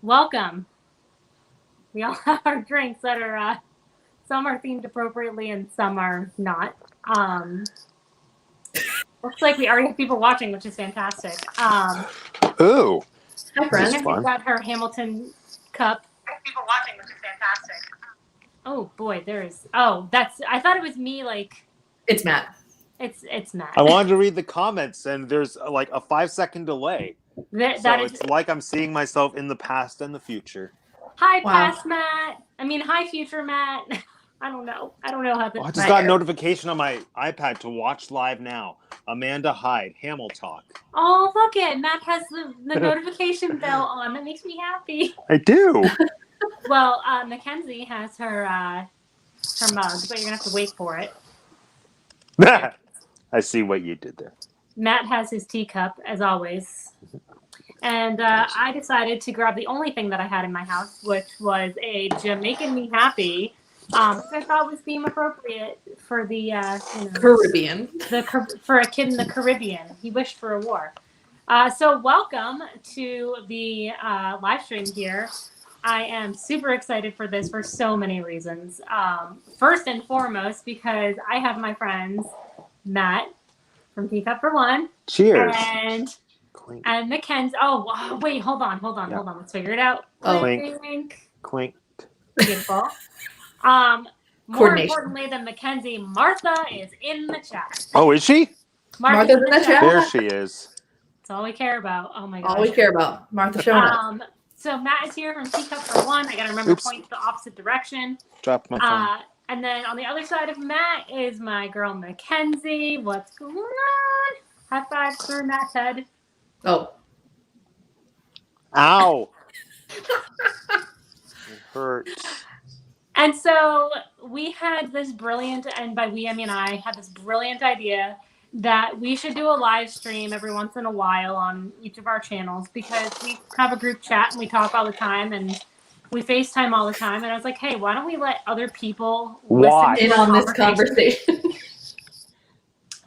welcome. We all have our drinks that are some are themed appropriately and some are not. Looks like we already have people watching, which is fantastic. Ooh. Hi, friends. She's got her Hamilton cup. People watching, which is fantastic. Oh boy, there's. Oh, that's. I thought it was me. Like It's Matt. it's Matt. I wanted to read the comments, and there's like a 5-second delay. That is. It's like I'm seeing myself in the past and the future. Hi, Wow. past Matt. I mean, hi, future Matt. I don't know. I don't know how to. I just got a notification on my iPad to watch live now. Amanda Hyde, Hamil-Talk. Oh, look it. Matt has the notification bell on. That makes me happy. I do. Well, MacKenzie has her mug, but you're gonna have to wait for it. I see what you did there. Matt has his teacup, as always. And I decided to grab the only thing that I had in my house, which was a Jamaican Me Happy, which I thought was theme appropriate for the Caribbean. For a kid in the Caribbean. He wished for a war. So welcome to the live stream here. I am super excited for this for so many reasons. First and foremost, because I have my friends, Matt from Teacup for one. Cheers. And MacKenzie. Oh, wait, hold on. Let's figure it out. Clink. Beautiful. More importantly than MacKenzie, Martha is in the chat. Oh, is she? Martha's in the chat. There she is. That's all we care about. Oh my god. All we care about. Martha showing up. So Matt is here from Teacup for one. I gotta remember to point the opposite direction. Dropped my phone. And then on the other side of Matt is my girl MacKenzie. What's going on? High five through Matt's head. Oh. Ow. It hurts. And so we had this brilliant, and by we I mean I had this brilliant idea that we should do a live stream every once in a while on each of our channels because we have a group chat and we talk all the time and we FaceTime all the time. And I was like, hey, why don't we let other people listen in on this conversation?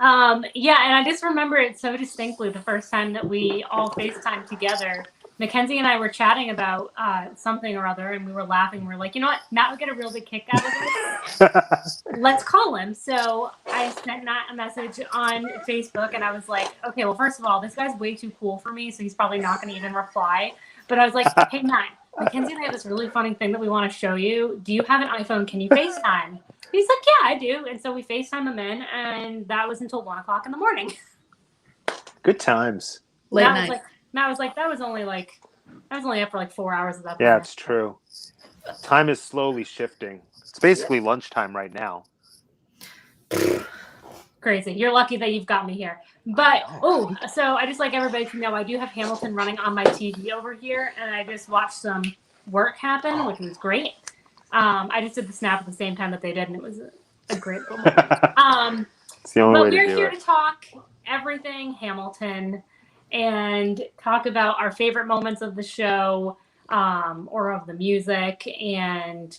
Yeah, and I just remember it so distinctly the first time that we all FaceTimed together. MacKenzie and I were chatting about something or other, and we were laughing. We were like, you know what? Matt would get a real big kick out of this. Let's call him. So I sent Matt a message on Facebook, and I was like, okay, well, first of all, this guy's way too cool for me, so he's probably not going to even reply. But I was like, hey, Matt, MacKenzie and I have this really funny thing that we want to show you. Do you have an iPhone? Can you FaceTime? He's like, yeah, I do. And so we FaceTime him in, and that was until 1 o'clock in the morning. Good times. Late night. Matt was like, I was only up for like 4 hours of that. Yeah, it's true. Time is slowly shifting. It's basically lunchtime right now. Crazy. You're lucky that you've got me here. But, so I just like everybody to know I do have Hamilton running on my TV over here, and I just watched some work happen, which was great. I just did the snap at the same time that they did, and it was a great moment. It's the only way to do it. But we're here to talk everything Hamilton and talk about our favorite moments of the show or of the music and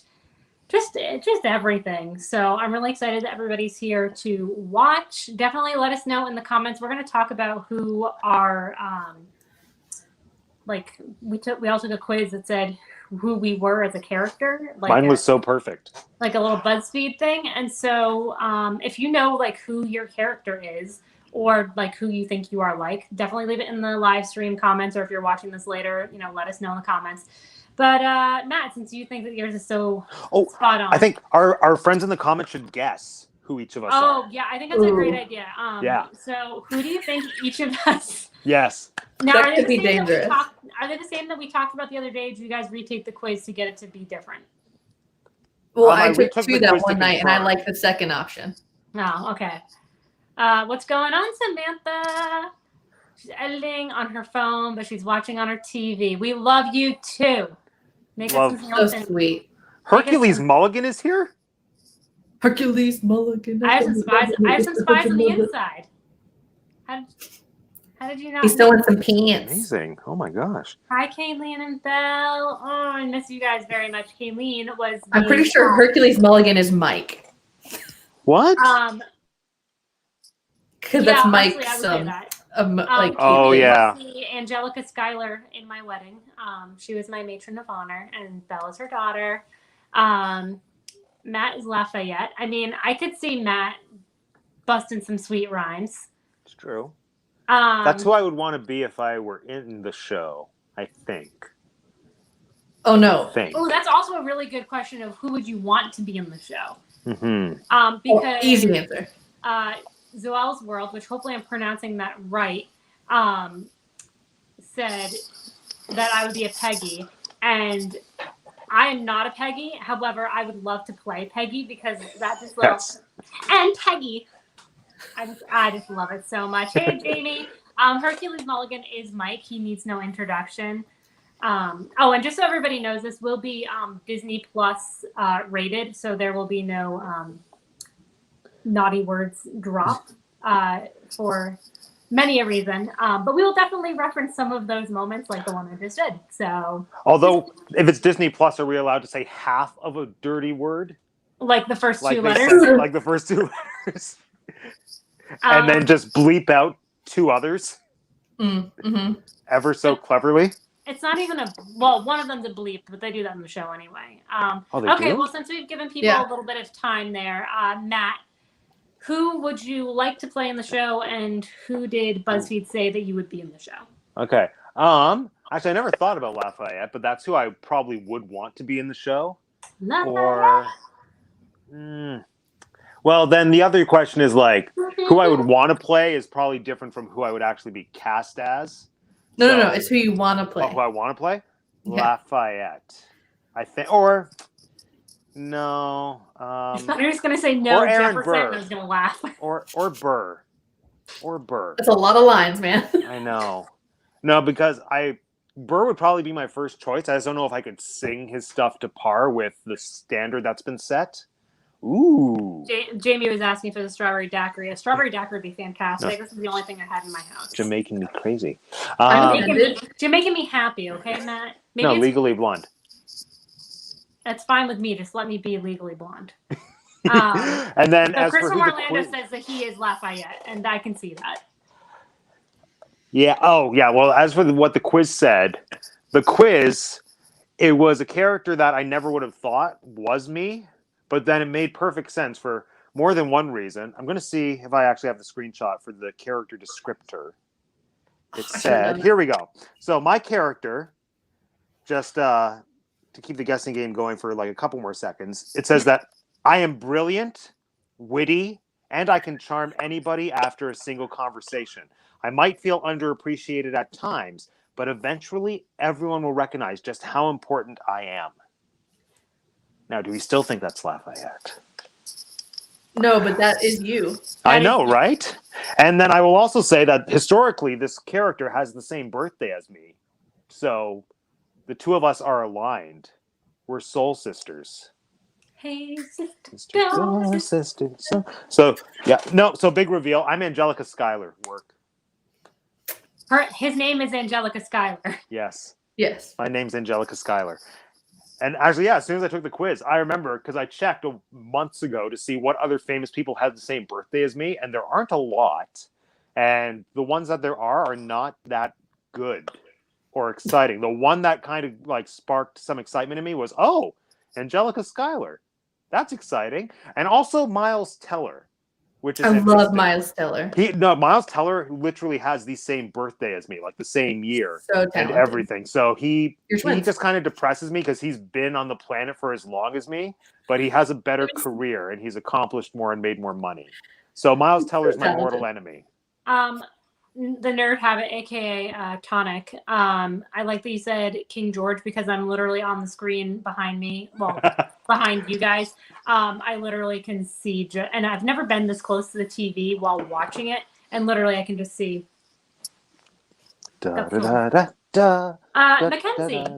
just everything. So I'm really excited that everybody's here to watch. Definitely let us know in the comments. We're going to talk about who are we all took a quiz that said who we were as a character. Mine was so perfect. Like a little BuzzFeed thing. And so if you know like who your character is, or like who you think you are like, definitely leave it in the live stream comments, or if you're watching this later, let us know in the comments. But Matt, since you think that yours is so spot on. I think our friends in the comments should guess who each of us are. Oh, yeah, I think that's a great idea. Yeah. So who do you think each of us... Yes. Now, that could be dangerous. Are they the same that we talked about the other day? Did you guys retake the quiz to get it to be different? Well, I took two that one night, and I like the second option. Oh, okay. What's going on, Samantha? She's editing on her phone, but she's watching on her TV. We love you too. So sweet. Hercules Mulligan is here? Hercules Mulligan. I have some spies on the inside. How did you not? He's still in some pants. Amazing. Oh my gosh. Hi, Kayleen and Belle. Oh, I miss you guys very much. Kayleen was... I'm pretty sure Hercules Mulligan is Mike. What? Because that's Mike's Oh, yeah. See Angelica Schuyler in my wedding. She was my matron of honor, and Bella's her daughter. Matt is Lafayette. I mean, I could see Matt busting some sweet rhymes. It's true. That's who I would want to be if I were in the show, I think. Oh, no. Oh, that's also a really good question of who would you want to be in the show? Mm-hmm. Because easy answer. Zoel's World, which hopefully I'm pronouncing that right, said that I would be a Peggy. And I am not a Peggy. However, I would love to play Peggy because that just little... Yes. And Peggy. I just love it so much. Hey, Jamie. Hercules Mulligan is Mike. He needs no introduction. And just so everybody knows, this will be Disney Plus rated, so there will be no naughty words dropped for many a reason. But we will definitely reference some of those moments, like the one I just did. So, although if it's Disney Plus, are we allowed to say half of a dirty word? Like the first two letters. Like the first two letters, and then just bleep out two others. Mm-hmm. Ever so cleverly. It's not even one of them's a bleep, but they do that in the show anyway. Okay, do? well, since we've given people a little bit of time there, Matt, who would you like to play in the show, and who did BuzzFeed say that you would be in the show? Okay. Actually, I never thought about Lafayette, but that's who I probably would want to be in the show. Lafayette. Well, then the other question is like, who I would want to play is probably different from who I would actually be cast as. No. It's who you want to play. Who I want to play? Yeah. Lafayette. I think, or no. I thought you were just gonna say no. Or Aaron Jefferson. Burr. I was gonna laugh. Or Burr. Or Burr. That's a lot of lines, man. I know. No, because Burr would probably be my first choice. I just don't know if I could sing his stuff to par with the standard that's been set. Ooh. Jamie was asking for the strawberry daiquiri. A strawberry daiquiri would be fantastic. No. This is the only thing I had in my house. You're making me crazy. You're making me happy, okay, Matt? Maybe Legally Blonde. That's fine with me. Just let me be Legally Blonde. And then so as Chris for from Orlando says that he is Lafayette, and I can see that. Yeah. Oh, yeah. Well, as for what the quiz said, it was a character that I never would have thought was me. But then it made perfect sense for more than one reason. I'm going to see if I actually have the screenshot for the character descriptor. It said, here we go. So my character, just to keep the guessing game going for like a couple more seconds, it says that I am brilliant, witty, and I can charm anybody after a single conversation. I might feel underappreciated at times, but eventually everyone will recognize just how important I am. Now, do we still think that's Lafayette? No, but that is you. I know, right? And then I will also say that historically, this character has the same birthday as me. So the two of us are aligned. We're soul sisters. Hey, sister. So, yeah. No, so big reveal. I'm Angelica Schuyler. Work. His name is Angelica Schuyler. Yes. Yes. My name's Angelica Schuyler. And actually, yeah, as soon as I took the quiz, I remember because I checked months ago to see what other famous people had the same birthday as me, and there aren't a lot. And the ones that there are not that good or exciting. The one that kind of like sparked some excitement in me was, Angelica Schuyler. That's exciting. And also Miles Teller, which is I love Miles Teller. Miles Teller literally has the same birthday as me, like the same year and everything. So he just kind of depresses me because he's been on the planet for as long as me, but he has a better career and he's accomplished more and made more money. So Miles Teller is my mortal enemy. The Nerd Habit, aka Tonic. I like that you said King George because I'm literally on the screen behind me. Well, behind you guys. I literally can see, and I've never been this close to the TV while watching it, and literally I can just see. Mackenzie,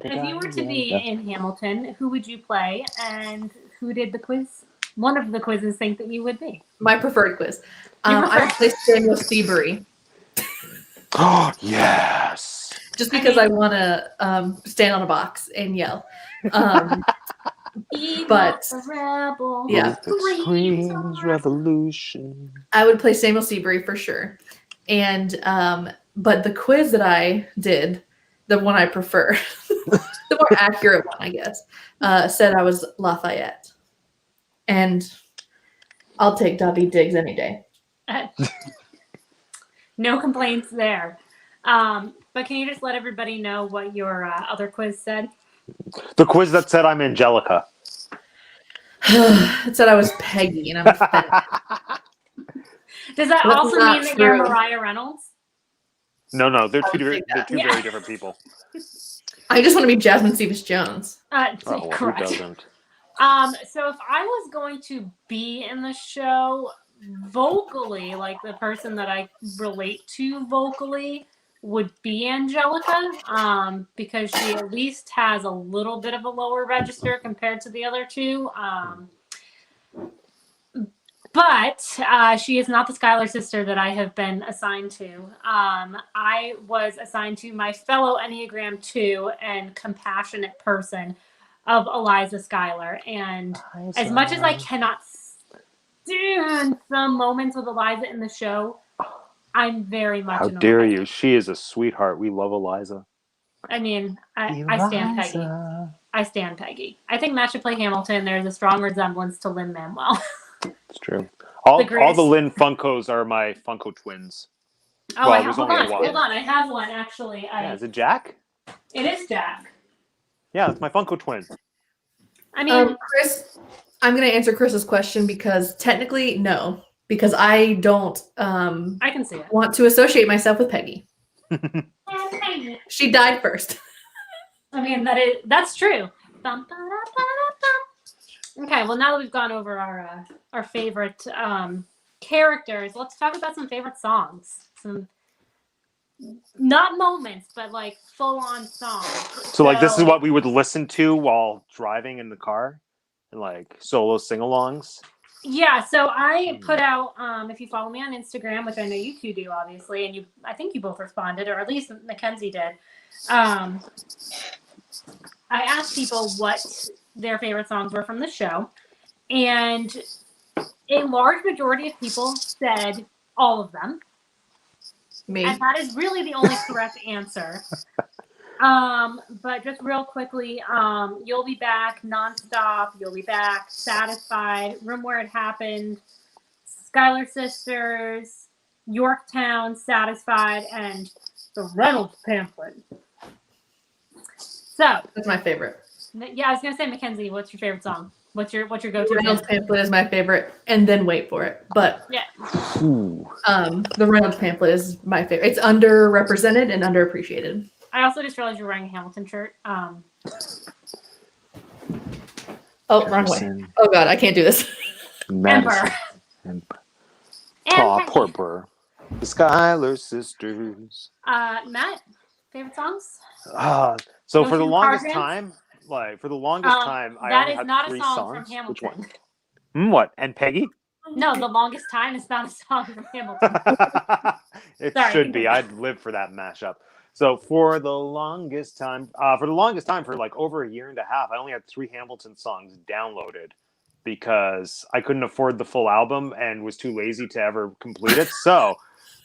if you were to be in Hamilton, who would you play, and who did the quiz? One of the quizzes think that you would be. My preferred quiz. I would play Samuel Seabury. Oh, yes. Just because I want to stand on a box and yell. But rebel. Yeah. Screams revolution. I would play Samuel Seabury for sure. And but the quiz that I did, the one I prefer, the more accurate one, I guess, said I was Lafayette. And I'll take David Diggs any day. No complaints there. But can you just let everybody know what your other quiz said? The quiz that said I'm Angelica. It said I was Peggy, and I'm offended. Does that That's also not mean that you're true. Mariah Reynolds? No, they're I would two take that. very different people. I just want to be Jasmine Stevens Jones. Oh, well, who Correct. doesn't? So if I was going to be in the show vocally, like the person that I relate to vocally would be Angelica, because she at least has a little bit of a lower register compared to the other two. But she is not the Skylar sister that I have been assigned to. I was assigned to my fellow Enneagram 2 and compassionate person of Eliza Schuyler. And as much as I cannot stand some moments with Eliza in the show, I'm very much How an dare Eliza. you? She is a sweetheart. We love Eliza. I mean, I stand Peggy. I stand Peggy. I think Matt should play Hamilton. There's a strong resemblance to Lin-Manuel. It's true. All greatest- the Lynn Funkos are my Funko twins. Oh, Well, hold there's only on. one. Hold on. I have one, actually. Yeah, is it Jack? It is Jack. Yeah, it's my Funko twin. I mean, Chris, I'm going to answer Chris's question because technically, no, because I don't I can see it. want to associate myself with Peggy. She died first. I mean, that's true. Okay, well, now that we've gone over our favorite characters, let's talk about some favorite songs. Some not moments, but like full-on songs. So like this is what we would listen to while driving in the car, and like solo sing-alongs. Yeah, so I put out, if you follow me on Instagram, which I know you two do, obviously, and I think you both responded, or at least MacKenzie did. I asked people what their favorite songs were from the show, and a large majority of people said all of them. Me. And that is really the only correct answer. But just real quickly, You'll Be Back, Nonstop, You'll Be Back, Satisfied, Room Where It Happened, Schuyler Sisters, Yorktown, Satisfied, and the Reynolds Pamphlet. So That's my favorite. yeah, I was gonna say, MacKenzie, what's your favorite song? What's your go-to? Reynolds Pamphlet is my favorite, and then wait for it. But yeah, the Reynolds Pamphlet is my favorite. It's underrepresented and underappreciated. I also just realized you're wearing a Hamilton shirt. Oh, wrong way. Oh God, I can't do this. Ember. Aw, poor Burr. The Schuyler Sisters. Matt, favorite songs? So Go for the through longest Cargans? time, I that only is had not 3 a song songs. from Hamilton. Which one? What? And Peggy? No, the longest time is not a song from Hamilton. It Sorry, should be. I'd live for that mashup. So for the longest time, for like over a year and a half, I only had 3 Hamilton songs downloaded because I couldn't afford the full album and was too lazy to ever complete it. So,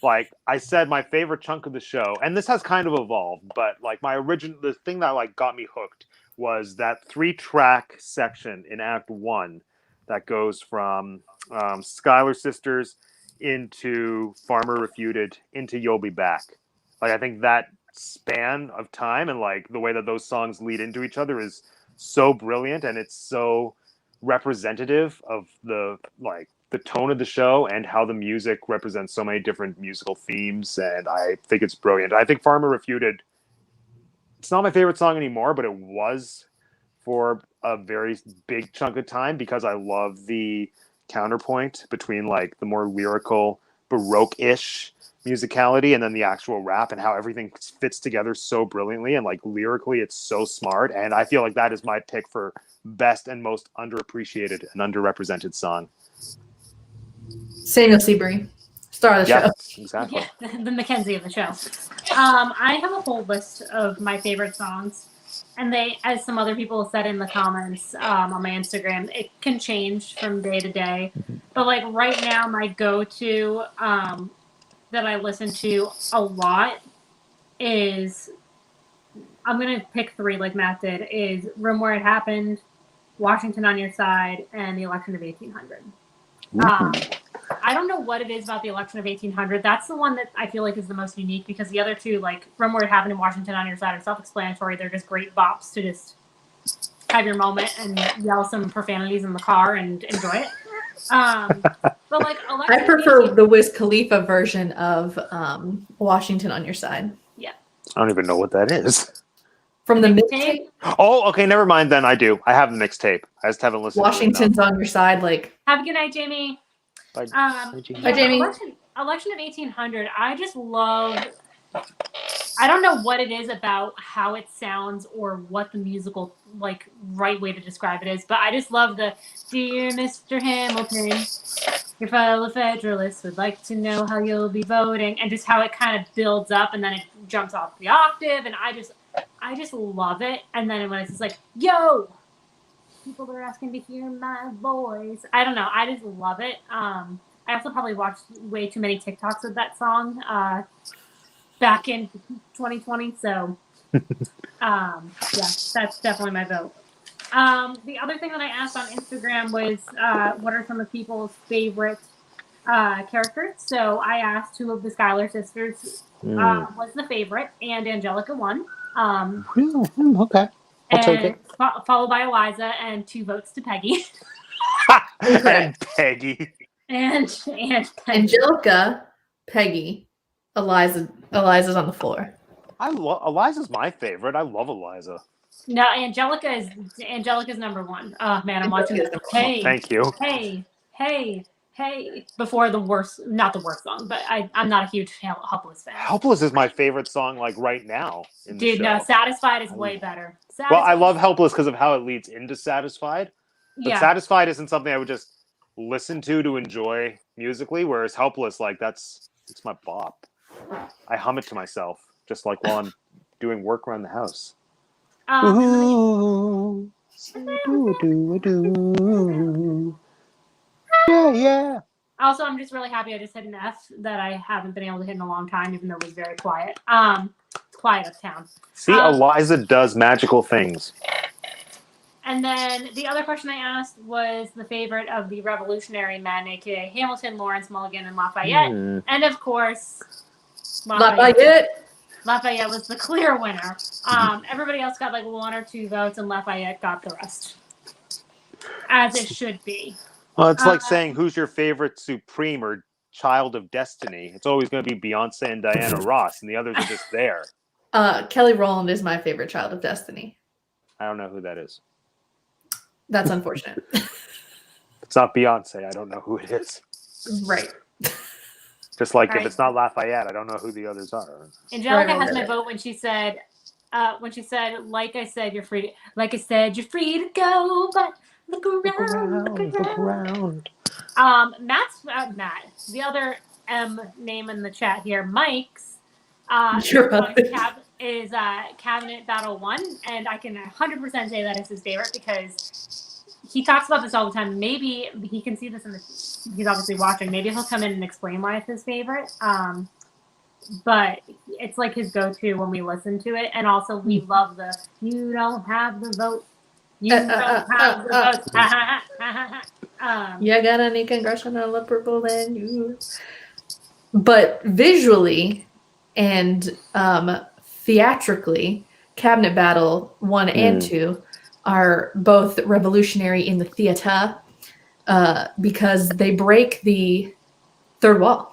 like I said, my favorite chunk of the show, and this has kind of evolved, but like the thing that like got me hooked was that 3-track section in Act 1 that goes from Schuyler Sisters into Farmer Refuted into You'll Be Back. Like I think that span of time and like the way that those songs lead into each other is so brilliant, and it's so representative of the tone of the show and how the music represents so many different musical themes, and I think it's brilliant. I think Farmer Refuted, it's not my favorite song anymore, but it was for a very big chunk of time because I love the counterpoint between like the more lyrical Baroque-ish musicality and then the actual rap, and how everything fits together so brilliantly, and like lyrically it's so smart, and I feel like that is my pick for best and most underappreciated and underrepresented song. Samuel Seabury, star of the show. Exactly. Yeah, the MacKenzie of the show. I have a whole list of my favorite songs, and they, as some other people said in the comments on my Instagram, it can change from day to day. But like right now, my go-to that I listen to a lot is, I'm going to pick 3 like Matt did, is Room Where It Happened, Washington on Your Side, and The Election of 1800. I don't know what it is about The Election of 1800. That's the one that I feel like is the most unique, because the other 2, like Room Where It Happened and Washington on Your Side, are self-explanatory. They're just great bops to just have your moment and yell some profanities in the car and enjoy it. But like, Election I prefer of 18... the Wiz Khalifa version of Washington on Your Side. Yeah. I don't even know what that is. From the Mixtape? mixtape, Oh, okay, never mind then. I do. I have the mixtape. I just haven't listened Washington's to it on Your Side, like. Have a good night, Jamie. enough. Hi, Jamie. Election of 1800. I just love. I don't know what it is about how it sounds or what the musical like right way to describe it is, but I just love the "Dear Mr. Hamilton, your fellow Federalists would like to know how you'll be voting," and just how it kind of builds up and then it jumps off the octave, and I just love it. And then when it's just like, "Yo, people are asking to hear my voice," I don't know. I just love it. I also probably watched way too many TikToks of that song back in 2020. So, yeah, that's definitely my vote. The other thing that I asked on Instagram was what are some of people's favorite characters? So I asked who of the Schuyler sisters was the favorite, and Angelica won. Okay. I'll take it. Followed by Eliza, and 2 votes to Peggy. And Peggy. and Peggy. Angelica, Peggy, Eliza's on the floor. Eliza's my favorite. I love Eliza. No, Angelica's number 1. Oh man, I'm watching this. Hey, Thank you. hey. Before the worst, not the worst song, but I'm not a huge Helpless fan. Helpless is my favorite song, like right now. In the Dude, show. no, Satisfied is way better. Well, I love Helpless because of how it leads into Satisfied. But Yeah. Satisfied isn't something I would just listen to enjoy musically, whereas Helpless, like it's my bop. I hum it to myself, just like while I'm doing work around the house. Ooh, do. Yeah. Also, I'm just really happy I just hit an F that I haven't been able to hit in a long time, even though it was very quiet. It's quiet uptown. See, Eliza does magical things. And then the other question I asked was the favorite of the Revolutionary Men, aka Hamilton, Lawrence, Mulligan, and Lafayette. And of course, Lafayette was the clear winner. Everybody else got like 1 or 2 votes, and Lafayette got the rest. As it should be. Well, it's like saying who's your favorite Supreme or Child of Destiny. It's always going to be Beyonce and Diana Ross, and the others are just there. Kelly Rowland is my favorite Child of Destiny. I don't know who that is. That's unfortunate. It's not Beyonce. I don't know who it is. Right. Just like Right. if it's not Lafayette, I don't know who the others are. Angelica has my vote when she said, like I said, you're free to go, but look around. Matt, the other M name in the chat here, Mike's, is Cabinet Battle 1, and I can 100% say that is his favorite because he talks about this all the time. Maybe he can see this he's obviously watching. Maybe he'll come in and explain why it's his favorite. But it's like his go-to when we listen to it, and also we love the "You don't have the vote, you don't have the vote." You got any congressional approval than you. But visually and theatrically, Cabinet Battle 1 and 2 are both revolutionary in the theater because they break the third wall.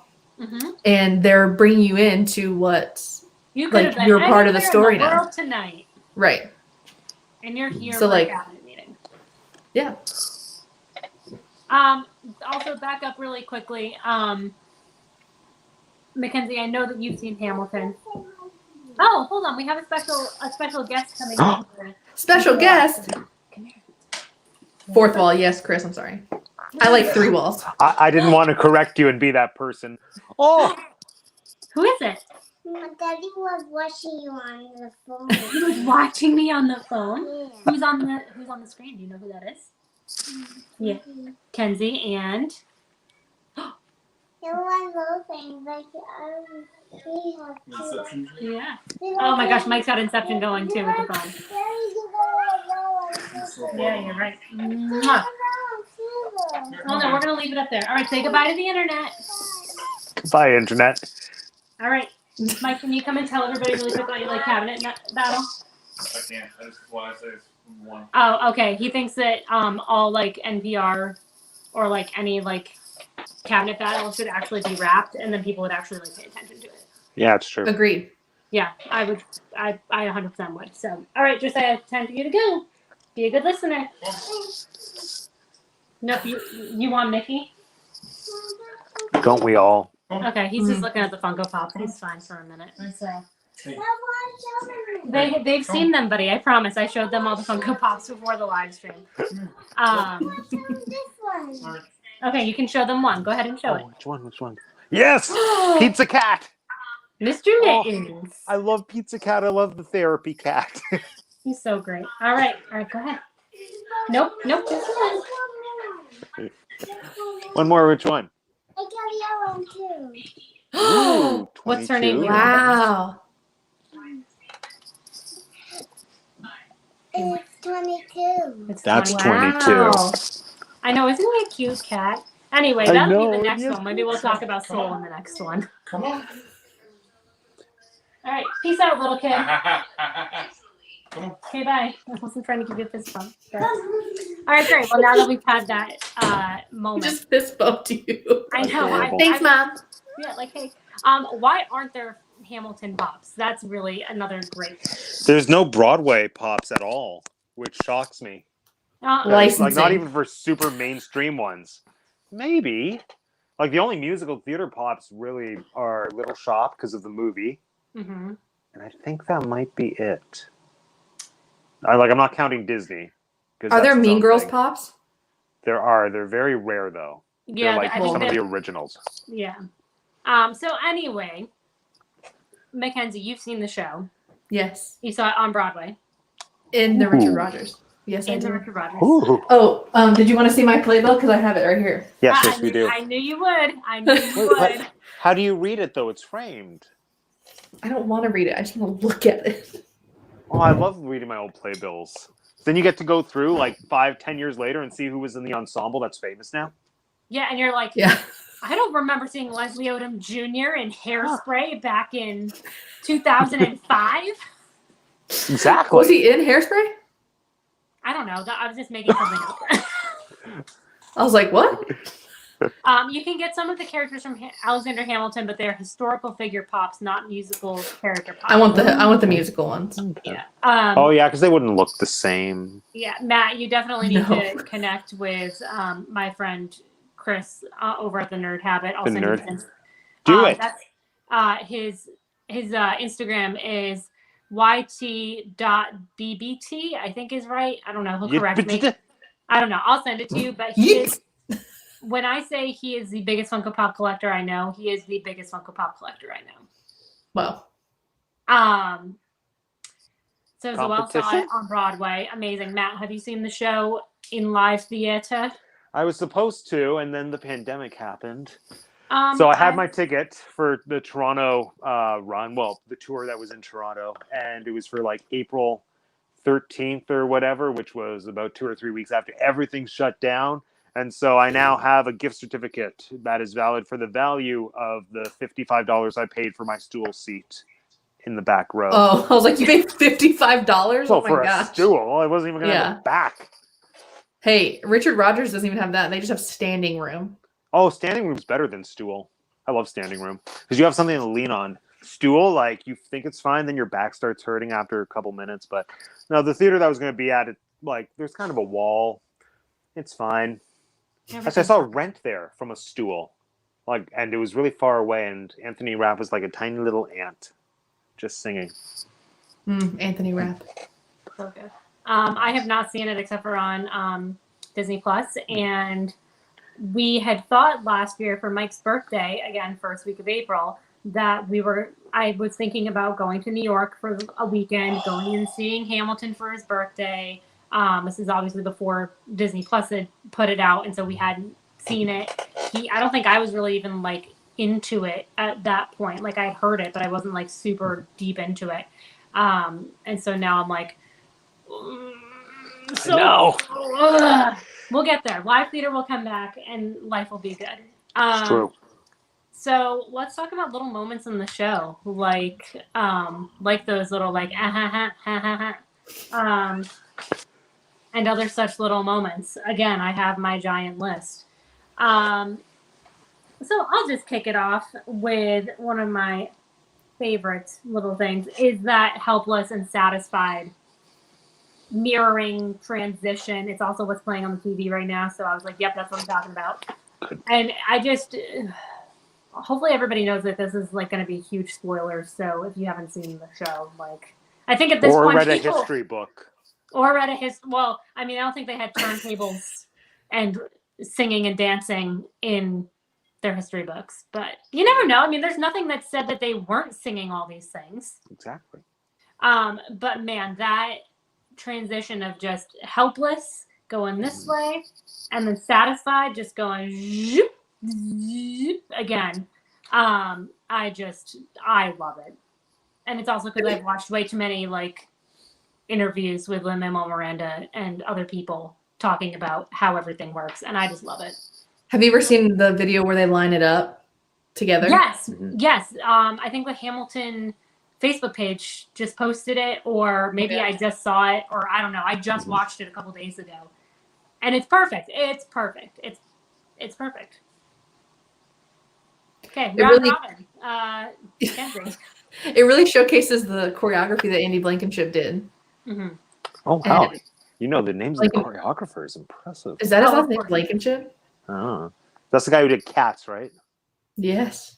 And they're bringing you into what you could have you're part of the story in the now. world tonight, right? And you're here So, for a cabinet meeting. Yeah. Also, back up really quickly. MacKenzie, I know that you've seen Hamilton. Oh, hold on. We have a special guest coming in. Special guest. Come here. Fourth wall, yes, Chris. I'm sorry. I like 3 walls. I didn't want to correct you and be that person. Oh, Who is it? My daddy was watching you on the phone. He was watching me on the phone. Yeah. Who's on the screen? Do you know who that is? Yeah, Kenzie and one little thing, like we have Inception. Yeah. Oh my gosh, Mike's got Inception going too with the phone. Yeah, you're right. Mwah. Oh no, we're gonna leave it up there. All right, say goodbye to the internet. Bye, internet. All right, Mike, can you come and tell everybody really quick about your like cabinet battle? I can't. I just want to say it's one. Oh, okay. He thinks that all like NPR or like any like cabinet battle should actually be wrapped, and then people would actually like pay attention to it. Yeah, it's true. Agreed. Yeah, I would. I 100% would. So, all right, Josiah, time for you to go. Be a good listener. No, you want Mickey? Don't we all? Okay, he's just looking at the Funko Pops. He's fine for a minute. So Hey. they've seen them, buddy. I promise. I showed them all the Funko Pops before the live stream. This one. Okay, you can show them one. Go ahead and show it. Which one? Which one? Yes! Pizza Cat! Mr. Oh. Mittens. I love Pizza Cat. I love the therapy cat. He's so great. All right, go ahead. Nope, just one. One more. Which one? I got the other one too. Ooh, What's her name? 22. Wow. It's 22. It's That's 20. 22. Wow. I know, isn't he a cute cat? Anyway, I that'll know, be the next yes. one. Maybe we'll talk about Soul in the next one. Come on. All right, peace out, little kid. Come on. Okay, bye. I wasn't trying to give you a fist bump. But... All right, great. Well, now that we've had that He moment, just fist bumped you. I know. Adorable. Thanks, Mom. Yeah, like, hey, why aren't there Hamilton Pops? That's really another great. There's no Broadway pops at all, which shocks me. Licensing. Like, not even for super mainstream ones. Maybe. Like, the only musical theater pops really are Little Shop because of the movie. Mm-hmm. And I think that might be it. I'm not counting Disney. 'Cause Are there that's its Mean own Girls thing. pops? There are. They're very rare, though. Yeah, They're like I think some of that, the originals. yeah. So anyway, MacKenzie, you've seen the show. Yes. You saw it on Broadway. In the Ooh. Richard Rogers. Yes, I And do. Richard Rogers. Ooh. Oh, did you want to see my playbill? Because I have it right here. Yes, we do. I knew you would. I knew you Wait, would. what? How do you read it, though? It's framed. I don't want to read it. I just want to look at it. Oh, I love reading my old playbills. Then you get to go through like 5-10 years later and see who was in the ensemble that's famous now. Yeah, and you're like, Yeah. I don't remember seeing Leslie Odom Jr. in Hairspray back in 2005. Exactly. Was he in Hairspray? I don't know. I was just making something up. I was like, what? You can get some of the characters from Alexander Hamilton, but they're historical figure pops, not musical character pops. I want the musical ones. Yeah. Oh yeah, because they wouldn't look the same. Yeah, Matt, you definitely need No. to connect with my friend Chris over at the Nerd Habit. I'll The send Nerd- you this. Do it. That's his Instagram is yt.bbt, I think is right. I don't know. He'll correct me. I don't know. I'll send it to you. But he is, when I say he is the biggest Funko Pop collector I know, he is the biggest Funko Pop collector I know. Well, So Zoel saw it on Broadway. Amazing. Matt, have you seen the show in live theater? I was supposed to, and then the pandemic happened. So I had my ticket for the Toronto run. Well, the tour that was in Toronto, and it was for like April 13th or whatever, which was about 2 or 3 weeks after everything shut down. And so I now have a gift certificate that is valid for the value of the $55 I paid for my stool seat in the back row. oh, I was like, you paid $55? Well, Oh my for a gosh. stool, I wasn't even going to have Yeah. a back. Hey, Richard Rogers doesn't even have that. They just have standing room. Oh, standing room's better than stool. I love standing room because you have something to lean on. Stool, like you think it's fine, then your back starts hurting after a couple minutes. But no, the theater that I was going to be at, it like there's kind of a wall. It's fine. Actually, I saw Rent there from a stool, like, and it was really far away. And Anthony Rapp was like a tiny little ant, just singing. Anthony Rapp. So good. I have not seen it except for on Disney Plus, and we had thought last year for Mike's birthday, again, first week of April, that I was thinking about going to New York for a weekend, going and seeing Hamilton for his birthday. This is obviously before Disney Plus had put it out, and so we hadn't seen it. I don't think I was really even like into it at that point. Like I'd heard it, but I wasn't like super deep into it. And so now I'm like, so No. We'll get there. Live theater will come back, and life will be good. It's true. So let's talk about little moments in the show, like those little like and other such little moments. Again, I have my giant list. So I'll just kick it off with one of my favorite little things is that helpless and satisfied mirroring transition. It's also what's playing on the TV right now. So I was like, yep, that's what I'm talking about. And I just, hopefully everybody knows that this is like going to be huge spoilers. So if you haven't seen the show, like, I think at this Or point, read a history book. Or read a well, I mean, I don't think they had turntables and singing and dancing in their history books, but you never know. I mean, there's nothing that said that they weren't singing all these things. Exactly. But man, that transition of just helpless going this way and then satisfied just going zoop, zoop, again. I love it. And it's also because I've watched way too many like interviews with Lin-Manuel Miranda and other people talking about how everything works, and I just love it. Have you ever seen the video where they line it up together? Yes, yes. I think the Hamilton Facebook page just posted it, or maybe I just saw it, or I don't know. I just watched it a couple days ago, and it's perfect. It's perfect. It's perfect. Okay, Robin. MacKenzie. It really showcases the choreography that Andy Blankenship did. Mm-hmm. Oh wow! And, you know the names of the choreographers. Impressive. is that his last name, Blankenship? Oh, that's the guy who did Cats, right? Yes.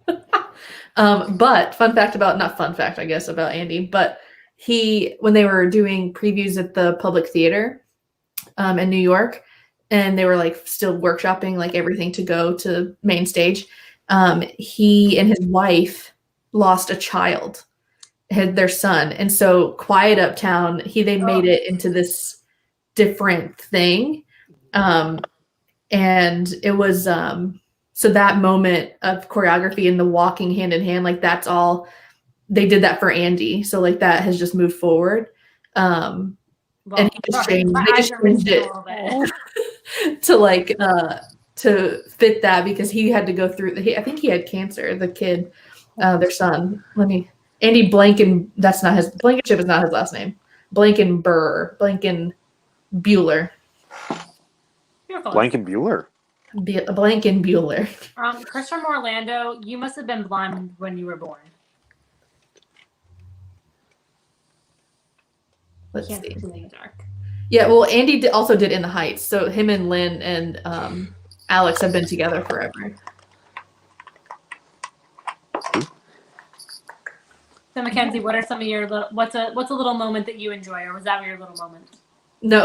But fun fact about, not fun fact, I guess, about Andy, but when they were doing previews at the Public Theater in New York, and they were like still workshopping like everything to go to main stage, he and his wife lost a child, had their son, and so Quiet Uptown, they made it into this different thing, and it was so that moment of choreography and the walking hand in hand, like that's all they did that for Andy, so like that has just moved forward, and he just changed it to like to fit that, because he had to go through I think he had cancer, the kid, their son. Andy Blankenship is not his last name. Blankenbuehler. Blankenbuehler. Christopher Orlando, you must have been blind when you were born. Let's see. In the dark. Yeah, well, Andy also did In the Heights, so him and Lynn and Alex have been together forever. So MacKenzie, what are some of your what's a little moment that you enjoy, or was that your little moment? No,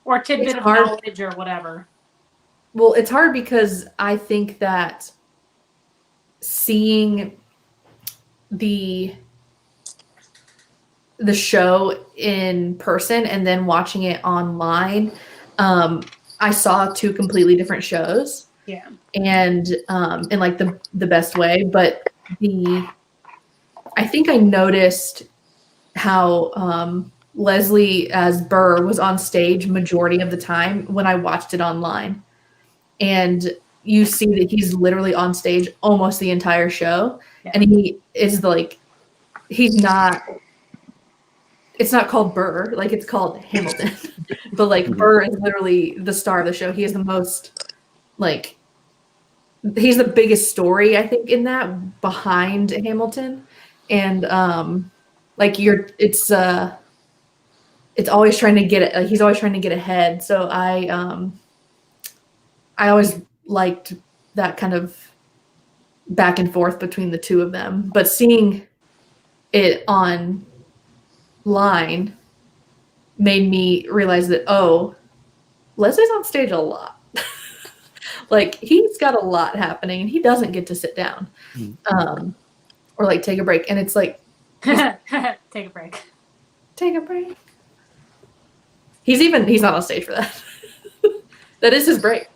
or tidbit of knowledge or whatever. Well, it's hard because I think that seeing the show in person and then watching it online, I saw two completely different shows. Yeah. And in like the best way, but I think I noticed how Leslie as Burr was on stage majority of the time when I watched it online. And you see that he's literally on stage almost the entire show. Yeah. And he is like, it's not called Burr, like it's called Hamilton. But like Burr is literally the star of the show. He is the most, like, he's the biggest story, I think, in that, behind Hamilton. And like it's always trying to get it, like he's always trying to get ahead. So I always liked that kind of back and forth between the two of them. But seeing it online made me realize that, oh, Leslie's on stage a lot. Like he's got a lot happening and he doesn't get to sit down or like take a break. And it's like, take a break. Take a break. He's not on stage for that. That is his break.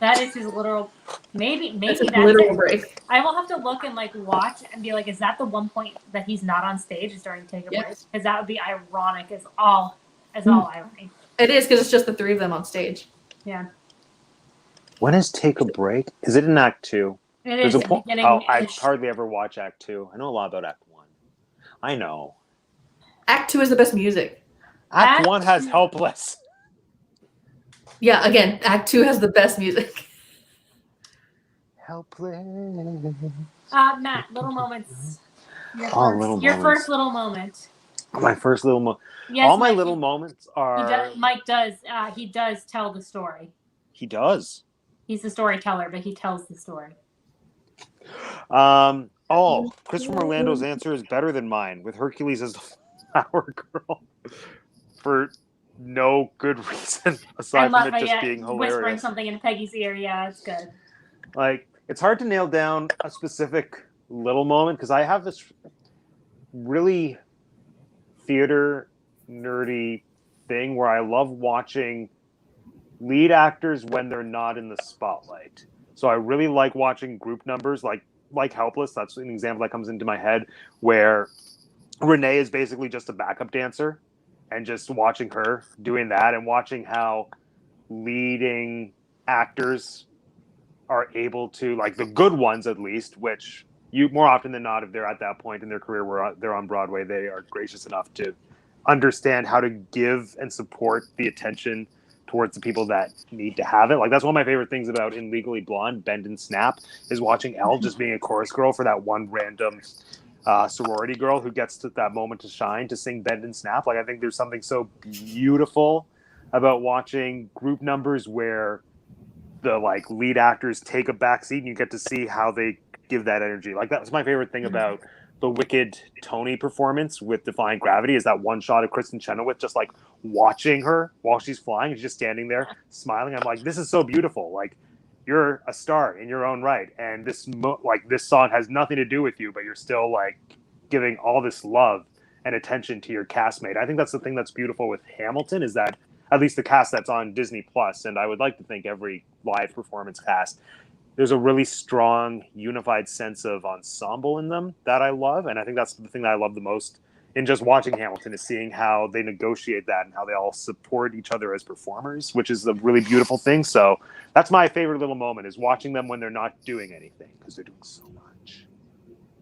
That is his literal. Maybe That's that's his literal it. break. I will have to look and like watch and be like, is that the one point that he's not on stage is during Take a Break? Yes. Because that would be ironic as all irony. It is because it's just the three of them on stage. Yeah. When is Take a Break? Is it in Act 2? It There's is a point. beginning. Oh, I hardly ever watch Act 2. I know a lot about Act 1. I know. Act 2 is the best music. Act 1 has Helpless. Yeah, again, Act 2 has the best music. Helpless. Matt, little moments. Your first little moment. My first little moment. Yes, All my Mike, little moments are. Mike does. He does tell the story. He does. He's the storyteller, but he tells the story. Christopher Orlando's answer is better than mine, with Hercules as the flower girl for no good reason aside from it just being hilarious. Whispering something in Peggy's ear. Yeah, it's good. Like, it's hard to nail down a specific little moment because I have this really theater nerdy thing where I love watching lead actors when they're not in the spotlight. So I really like watching group numbers like Helpless. That's an example that comes into my head where Renee is basically just a backup dancer, and just watching her doing that and watching how leading actors are able to, like the good ones at least, which you more often than not, if they're at that point in their career where they're on Broadway, they are gracious enough to understand how to give and support the attention towards the people that need to have it. Like, that's one of my favorite things about In Legally Blonde, Bend and Snap, is watching Elle just being a chorus girl for that one random sorority girl who gets to that moment to shine to sing Bend and Snap. Like, I think there's something so beautiful about watching group numbers where the like lead actors take a backseat and you get to see how they give that energy. Like, that was my favorite thing about the Wicked Tony performance with Defying Gravity, is that one shot of Kristen Chenoweth just like watching her while she's flying. She's just standing there smiling. I'm like, this is so beautiful. Like, you're a star in your own right, and this song has nothing to do with you, but you're still like giving all this love and attention to your castmate. I think that's the thing that's beautiful with Hamilton, is that at least the cast that's on Disney Plus, and I would like to think every live performance cast, there's a really strong, unified sense of ensemble in them that I love. And I think that's the thing that I love the most in just watching Hamilton, is seeing how they negotiate that and how they all support each other as performers, which is a really beautiful thing. So that's my favorite little moment, is watching them when they're not doing anything, because they're doing so much.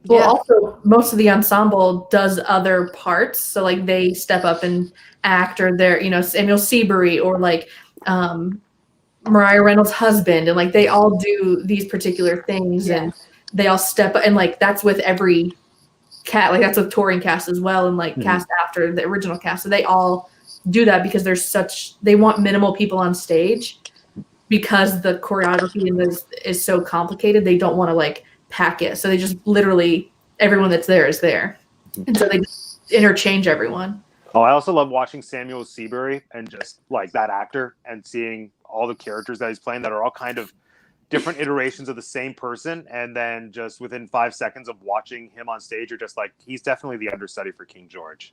Well, also, most of the ensemble does other parts. So, like, they step up and act, or they're, Samuel Seabury, or like Mariah Reynolds' husband, and like they all do these particular things, and they all step up, and like that's with every cat, like that's with touring cast as well, and like cast after the original cast. So they all do that because they want minimal people on stage, because the choreography is so complicated. They don't want to like pack it, so they just literally everyone that's there is there, and so they just interchange everyone. Oh, I also love watching Samuel Seabury and just like that actor and seeing all the characters that he's playing that are all kind of different iterations of the same person. And then just within 5 seconds of watching him on stage, you're just like, he's definitely the understudy for King George.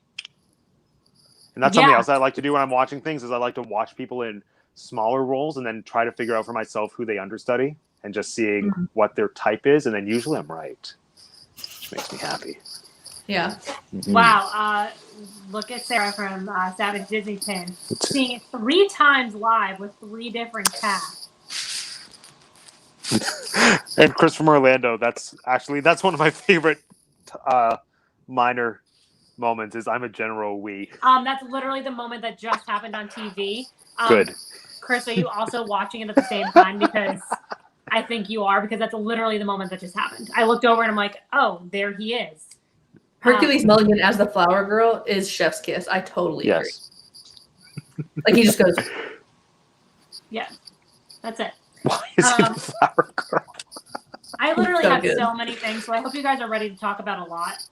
And that's something else I like to do when I'm watching things, is I like to watch people in smaller roles and then try to figure out for myself who they understudy, and just seeing what their type is. And then usually I'm right, which makes me happy. Yeah. Mm-hmm. Wow. Look at Sarah from Savage Disney Pin, seeing it 3 times live with 3 different casts. And Christopher Orlando, that's one of my favorite minor moments, is I'm a general we. That's literally the moment that just happened on TV. Good. Chris, are you also watching it at the same time? Because I think you are, because that's literally the moment that just happened. I looked over and I'm like, oh, there he is. Hercules Mulligan as the flower girl is chef's kiss. I totally agree. Like, he just goes. Yeah, that's it. Why is he the flower girl? I literally have so many things, so I hope you guys are ready to talk about a lot.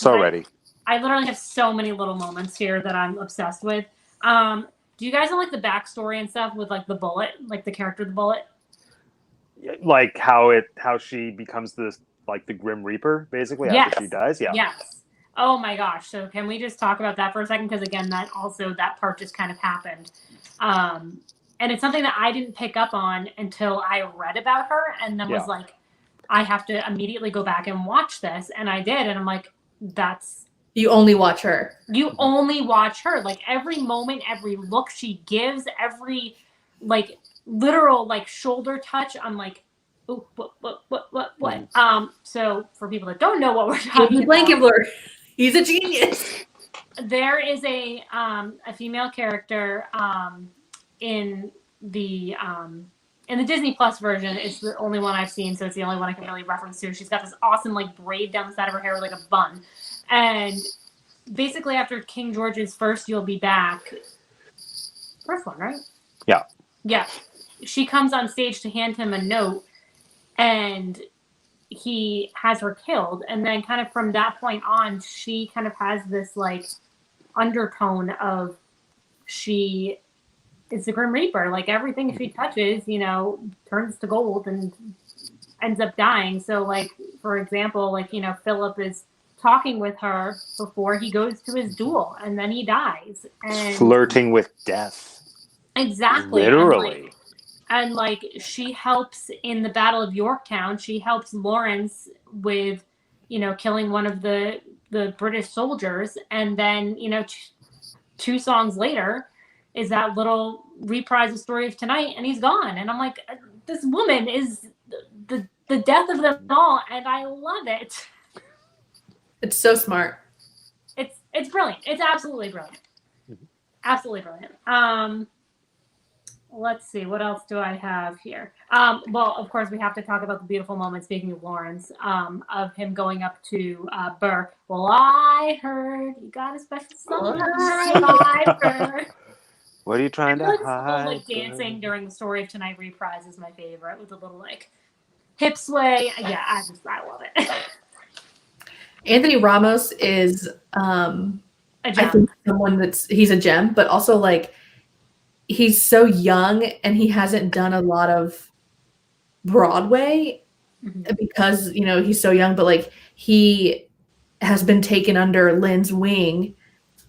Ready. I literally have so many little moments here that I'm obsessed with. Do you guys know like the backstory and stuff with like the Bullet, like the character the Bullet? Like how she becomes this, like the Grim Reaper, basically, after she dies? Yeah. Yes. Oh my gosh. So can we just talk about that for a second? Because again, that part just kind of happened. And it's something that I didn't pick up on until I read about her and then was like, I have to immediately go back and watch this. And I did. And I'm like, you only watch her. You only watch her. Like every moment, every look she gives, every like literal like shoulder touch. I'm like, oh, what? So for people that don't know what we're talking about, He's a genius. there is a female character in the Disney Plus version. It's the only one I've seen, so it's the only one I can really reference to. She's got this awesome like braid down the side of her hair with like a bun, and basically after King George's first You'll Be Back, first one, right? Yeah. She comes on stage to hand him a note, and he has her killed. And then kind of from that point on, she kind of has this like undertone of she is the Grim Reaper. Like everything she touches, turns to gold and ends up dying. So like, for example, like, Philip is talking with her before he goes to his duel, and then he dies. And flirting with death. Exactly. Literally. And like she helps in the Battle of Yorktown. She helps Lawrence with, killing one of the British soldiers. And then, 2 songs later is that little reprise of Story of Tonight, and he's gone. And I'm like, this woman is the death of them all, and I love it. It's so smart. It's brilliant. It's absolutely brilliant. Absolutely brilliant. Let's see, what else do I have here? Well, of course, we have to talk about the beautiful moment, speaking of Lawrence, of him going up to Burr. Well, I heard you got a special song. Burr. What are you trying to hide? Like dancing during the Story of Tonight reprise is my favorite, with the little like hip sway. Yeah, I love it. Anthony Ramos is A I gem. think he's a gem, but also like he's so young and he hasn't done a lot of Broadway because he's so young, but like he has been taken under Lynn's wing,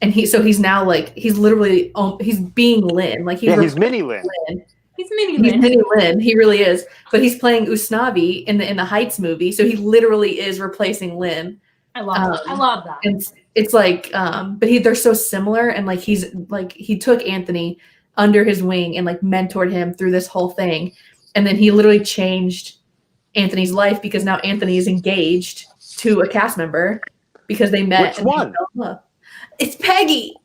and he's now like he's literally he's being Lynn, like he's mini Lynn. He's mini He's Lynn. mini Lynn. He really is, but he's playing Usnavi in the Heights movie, so he literally is replacing Lynn. I love that. And it's like, but they're so similar, and like he took Anthony under his wing and like mentored him through this whole thing, and then he literally changed Anthony's life because now Anthony is engaged to a cast member because they met. Which one? It's Peggy.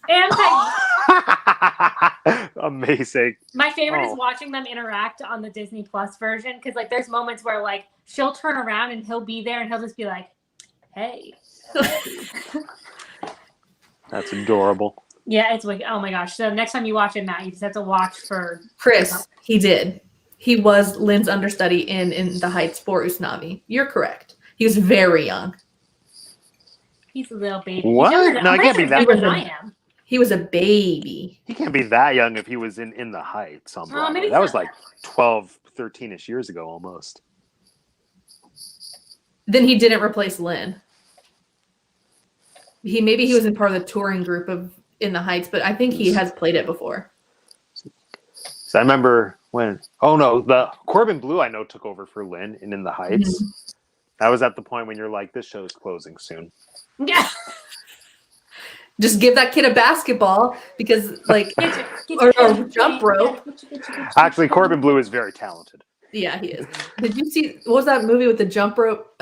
And Peggy. Amazing. My favorite is watching them interact on the Disney Plus version, because like there's moments where like she'll turn around and he'll be there and he'll just be like, "Hey." That's adorable. Yeah, it's like, oh my gosh. So next time you watch it, Matt, you just have to watch for Chris. He did. He was Lynn's understudy in the Heights for Usnavi. You're correct. He was very young. He's a little baby. What? No, I can't be that young. I am. He was a baby. He can't be that young if he was in the Heights on Broadway. Maybe That was not. like 12, 13-ish years ago almost. Then he didn't replace Lynn. Maybe he was in part of the touring group of In the Heights, but I think he has played it before. So I remember when the Corbin Bleu I know took over for Lynn in the Heights. Mm-hmm. That was at the point when you're like, this show's closing soon. Yeah. Just give that kid a basketball because or a jump rope. Actually, Corbin Bleu is very talented. Yeah, he is. Did you see what was that movie with the jump rope?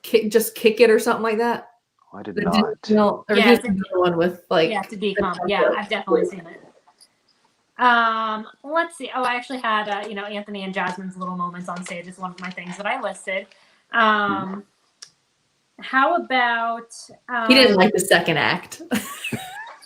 Just kick it or something like that. I did The not. No, or Yeah, here's another one with like Yeah, to decom. Yeah, I've definitely seen it. Let's see. Oh, I actually had Anthony and Jasmine's little moments on stage is one of my things that I listed. How about he didn't like the second act.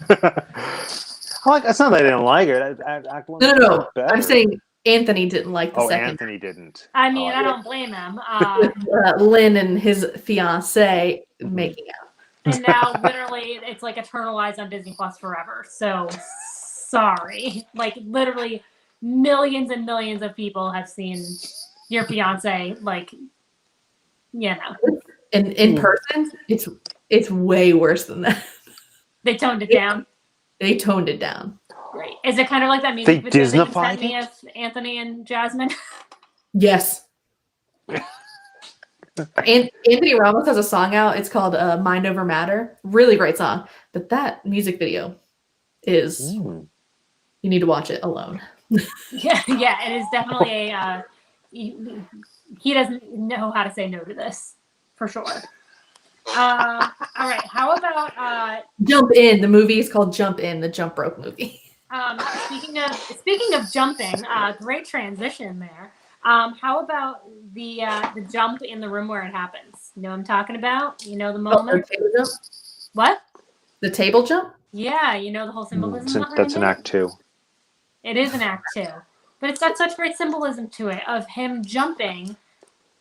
It's not that I didn't like it. Act one No. better. I'm saying Anthony didn't like the second. Anthony didn't. I mean, I don't blame him. With, Lynn and his fiance making out. And now literally it's like eternalized on Disney Plus forever. So sorry. Like literally millions and millions of people have seen your fiance, like, In person, it's It's way worse than that. They toned it down. They toned it down. Great. Is it kind of like that music They video that you Disneyfied sent me it? of Anthony and Jasmine? Yes. And Anthony Ramos has a song out. It's called Mind Over Matter. Really great song. But that music video is, you need to watch it alone. Yeah, it is definitely a. He doesn't know how to say no to this, for sure. All right. How about Jump In. The movie is called Jump In, the Jump Rope movie. speaking of jumping, great transition there. How about the jump in the room where it happens? You know what I'm talking about? You know the moment? The table jump? What? The table jump? Yeah, you know the whole symbolism behind That's it? an act 2. It is an act 2. But it's got such great symbolism to it of him jumping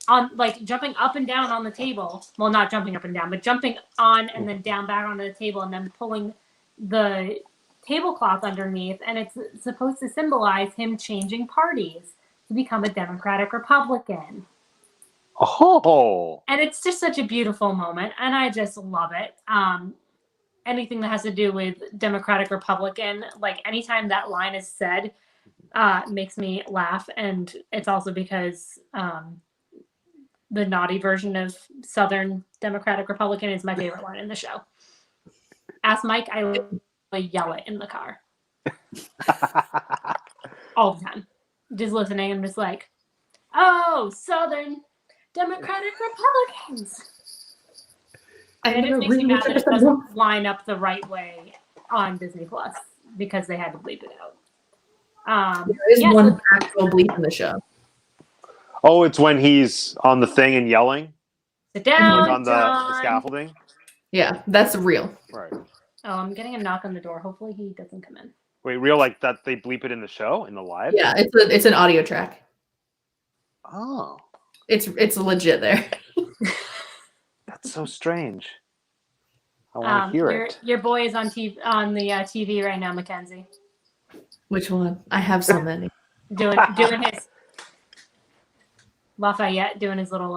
on, like, jumping up and down on the table. Well, not jumping up and down, but jumping on and then down back onto the table and then pulling the tablecloth underneath. And it's supposed to symbolize him changing parties to become a Democratic Republican. Oh. And it's just such a beautiful moment, and I just love it. Anything that has to do with Democratic Republican, like anytime that line is said, makes me laugh. And it's also because the naughty version of Southern Democratic Republican is my favorite line in the show. Ask Mike, I literally yell it in the car all the time. Just listening, I'm just like, oh, Southern Democratic Republicans. And it just makes me mad that it doesn't line up the right way on Disney Plus because they had to bleep it out. There is one actual bleep in the show. Oh, it's when he's on the thing and yelling? Sit down, Like on the John. scaffolding? Yeah, that's real. Right. Oh, I'm getting a knock on the door. Hopefully he doesn't come in. Wait, real like that they bleep it in the show, in the live? Yeah, it's an audio track. Oh. It's legit there. That's so strange. I want to hear it. Your boy is on the TV right now, MacKenzie. Which one? I have so many. Doing his Lafayette, doing his little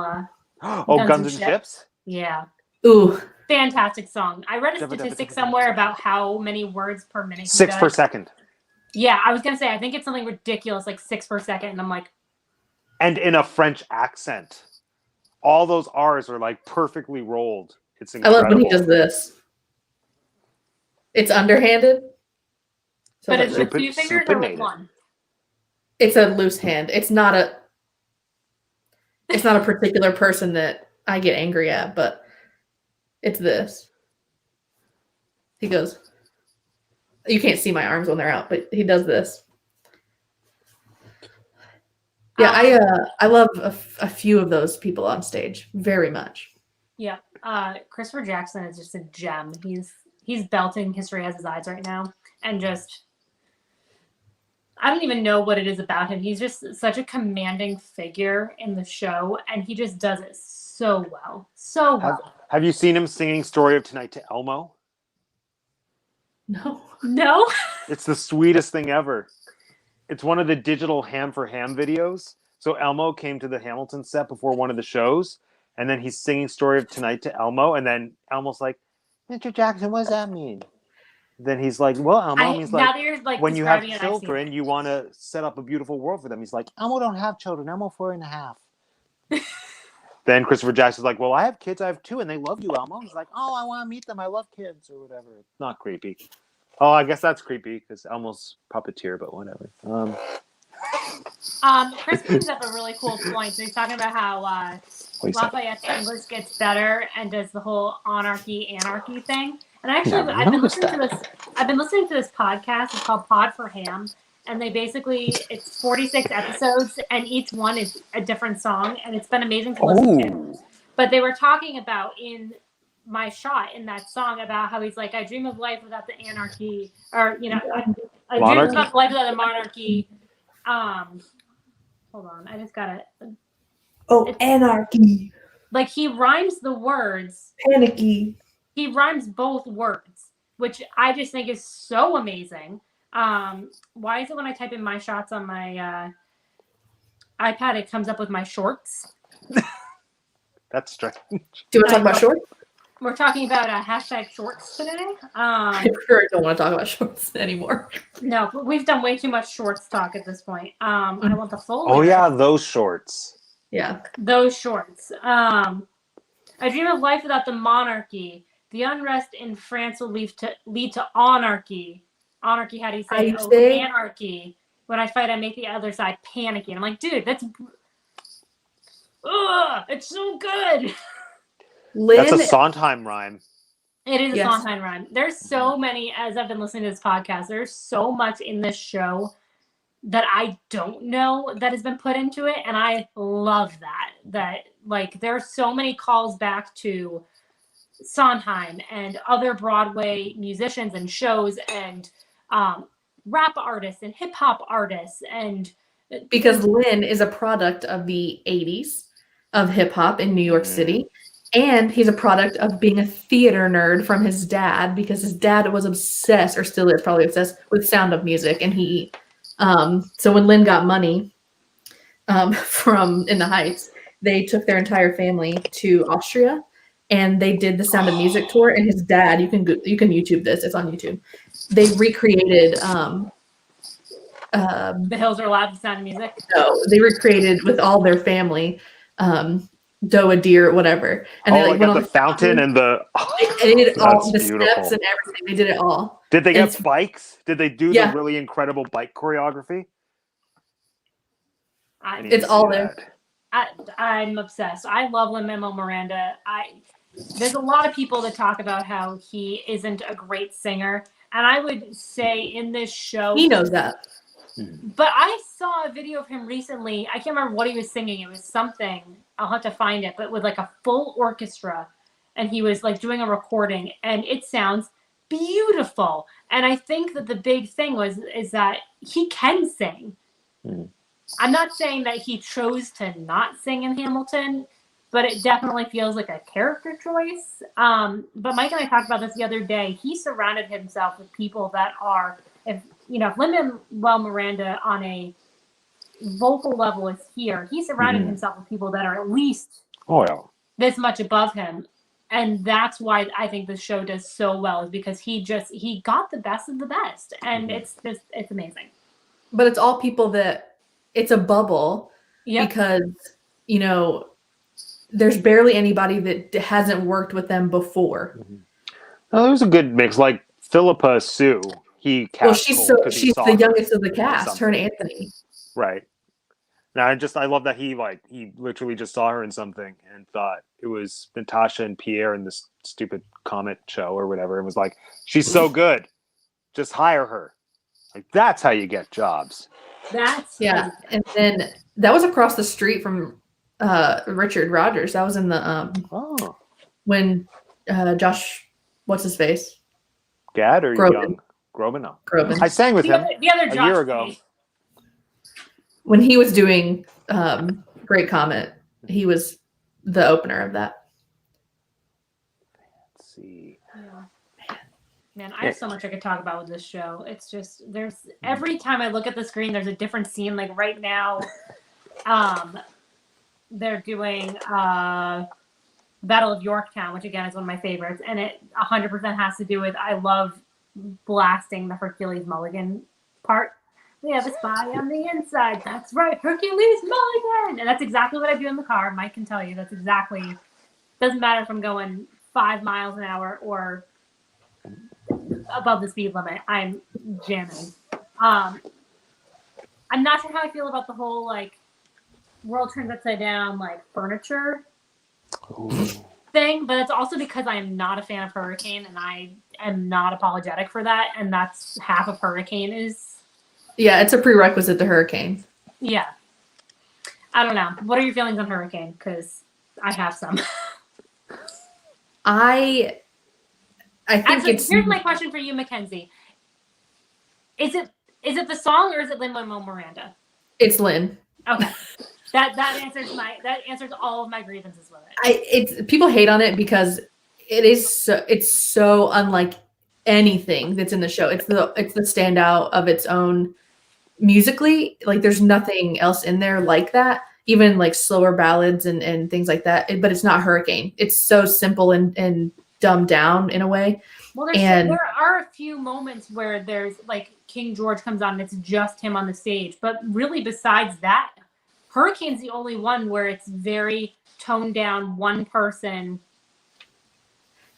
Guns and Ships? Yeah. Ooh. Fantastic song. I read a statistic somewhere about how many words per minute. 6 per second. Yeah, I was gonna say I think it's something ridiculous, like 6 per second, and I'm like. And in a French accent. All those R's are like perfectly rolled. It's incredible. I love when he does this. It's underhanded. So But it's Super- with 2 fingers or with supinated. 1? it's a loose hand. It's not a particular person that I get angry at, but it's this. He goes, you can't see my arms when they're out, but he does this. Yeah, I love a few of those people on stage very much. Yeah, Christopher Jackson is just a gem. He's belting History Has His Eyes right now, and just I don't even know what it is about him. He's just such a commanding figure in the show, and he just does it so well, so well. Have you seen him singing "Story of Tonight" to Elmo? No. It's the sweetest thing ever. It's one of the digital Ham for Ham videos. So Elmo came to the Hamilton set before one of the shows, and then he's singing "Story of Tonight" to Elmo, and then Elmo's like, "Mr. Jackson, what does that mean?" Then he's like, "Well, Elmo means like when you have children, you want to set up a beautiful world for them." He's like, "Elmo don't have children. Elmo 4.5." Then Christopher Jackson's like, "Well, I have kids. I have 2, and they love you, Elmo." He's like, "Oh, I want to meet them. I love kids," or whatever. It's not creepy. Oh, I guess that's creepy because Elmo's puppeteer, but whatever. Chris brings up a really cool point. So he's talking about how Lafayette's English gets better and does the whole anarchy thing. And actually, I've been listening to this podcast. It's called Pod for Ham, and it's 46 episodes, and each one is a different song, and it's been amazing to listen to. But they were talking about in my shot in that song about how he's like, I dream of life without the anarchy, or I dream of life without the monarchy. Hold on, I just got it. Anarchy. Like he rhymes the words. Panicky. He rhymes both words, which I just think is so amazing. Why is it when I type in my shots on my iPad, it comes up with my shorts? That's strange. Do you want to talk about shorts? We're talking about hashtag shorts today. I sure don't want to talk about shorts anymore. No, but we've done way too much shorts talk at this point. I want the full. Oh lyrics. yeah, those shorts. Yeah. Those shorts. I dream of life without the monarchy. The unrest in France will lead to anarchy. Anarchy, how do you say? Anarchy. When I fight, I make the other side panicky. And I'm like, dude, that's it's so good. Lynn, That's a Sondheim rhyme. It is Yes. a Sondheim rhyme. There's so many, as I've been listening to this podcast, there's so much in this show that I don't know that has been put into it. And I love that. That, like, there are so many calls back to Sondheim and other Broadway musicians and shows and rap artists and hip hop artists. And because Lynn is a product of the 80s of hip hop in New York City. And he's a product of being a theater nerd from his dad, because his dad was obsessed, or still is probably obsessed, with Sound of Music. And he, so when Lynn got money from In the Heights, they took their entire family to Austria, and they did the Sound of Music tour. And his dad, you can YouTube this; it's on YouTube. They recreated. The Hills Are Loud, the Sound of Music. No, they recreated with all their family. Doe a deer, whatever, and they went on the fountain and the. They did all the beautiful. steps and everything. They did it all. Did they get bikes? Did they do Yeah. the really incredible bike choreography? It's all there. I'm obsessed. I love Lin-Manuel Miranda. There's a lot of people that talk about how he isn't a great singer, and I would say in this show He knows that. But I saw a video of him recently. I can't remember what he was singing. It was something. I'll have to find it, but with like a full orchestra, and he was like doing a recording, and it sounds beautiful. And I think that the big thing is that he can sing. I'm not saying that he chose to not sing in Hamilton, but it definitely feels like a character choice. But Mike and I talked about this the other day. He surrounded himself with people that are, if Lin-Manuel Miranda on a vocal level is here, he surrounded himself with people that are at least this much above him. And that's why I think the show does so well, is because he got the best of the best. And it's amazing. But it's all people that, it's a bubble. Yep. Because, there's barely anybody that hasn't worked with them before. Oh, there was a good mix. Like Philippa Sue, he cast. She's the youngest of the cast, her and Anthony. Right. Now I love that he literally just saw her in something and thought it was Natasha and Pierre in this stupid Comet show or whatever, and was like, she's so good, just hire her. Like, that's how you get jobs. Yeah. And then that was across the street from Richard Rogers. That was in the when Josh, what's his face? Gad or Groban. Young? Groban, no. Groban. I sang with him The other a Josh year ago. Page. When he was doing Great Comet, he was the opener of that. Let's see. Yeah. Man, I have so much I could talk about with this show. It's just, every time I look at the screen, there's a different scene. Like right now, they're doing Battle of Yorktown, which again is one of my favorites. And it 100% has to do with, I love blasting the Hercules Mulligan part. We have a spy on the inside. That's right, Hercules Mulligan. And that's exactly what I do in the car. Mike can tell you that's exactly, doesn't matter if I'm going 5 miles an hour or above the speed limit. I'm jamming. I'm not sure how I feel about the whole world turns upside down furniture thing, but it's also because I'm not a fan of Hurricane, and I am not apologetic for that. And that's half of Hurricane is. Yeah, it's a prerequisite to Hurricane. Yeah. I don't know. What are your feelings on Hurricane? Because I have some. I think Actually, it's. here's my question for you, MacKenzie. Is it the song or is it Lin-Manuel Miranda? It's Lynn. Okay. That answers all of my grievances with it. It's people hate on it because it's so unlike anything that's in the show. It's the standout of its own musically. There's nothing else in there like that. Even slower ballads and things like that. But it's not Hurricane. It's so simple and dumbed down in a way. Well, And- there are a few moments where there's like King George comes on and it's just him on the stage. But really, besides that, Hurricane's the only one where it's very toned down, one person.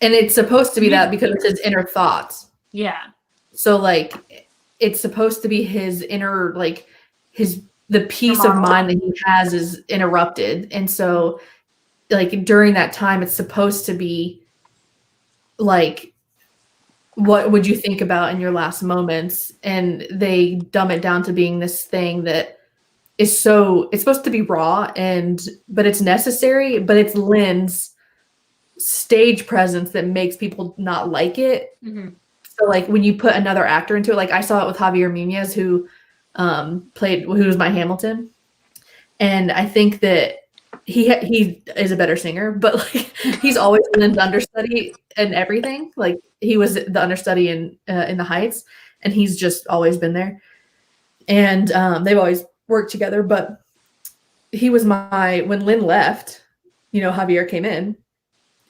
And it's supposed to be that because it's his inner thoughts. Yeah. So like it's supposed to be his inner, like the peace of mind that he has is interrupted. And so like during that time, it's supposed to be like, what would you think about in your last moments? And they dumb it down to being this thing that is it's supposed to be raw but it's necessary, but it's Lynn's stage presence that makes people not like it. Mm-hmm. So like when you put another actor into it, like I saw it with Javier Munoz, who was my Hamilton. And I think that he is a better singer, but like he's always been the understudy and everything. Like he was the understudy in the Heights, and he's just always been there. And they've always worked together. But he was when Lynn left, Javier came in,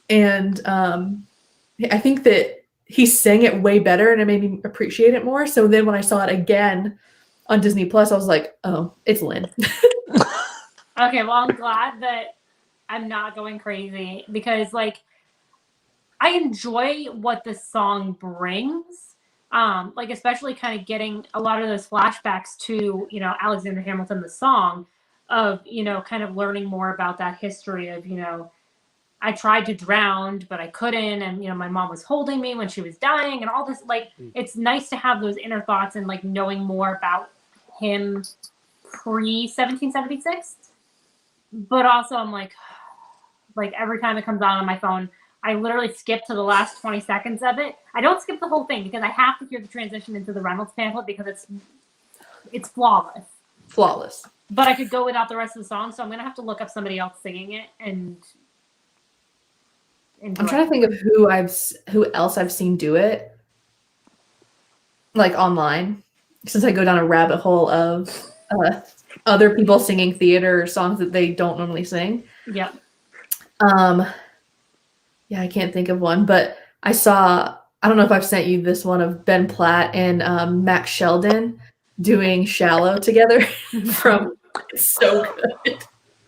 and I think that he sang it way better, and it made me appreciate it more. So then when I saw it again on Disney Plus, I was like, oh, it's Lynn. Okay, well, I'm glad that I'm not going crazy because, like, I enjoy what the song brings. Like, especially kind of getting a lot of those flashbacks to, Alexander Hamilton, the song, of, kind of learning more about that history of, I tried to drown, but I couldn't. And, my mom was holding me when she was dying and all this. Like, it's nice to have those inner thoughts and, like, knowing more about him pre-1776. But also I'm like every time it comes on my phone, I literally skip to the last 20 seconds of it. I don't skip the whole thing because I have to hear the transition into the Reynolds pamphlet because it's flawless. Flawless. But I could go without the rest of the song, so I'm going to have to look up somebody else singing it and I'm trying to think of who else I've seen do it, like online, since I go down a rabbit hole of other people singing theater songs that they don't normally sing. Yeah. Yeah, I can't think of one, but I don't know if I've sent you this one of Ben Platt and Max Sheldon doing Shallow together it's so good.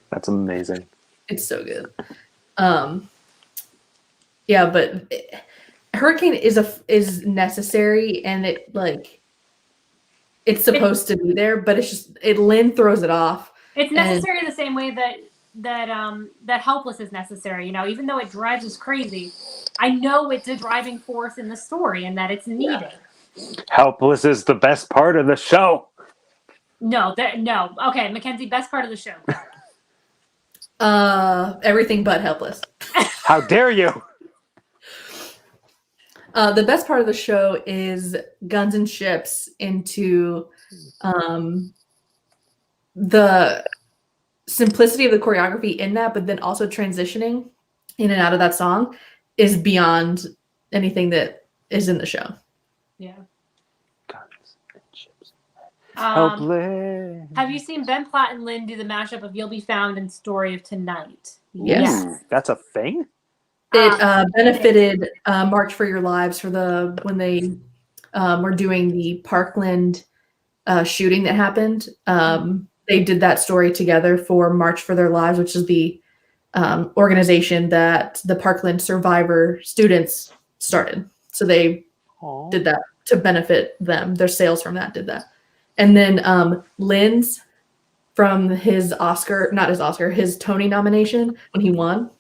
That's amazing. It's so good. Yeah, but Hurricane is necessary, and it's supposed to be there, but it's just Lynn throws it off. It's necessary the same way that Helpless is necessary. Even though it drives us crazy, I know it's a driving force in the story and that it's needed. Helpless is the best part of the show. No. Okay, MacKenzie, best part of the show. Everything but Helpless. How dare you? The best part of the show is Guns and Ships into the simplicity of the choreography in that, but then also transitioning in and out of that song is beyond anything that is in the show. Yeah. Guns and Ships. Helpless. Have you seen Ben Platt and Lynn do the mashup of You'll Be Found and Story of Tonight? Yes. Ooh, that's a thing? It benefited March for Your Lives when they were doing the Parkland shooting that happened. They did that story together for March for Their Lives, which is the organization that the Parkland survivor students started. So they did that to benefit them. Their sales from that did that. And then Lynn's from his Tony nomination when he won.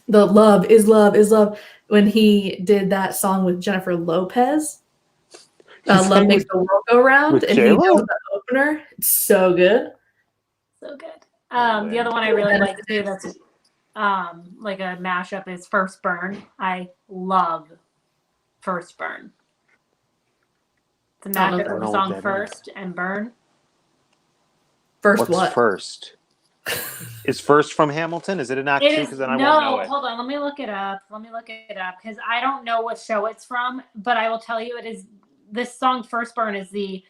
The Love is Love is Love. When he did that song with Jennifer Lopez, Love Makes the World Go Round, and he knows the opener. It's so good. So good. The other one I really like too, that's like a mashup, is First Burn. I love First Burn. It's a mashup of the song First and Burn. First What's what? First? Is First from Hamilton? Is it an act 2? Because then I won't know it. Hold on. Let me look it up because I don't know what show it's from, but I will tell you this song First Burn is the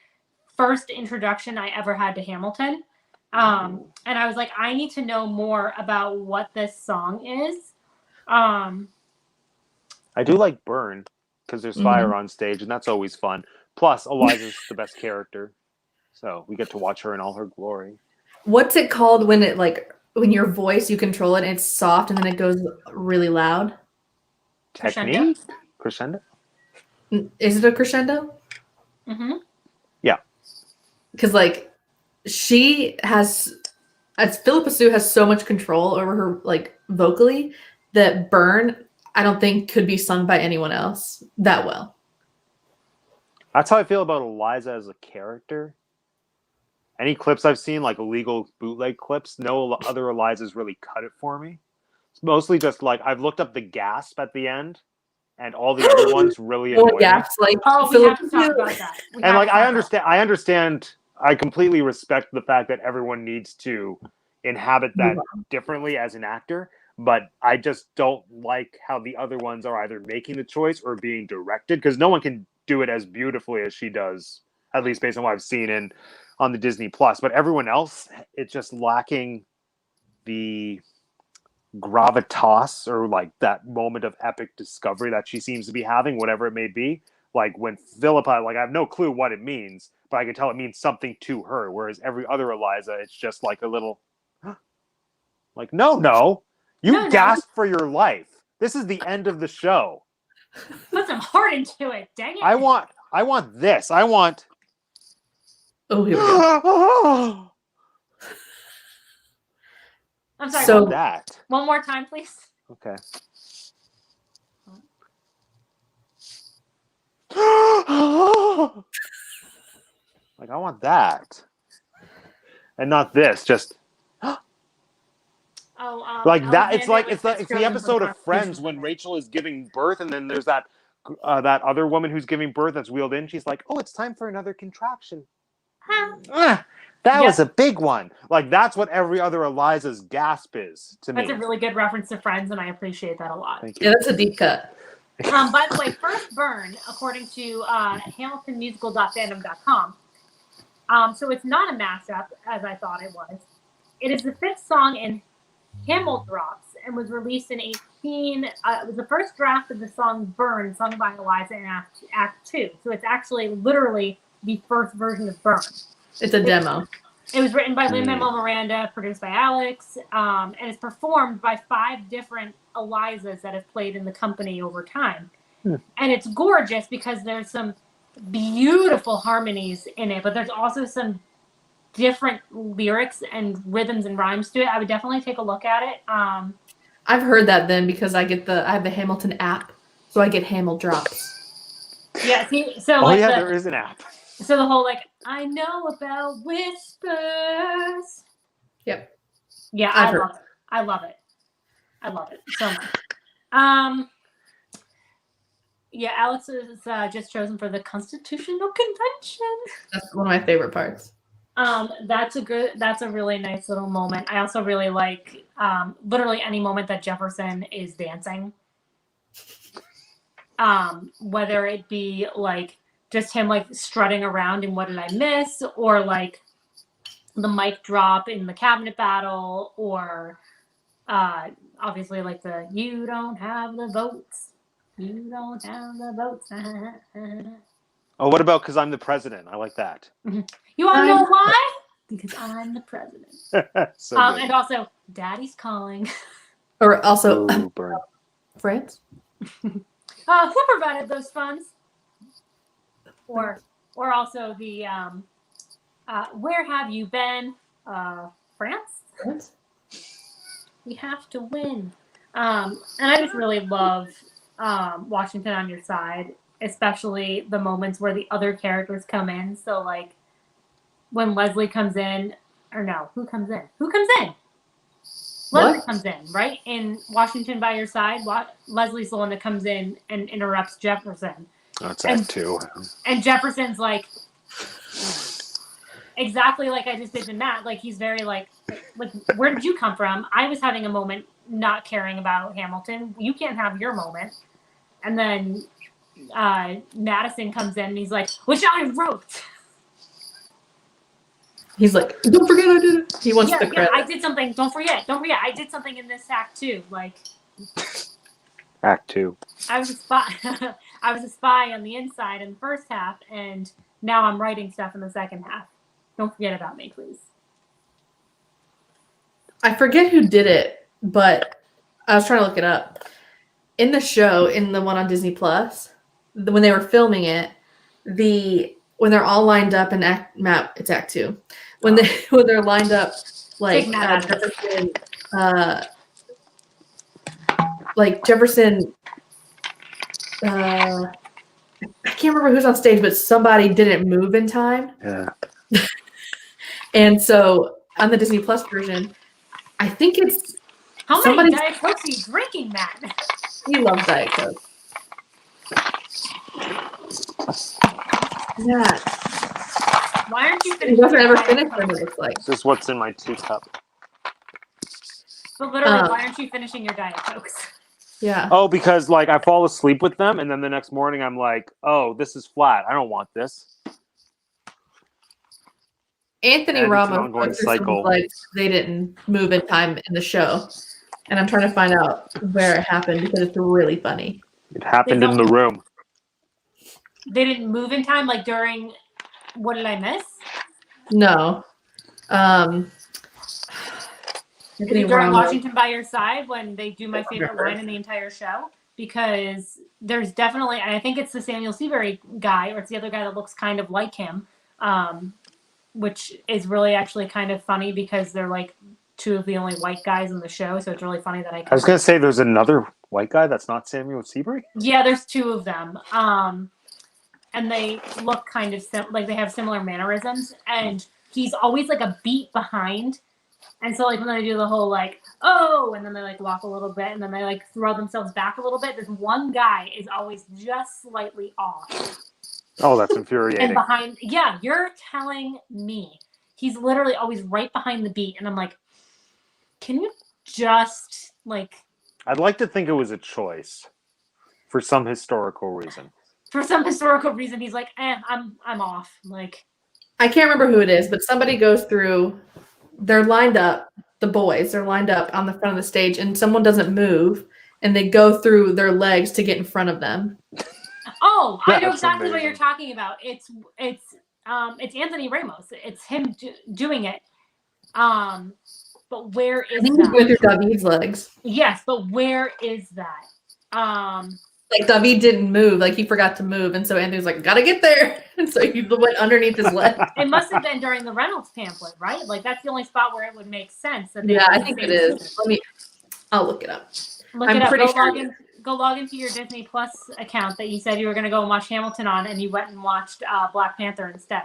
first introduction I ever had to Hamilton. And I was like, I need to know more about what this song is. I I do like Burn because there's fire on stage, and that's always fun. Plus, Eliza's the best character, so we get to watch her in all her glory. What's it called when it when your voice you control it and it's soft and then it goes really loud? Technique? Crescendo? Is it a crescendo? Mm-hmm. Yeah. Because she has, as Philippa Sue has so much control over her vocally that Burn I don't think could be sung by anyone else that well. That's how I feel about Eliza as a character. Any clips I've seen, like illegal bootleg clips, no other Elizas really cut it for me. It's mostly just I've looked up the gasp at the end, and all the other ones really annoy me. We have to talk about that. And I understand. I completely respect the fact that everyone needs to inhabit that differently as an actor, but I just don't like how the other ones are either making the choice or being directed, because no one can do it as beautifully as she does, at least based on what I've seen on the Disney Plus. But everyone else, it's just lacking the gravitas or that moment of epic discovery that she seems to be having, whatever it may be. Like when Philippa, I have no clue what it means, but I can tell it means something to her. Whereas every other Eliza, it's just a little, no, you gasped for your life. This is the end of the show. Put some heart into it, dang it. I want this. I want. Oh, here we go. I'm sorry. So that. One more time, please. Okay. I want that, and not this. Just that. It's the episode of Friends when Rachel is giving birth, and then there's that other woman who's giving birth that's wheeled in. She's like, "Oh, it's time for another contraction." That was a big one. That's what every other Eliza's gasp is to me. That's a really good reference to Friends, and I appreciate that a lot. Thank you. Yeah, that's a deep cut. By the way, first Burn, according to HamiltonMusical.fandom.com. So it's not a mashup, as I thought it was. It is the 5th song in Hamil-Talk and was released in 18. It was the first draft of the song Burn, sung by Eliza in Act 2. So it's actually literally the first version of Burn. It's a demo. It was written by Lin-Manuel Miranda, produced by Alex, and it's performed by 5 different Elizas that have played in the company over time. And it's gorgeous because there's some beautiful harmonies in it, but there's also some different lyrics and rhythms and rhymes to it. I would definitely take a look at it. I've heard that then because I have the Hamilton app, so I get Hamil drops. Yeah, see, so there is an app. So the whole I know about whispers. Yep. Yeah, I love it. I love it. I love it so much. Yeah, Alex is just chosen for the Constitutional Convention. That's one of my favorite parts. That's a really nice little moment. I also really like literally any moment that Jefferson is dancing. Whether it be just him strutting around in What Did I Miss, or the mic drop in the cabinet battle, or obviously the you don't have the votes. You don't have the votes. Oh, what about because I'm the president? I like that. You want to know why? Because I'm the president. So good. And also, Daddy's calling. Or also, Burn. France? Who provided those funds? Or also the where have you been? France? We have to win. And I just really love Washington on Your Side, especially the moments where the other characters come in. So when Leslie comes in, or no, who comes in? Who comes in? Leslie comes in, right? In Washington by Your Side, Leslie's the one that comes in and interrupts Jefferson. That's Act 2. And Jefferson's exactly like I just did to Matt. He's very where did you come from? I was having a moment not caring about Hamilton. You can't have your moment. And then Madison comes in and he's like, which I wrote. He's like, don't forget I did it. He wants the credit. I did something. Don't forget. I did something in this act too. Act 2. I was a spy. I was a spy on the inside in the first half, and now I'm writing stuff in the second half. Don't forget about me, please. I forget who did it, but I was trying to look it up. In the show, in the one on Disney Plus, when they were filming it, when they're all lined up in it's Act 2. When they're lined up like Take Matt out of this. Jefferson, Jefferson. I can't remember who's on stage, but somebody didn't move in time, Yeah. and so on the Disney Plus version, I think it's How somebody. many Diet Cokes are you drinking, Matt? He loves Diet Coke. Yeah, Why aren't you he finishing? doesn't your ever Diet finish Coke? them. It looks like. This is what's in my teacup. But literally, why aren't you finishing your Diet Cokes? Yeah. Oh, because like I fall asleep with them, and then the next morning I'm like, oh, this is flat. I don't want this. Anthony And it's an Ramos ongoing goes through some cycle. like they didn't move in time in the show, and I'm trying to find out where it happened because it's really funny. It happened in the room. They didn't move in time, like during. What did I miss? No. Is Anthony it during Ramos. Washington by Your Side when they do my favorite line in the entire show? Because there's definitely, and I think it's the Samuel Seabury guy, or it's the other guy that looks kind of like him, which is really actually kind of funny because they're like two of the only white guys in the show. So it's really funny that I was gonna say there's another white guy that's not Samuel Seabury. Yeah, there's two of them. And they look kind of like they have similar mannerisms, and he's always like a beat behind. And so, like, when they do the whole, like, oh, and then they, like, walk a little bit, and then they, like, throw themselves back a little bit, this one guy is always just slightly off. Oh, that's infuriating. And behind, yeah, you're telling me. He's literally always right behind the beat, and I'm like, can you just, like... I'd like to think it was a choice for some historical reason. For some historical reason, he's like, I'm off. Like, I can't remember who it is, but somebody goes through. They're lined up. The boys. They're lined up on the front of the stage, and someone doesn't move, and they go through their legs to get in front of them. oh, I know That's exactly what amazing. you're talking about. It's Anthony Ramos. It's him doing it. But where is I think he's going that? through David's legs. Yes, but where is that? Like David didn't move, like he forgot to move, and so Anthony's like, "Gotta get there," and so he went underneath his leg. It must have been during the Reynolds pamphlet, right? Like that's the only spot where it would make sense. That they Yeah, were I the think same it is. season. I'll look it up. Look I'm it up. pretty Go sure log it in. Go log into your Disney Plus account that you said you were going to go and watch Hamilton on, and you went and watched Black Panther instead.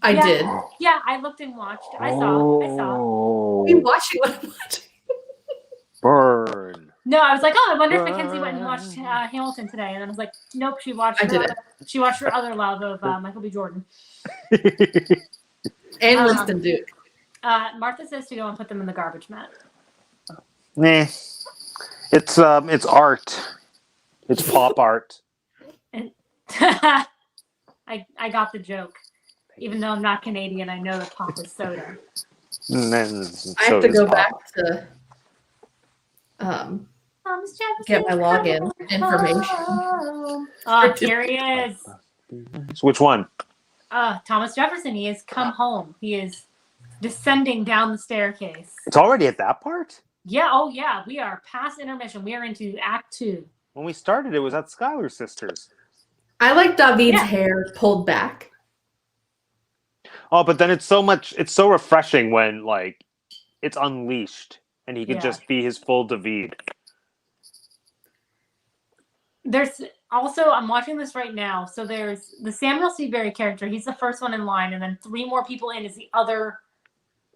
I Yeah. did. Yeah, I looked and watched. I saw. Are you watching what I'm watching? Burn. No, I was like, oh, I wonder if MacKenzie went and watched Hamilton today, and then I was like, nope, she watched. I didn't. She watched her other love of Michael B. Jordan. And Winston Duke. Martha says to go and put them in the garbage, Matt. Nah. It's art. It's pop art. And I got the joke. Even though I'm not Canadian, I know that pop is soda. And then I have to so go does back pop. to get my login information. Oh, here he is. So which one? Thomas Jefferson. He has come home. He is descending down the staircase. It's already at that part? Yeah, oh yeah. We are past intermission. We are into Act 2. When we started, it was at Schuyler Sisters. I like David's Yeah. hair pulled back. Oh, but then it's so refreshing when like it's unleashed and he can Yeah. just be his full David. There's also, I'm watching this right now. So there's the Samuel Seabury character. He's the first one in line, and then 3 more people in is the other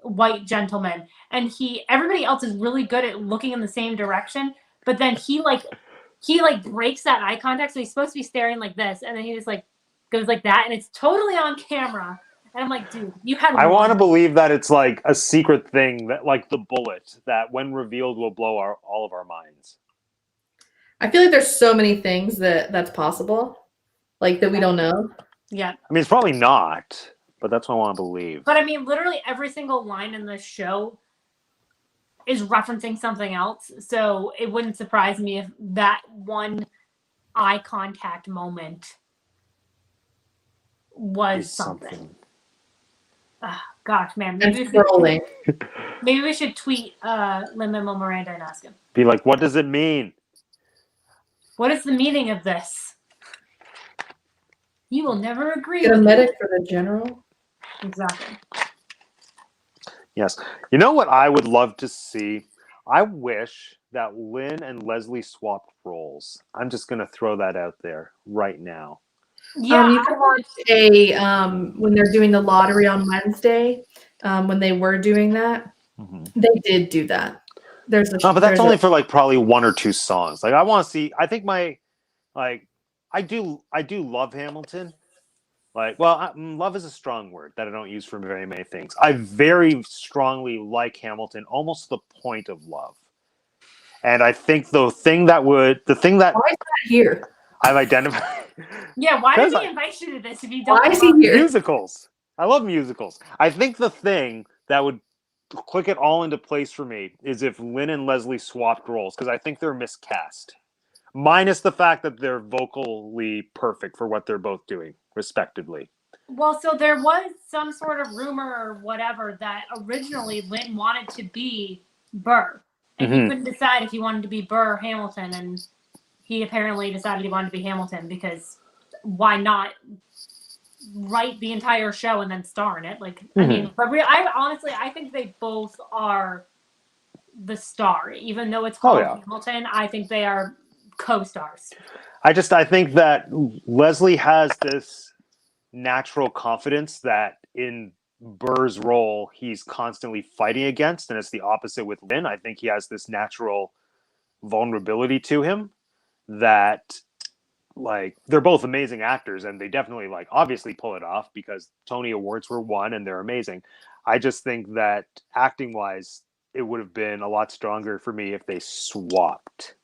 white gentleman. And everybody else is really good at looking in the same direction, but then he breaks that eye contact. So he's supposed to be staring like this, and then he just like goes like that, and it's totally on camera. And I'm like, dude, you had. I want to one. believe that it's like a secret thing that, like the bullet, that when revealed will blow all of our minds. I feel like there's so many things that's possible, like that we don't know. Yeah, I mean, it's probably not, but that's what I want to believe. but I mean, literally every single line in this show is referencing something else. So it wouldn't surprise me if that one eye contact moment was Is something. Gosh, man, And scrolling. maybe we should tweet Lin-Manuel Miranda and ask him, Be like, what does it mean? what is the meaning of this? You will never agree Get a with medic for the general. me. Exactly. Yes. You know what I would love to see? I wish that Lynn and Leslie swapped roles. I'm just going to throw that out there right now. Yeah, You can watch when they're doing the lottery on Wednesday. When they were doing that, they did do that. There's a No, but that's only for like probably one or two songs. Like I want to see. I think I do love Hamilton. Like, well, love is a strong word that I don't use for very many things. I very strongly like Hamilton, almost to the point of love. And I think the thing that why is that here? I've identified. Yeah, why did Because he invite you to this if you don't Why is he love here? musicals. I love musicals. I think the thing that would click it all into place for me is if Lynn and Leslie swapped roles, because I think they're miscast. Minus the fact that they're vocally perfect for what they're both doing, respectively. Well, so there was some sort of rumor or whatever that originally Lynn wanted to be Burr. And he couldn't decide if he wanted to be Burr or Hamilton. And he apparently decided he wanted to be Hamilton because why not write the entire show and then star in it? Like, I mean, but I think they both are the star. Even though it's called Hamilton, I think they are co-stars. I think that Leslie has this natural confidence that in Burr's role he's constantly fighting against, and it's the opposite with Lynn. I think he has this natural vulnerability to him that, like, they're both amazing actors and they definitely, like, obviously pull it off because Tony Awards were won and they're amazing. I just think that acting wise it would have been a lot stronger for me if they swapped.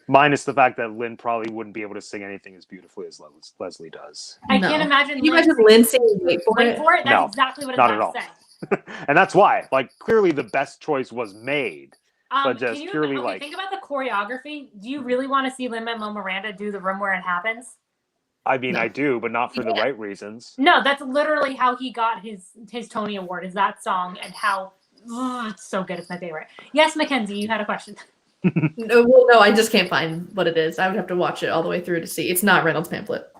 Minus the fact that Lynn probably wouldn't be able to sing anything as beautifully as Leslie does. I can't imagine. Can you imagine Lynn singing Wait for It? That's No, exactly what not I at was all. about to say. And that's why, like, clearly the best choice was made. But Can just you purely think about the choreography. Do you really want to see Lin-Manuel Miranda do The Room Where It Happens? I mean, No. I do, but not for the right reasons. No, that's literally how he got his Tony Award, is that song, and how it's so good. It's my favorite. Yes, MacKenzie, you had a question. No, I just can't find what it is. I would have to watch it all the way through to see. It's not Reynolds Pamphlet.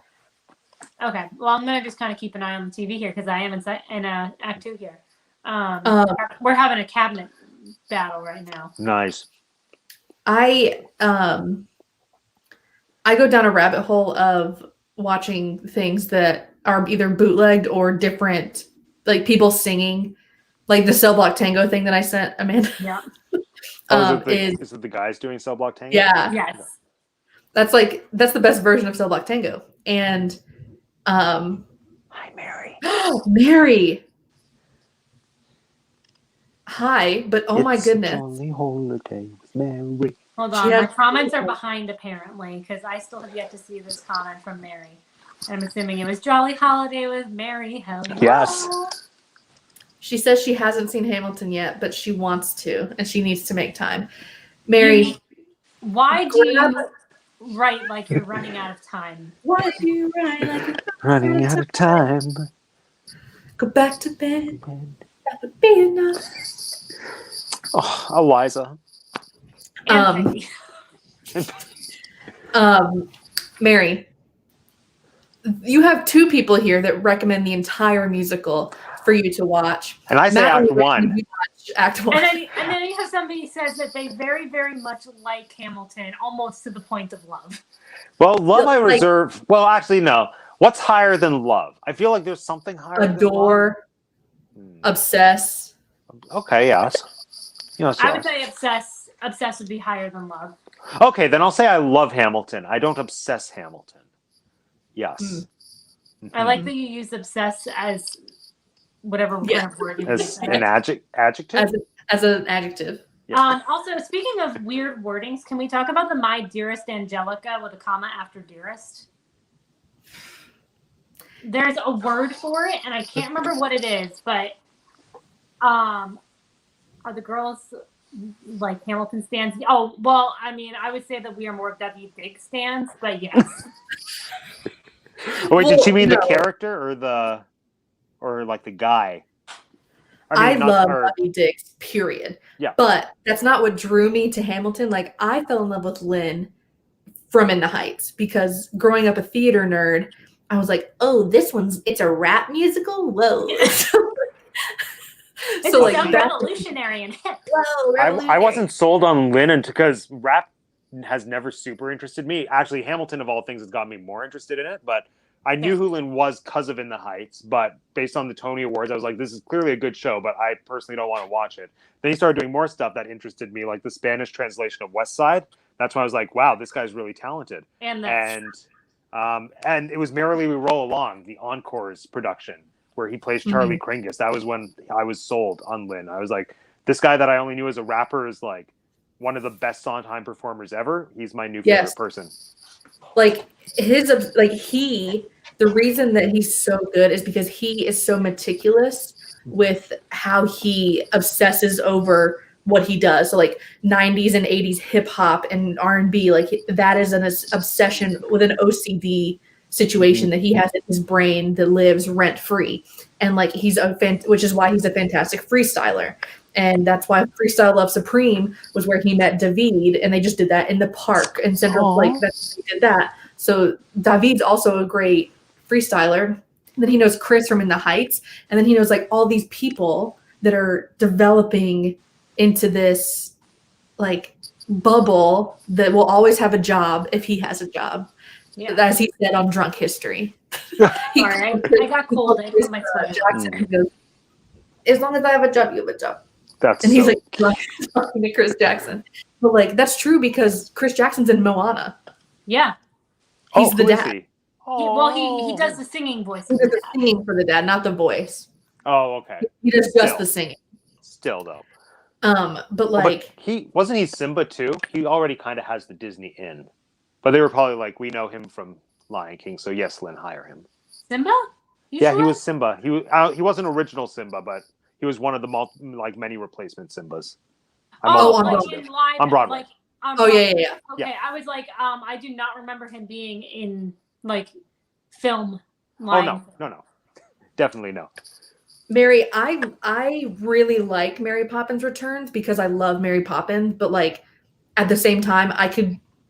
Okay, well, I'm gonna just kind of keep an eye on the TV here because I am in Act 2 here. We're having a cabinet battle right now. Nice. I go down a rabbit hole of watching things that are either bootlegged or different, like people singing, like the Cell Block Tango thing that I sent Amanda. Yeah. Is it the guys doing Cell Block Tango? Yeah. Yes. That's the best version of Cell Block Tango. And Hi, Mary. Mary. Hi, but oh my goodness. Only holiday with Mary. Hold on, my comments are behind apparently because I still have yet to see this comment from Mary. I'm assuming it was Jolly Holiday with Mary. Hell yeah. Yes. She says she hasn't seen Hamilton yet, but she wants to, and she needs to make time. Mary, why do you write like you're running out of time? Why do you write like you're running out of time? Go back to bed. That would be enough. Oh, Eliza. Mary, you have two people here that recommend the entire musical for you to watch. And I say Matt Act 1. Act 1. And then you have somebody who says that they very, very much like Hamilton, almost to the point of love. Well, love I like- reserve. Well, actually, no. What's higher than love? I feel like there's something higher Adore, than love. obsess. Okay, yes. Yes, I would yes. say obsess would be higher than love. Okay, then I'll say I love Hamilton. I don't obsess Hamilton. Yes. I like that you use obsess as whatever kind of word you As use. an adjective? As an adjective. Yeah. Also, speaking of weird wordings, can we talk about the My Dearest Angelica with a comma after dearest? There's a word for it, and I can't remember what it is, but Are the girls like Hamilton stands? Oh, well, I mean, I would say that we are more David Diggs stands, but yes. Oh, wait, did she mean no. the character or like the guy? I not love her. Bobby Diggs, period. Yeah. But that's not what drew me to Hamilton. Like, I fell in love with Lynn from In the Heights because growing up a theater nerd, I was like, oh, it's a rap musical? Whoa. It's So, like, so that's revolutionary and hip. whoa, I wasn't sold on Lynn because rap has never super interested me. Actually, Hamilton of all things has got me more interested in it, but I knew who Lynn was because of In the Heights, but based on the Tony Awards, I was like, this is clearly a good show, but I personally don't want to watch it. Then he started doing more stuff that interested me, like the Spanish translation of West Side. That's when I was like, wow, this guy's really talented. And it was Merrily We Roll Along, the Encores production, where he plays Charlie Kringus. That was when I was sold on Lynn. I was like, this guy that I only knew as a rapper is like one of the best Sondheim performers ever. He's my new favorite person. Like the reason that he's so good is because he is so meticulous with how he obsesses over what he does. So like 90s and 80s hip hop and R&B, like that is an obsession with an OCD situation that he has in his brain that lives rent free. And like which is why he's a fantastic freestyler. And that's why Freestyle Love Supreme was where he met David, and they just did that in the park in Central. Like they did that. So David's also a great freestyler. Then he knows Chris from In the Heights, and then he knows like all these people that are developing into this like bubble that will always have a job if he has a job. Yeah. As he said on Drunk History. Sorry, I got cold. I put my sweater. Jackson, he goes, as long as I have a job, you have a job. He's like talking to Chris Jackson. But like that's true because Chris Jackson's in Moana. Yeah. He's the dad. He does the singing voice. He does the singing for the dad, not the voice. Oh, okay. He does just the singing. Still though. But like he wasn't Simba too? He already kind of has the Disney in. But they were probably like, we know him from Lion King, so yes, Lynn, hire him. Simba? Yeah, he was Simba. He wasn't original Simba, but he was one of the many replacement Simbas. On Broadway. Okay, I was like, I do not remember him being in like film. No, definitely no. Mary, I really like Mary Poppins Returns because I love Mary Poppins, but like at the same time,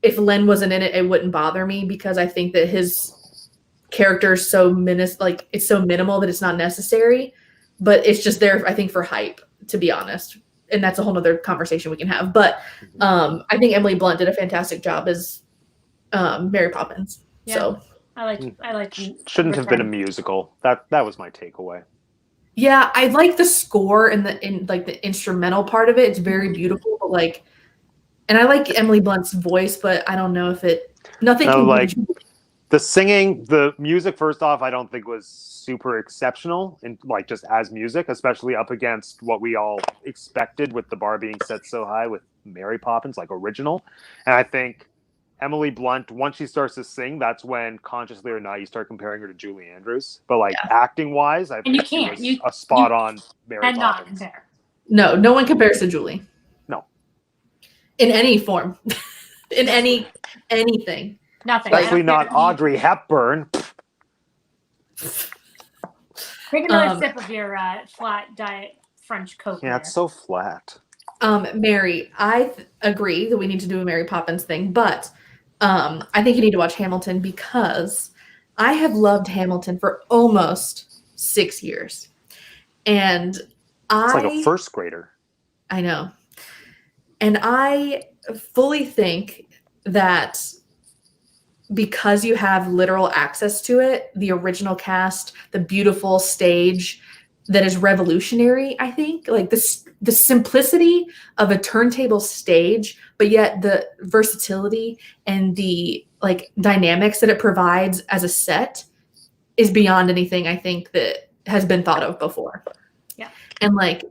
if Len wasn't in it, it wouldn't bother me because I think that his character is so it's so minimal that it's not necessary, but it's just there, I think, for hype, to be honest. And that's a whole nother conversation we can have. But I think Emily Blunt did a fantastic job as Mary Poppins. Yeah. So I like shouldn't have been a musical. That was my takeaway. Yeah, I like the score and the instrumental part of it. It's very beautiful, but like, and I like Emily Blunt's voice, but I don't know if the singing, the music. First off, I don't think was super exceptional, and like just as music, especially up against what we all expected with the bar being set so high with Mary Poppins, like original. And I think Emily Blunt, once she starts to sing, that's when, consciously or not, you start comparing her to Julie Andrews. But like acting wise, I think she was a spot on Mary Poppins. No one compares to Julie. No. In any form. In anything. Nothing. Especially not Audrey Hepburn. Take another sip of your flat diet French Coke. Yeah, it's so flat. Mary, I agree that we need to do a Mary Poppins thing, but I think you need to watch Hamilton because I have loved Hamilton for almost 6 years. And it's like a first grader. I know. And I fully think that because you have literal access to it, the original cast, the beautiful stage that is revolutionary, I think, like the simplicity of a turntable stage, but yet the versatility and the like dynamics that it provides as a set is beyond anything I think that has been thought of before. Yeah. And like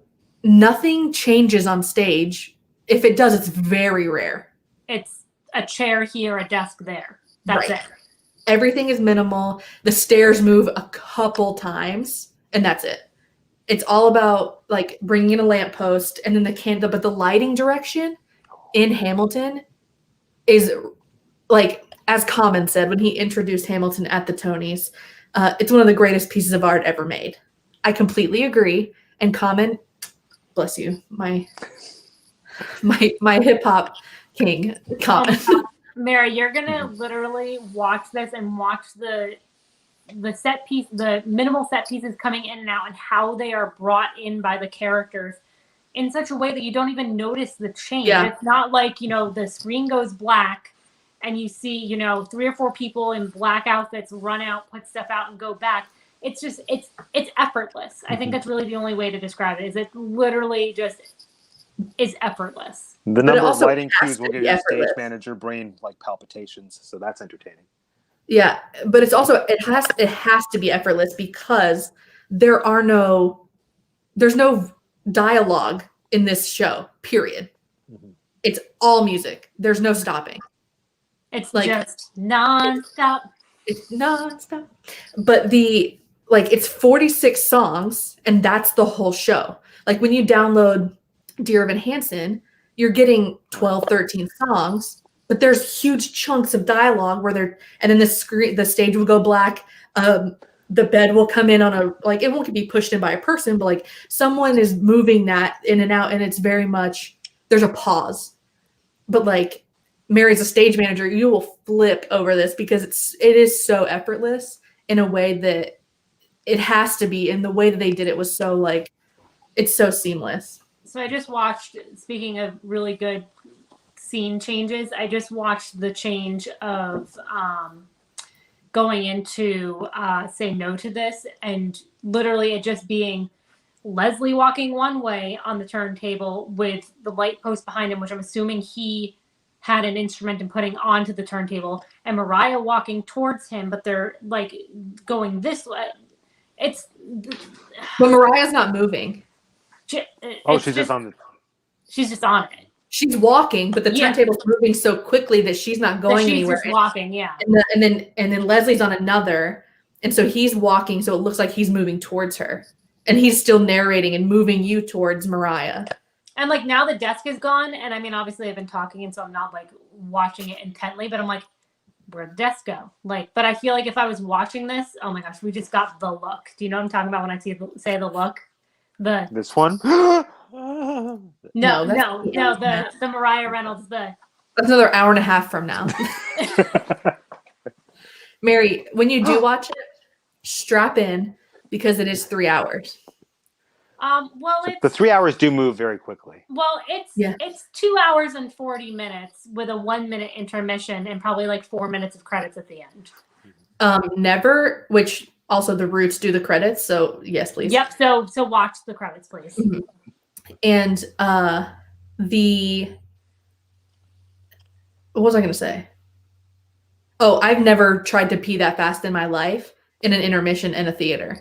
nothing changes on stage. If it does, it's very rare. It's a chair here, a desk there. That's it. Everything is minimal. The stairs move a couple times and that's it. It's all about like bringing in a lamppost and then but the lighting direction in Hamilton is like, as Common said when he introduced Hamilton at the Tonys, it's one of the greatest pieces of art ever made. I completely agree. And Common, bless you, my hip hop king, Common. Mary, you're gonna literally watch this and watch the set piece, the minimal set pieces coming in and out, and how they are brought in by the characters in such a way that you don't even notice the change. Yeah. It's not like, the screen goes black and you see, 3 or 4 people in black outfits run out, put stuff out, and go back. It's just, it's effortless. I think that's really the only way to describe it. Is it literally just is effortless. The number of also lighting has cues will to give be your stage effortless. manager brain like palpitations, so that's entertaining. Yeah, but it's also it has to be effortless because there's no dialogue in this show, period. Mm-hmm. It's all music. There's no stopping. It's Like- just nonstop. It's nonstop. But it's 46 songs and that's the whole show. Like when you download Dear Evan Hansen, you're getting 12, 13 songs, but there's huge chunks of dialogue and then the stage will go black. The bed will come in on it won't be pushed in by a person, but like someone is moving that in and out, and it's very much, there's a pause. But like Mary's a stage manager, you will flip over this because it is so effortless in a way that it has to be, and the way that they did it was so like, it's so seamless. So I just watched, speaking of really good scene changes, I just watched the change of going into Say No to This, and literally it just being Leslie walking one way on the turntable with the light post behind him, which I'm assuming he had an instrument and putting onto the turntable, and Mariah walking towards him, but they're like going this way. It's But Mariah's not moving. She's just on it. She's walking, but the Yeah. turntable's moving so quickly that she's not going She's anywhere. just walking, yeah. And then Leslie's on another, and so he's walking, so it looks like he's moving towards her, and he's still narrating and moving you towards Mariah. And like now the desk is gone, and I mean obviously I've been talking, and so I'm not like watching it intently, but I'm like, where'd the desk go? Like, but I feel like if I was watching this, oh my gosh, we just got the look. Do you know what I'm talking about when I say the look? this one. No, No, the Mariah Reynolds, That's another hour and a half from now. Mary, when you do watch it, strap in because it is 3 hours. well, The 3 hours do move very quickly. it's 2 hours and 40 minutes with a 1 minute intermission and probably like 4 minutes of credits at the end. Never, which also the Roots do the credits, so yes, please. Yep. So watch the credits, please. Mhm. And what was I going to say? Oh, I've never tried to pee that fast in my life in an intermission in a theater.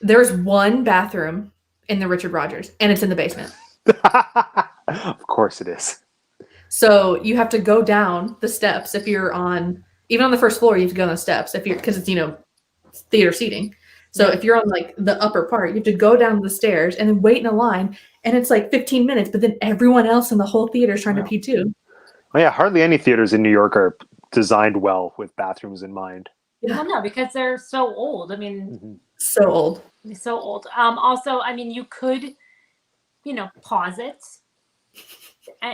There's one bathroom in the Richard Rodgers, and it's in the basement. Of course it is. So you have to go down the steps if you're even on the first floor, you have to go on the steps because it's, theater seating. So if you're on like the upper part, you have to go down the stairs and then wait in a line, and it's like 15 minutes, but then everyone else in the whole theater is trying to pee too. Oh yeah, hardly any theaters in New York are designed well with bathrooms in mind. Yeah. Well, no, because they're so old. I mean, So old. so old. Also, I mean, you could, pause it.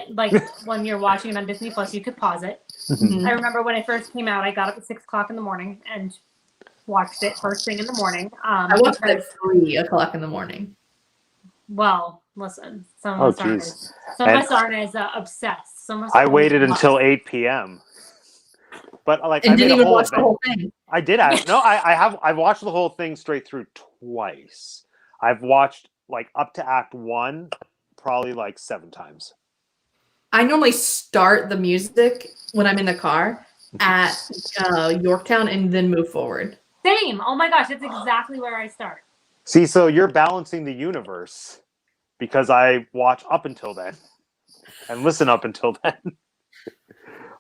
Like when you're watching it on Disney Plus, you could pause it. Mhm. I remember when it first came out, I got up at 6 o'clock in the morning and watched it first thing in the morning. I watched it at 3 o'clock in the morning. Well, listen, some Oh, of us aren't geez. as, some of us aren't as obsessed. Some of us I are waited only until watch. 8 p.m. But like And I made didn't a even whole watch the event. whole thing. I did. I've watched the whole thing straight through twice. I've watched like up to Act 1 probably like 7 times. I normally start the music when I'm in the car at Yorktown and then move forward. Same. Oh my gosh, that's exactly where I start. See, so you're balancing the universe because I watch up until then and listen up until then.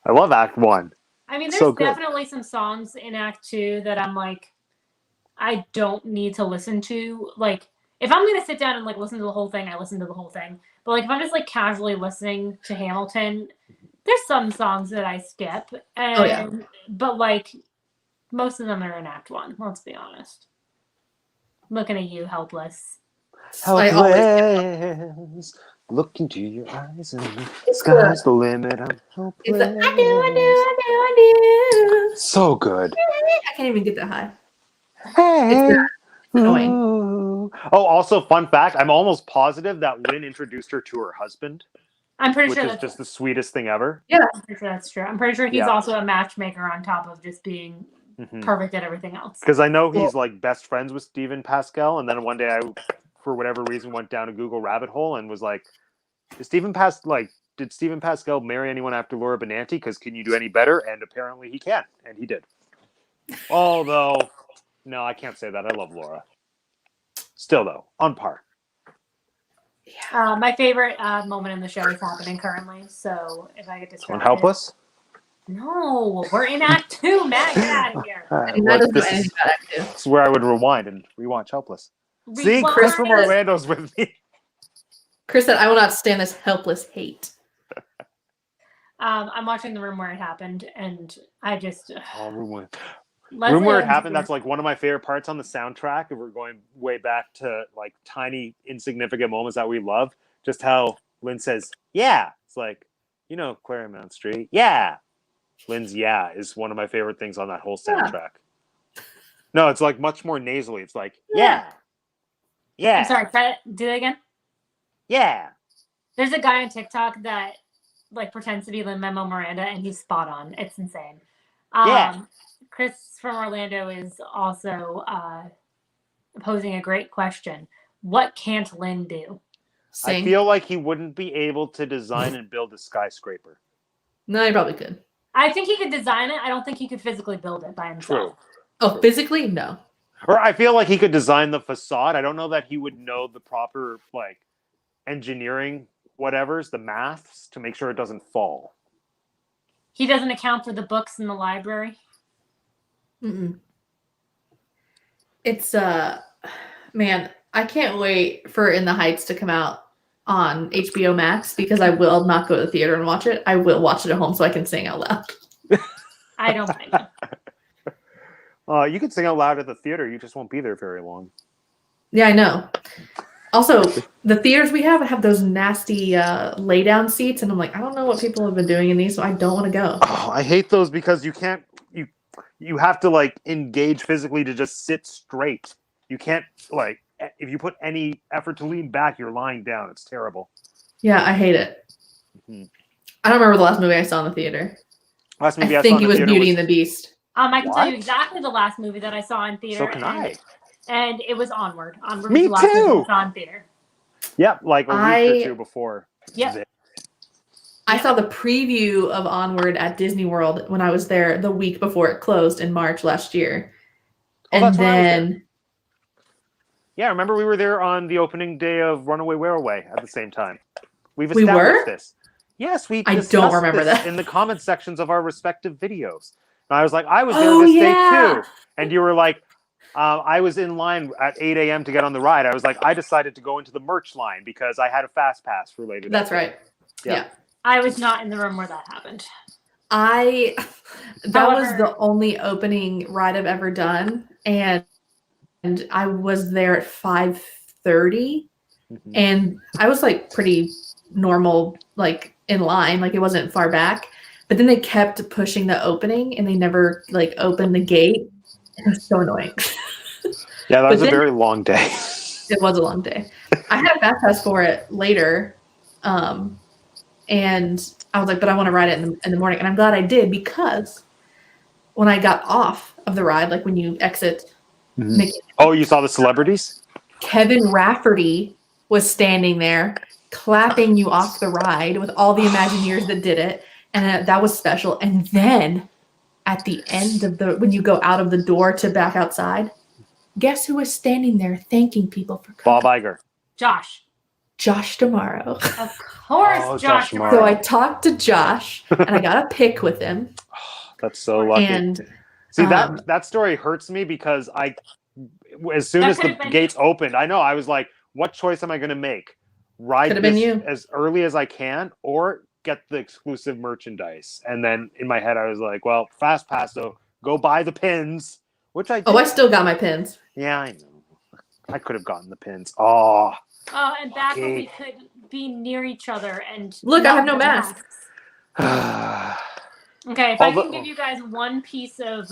I love Act 1. I mean, there's So good. definitely some songs in Act 2 that I'm like, I don't need to listen to. Like, if I'm gonna sit down and like listen to the whole thing, I listen to the whole thing. But like if I'm just like casually listening to Hamilton, there's some songs that I skip, and Oh, yeah. but like most of them are in Act One. Let's be honest. Looking at you, helpless. I always Helpless. Look into your eyes and the It's sky's the limit. I'm it's hopeless. the I do. So good. I can't even get that high. Hey. It's annoying. Ooh. Oh, also, fun fact, I'm almost positive that Lynn introduced her to her husband, I'm pretty which sure is that's just the sweetest thing ever. I'm pretty sure that's true. I'm pretty sure he's Yeah. also a matchmaker on top of just being perfect at everything else. Because I know he's like best friends with Stephen Pascal, and then one day I, for whatever reason, went down a Google rabbit hole and was like, did Stephen Pascal marry anyone after Laura Benanti? Because can you do any better? And apparently he can, and he did. Although, no, I can't say that. I love Laura. Still, though, on par. My favorite moment in the show is happening currently. So if I get distracted, On Helpless? No, we're in Act 2, Matt. Get out of here. And that doesn't do this anything about Act 2. is where I would rewind and rewatch Helpless. See, Rewind. Chris from Orlando's with me. Chris said, I will not stand this helpless hate. I'm watching The Room Where It Happened, and I just Oh, Room Leslie Where It Odom Happened, is- that's like one of my favorite parts on the soundtrack. If we're going way back to like tiny, insignificant moments that we love, just how Lynn says, yeah. It's like, Claremont Street. Yeah. Lynn's yeah is one of my favorite things on that whole soundtrack. No, it's like much more nasally. It's like, yeah. Yeah. I'm sorry, do that again. Yeah. There's a guy on TikTok that like pretends to be Lin-Manuel Miranda, and he's spot on. It's insane. Yeah. Chris from Orlando is also posing a great question. What can't Lynn do? Sing. I feel like he wouldn't be able to design and build a skyscraper. No, you probably could. I think he could design it. I don't think he could physically build it by himself. True. Oh, physically? No. Or I feel like he could design the facade. I don't know that he would know the proper like engineering whatevers, the maths to make sure it doesn't fall. He doesn't account for the books in the library. Mm-mm. It's, man, I can't wait for In the Heights to come out on HBO Max because I will not go to the theater and watch it. I will watch it at home so I can sing out loud. I don't blame you. You can sing out loud at the theater. You just won't be there very long. Yeah, I know. Also, the theaters we have those nasty lay down seats, and I'm like, I don't know what people have been doing in these, so I don't want to go. Oh, I hate those because you have to like engage physically to just sit straight. You can't like if you put any effort to lean back, you're lying down. It's terrible. Yeah, I hate it. Mm-hmm. I don't remember the last movie I saw in the theater. Last movie I I think saw in it the was theater Beauty and the Beast. I can tell you What? exactly the last movie that I saw in theater. So can I. And it was Onward. Onward Me was the last movie too! I saw in theater. Yep, like a week or two before. Yep. I saw the preview of Onward at Disney World when I was there the week before it closed in March last year. Oh, And that's when I was there. then Yeah, remember we were there on the opening day of Runaway Railway at the same time. We've We established were? this. Yes, we I don't discussed remember this that. in the comment sections of our respective videos. And I was like, I was there Oh, this yeah. day too. And you were like, I was in line at 8 a.m. to get on the ride. I was like, I decided to go into the merch line because I had a fast pass for later. That's that day. right. Yeah. Yeah. I was not in the room where that happened. That was However- the only opening ride I've ever done. And I was there at 5:30 Mhm. and I was like pretty normal, like in line, like it wasn't far back. But then they kept pushing the opening and they never like opened the gate. It was so annoying. Yeah, that But was a then- very long day. It was a long day. I had a fast pass for it later. And I was like, but I want to ride it in the morning. And I'm glad I did because when I got off of the ride, like when you exit, Oh, you saw the celebrities? Kevin Rafferty was standing there clapping you off the ride with all the Imagineers that did it. And that was special. And then at the end of when you go out of the door to back outside, guess who was standing there thanking people for coming? Bob Iger. Josh. Josh Tomorrow. Of course, Oh, Josh Josh Tomorrow. So I talked to Josh and I got a pic with him. That's so lucky. And See, um, that story hurts me because I as soon That as could the have been gates opened, I know I was like, what choice am I going to make? Ride Could have been this you. as early as I can, or get the exclusive merchandise? And then in my head, I was like, well, fast pass, so go buy the pins, which I did. Oh, I still got my pins. Yeah, I know. I could have gotten the pins. Oh, And back when we Lucky. could be near each other and Look, I have not no wear mask. Okay, if I can Although- give you guys one piece of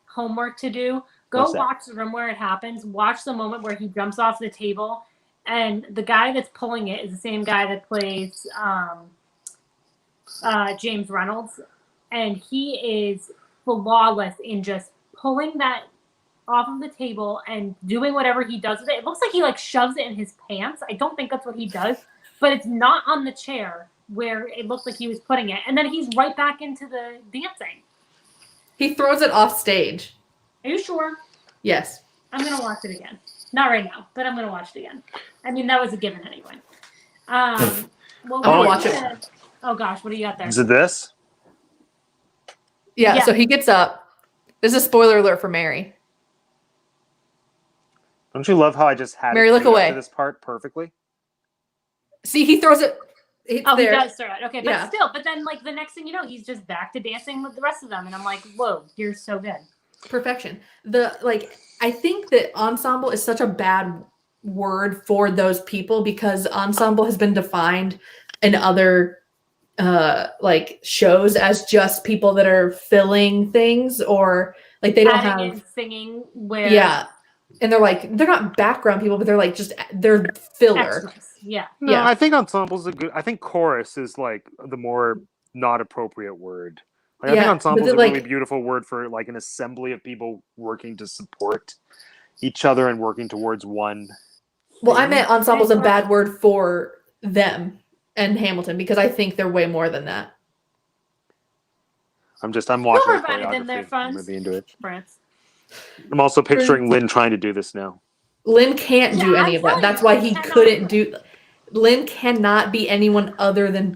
homework to do, go What's that? watch the room where it happens. Watch the moment where he jumps off the table, and the guy that's pulling it is the same guy that plays James Reynolds, and he is flawless in just pulling that off of the table and doing whatever he does with it. It looks like he like shoves it in his pants. I don't think that's what he does, but it's not on the chair where it looks like he was putting it. And then he's right back into the dancing. He throws it off stage. Are you sure? Yes. I'm going to watch it again. Not right now, but I'm going to watch it again. I mean, that was a given anyway. Well, I'm gonna watch it. Oh gosh, what do you got there? Is it this? Yeah, Yeah. so he gets up. This is a spoiler alert for Mary. Don't you love how I just had Mary, it look queued up away. to this part perfectly? See, he throws it. It's Oh, there. he does throw it. Okay, but Yeah. still, but then like the next thing you know, he's just back to dancing with the rest of them, and I'm like, whoa, you're so good. Perfection. I think that ensemble is such a bad word for those people because ensemble has been defined in other shows as just people that are filling things or like they don't Adding have in singing where yeah. And they're not background people, but they're filler. extras. Yeah. No, Yeah. I think ensemble's a good. I think chorus is like the more not appropriate word. Like, I Yeah, think but ensemble is then, a really like- beautiful word for like an assembly of people working to support each other and working towards one. Well, I thing. meant ensemble's a bad word for them and Hamilton because I think they're way more than that. I'm watching the provided them their choreography. I'm funds. really into it. France. I'm also picturing Lynn trying to do this now. Lynn can't do Yeah, any I'm of that. telling That's you, why Lynn he cannot couldn't do do. Lynn cannot be anyone other than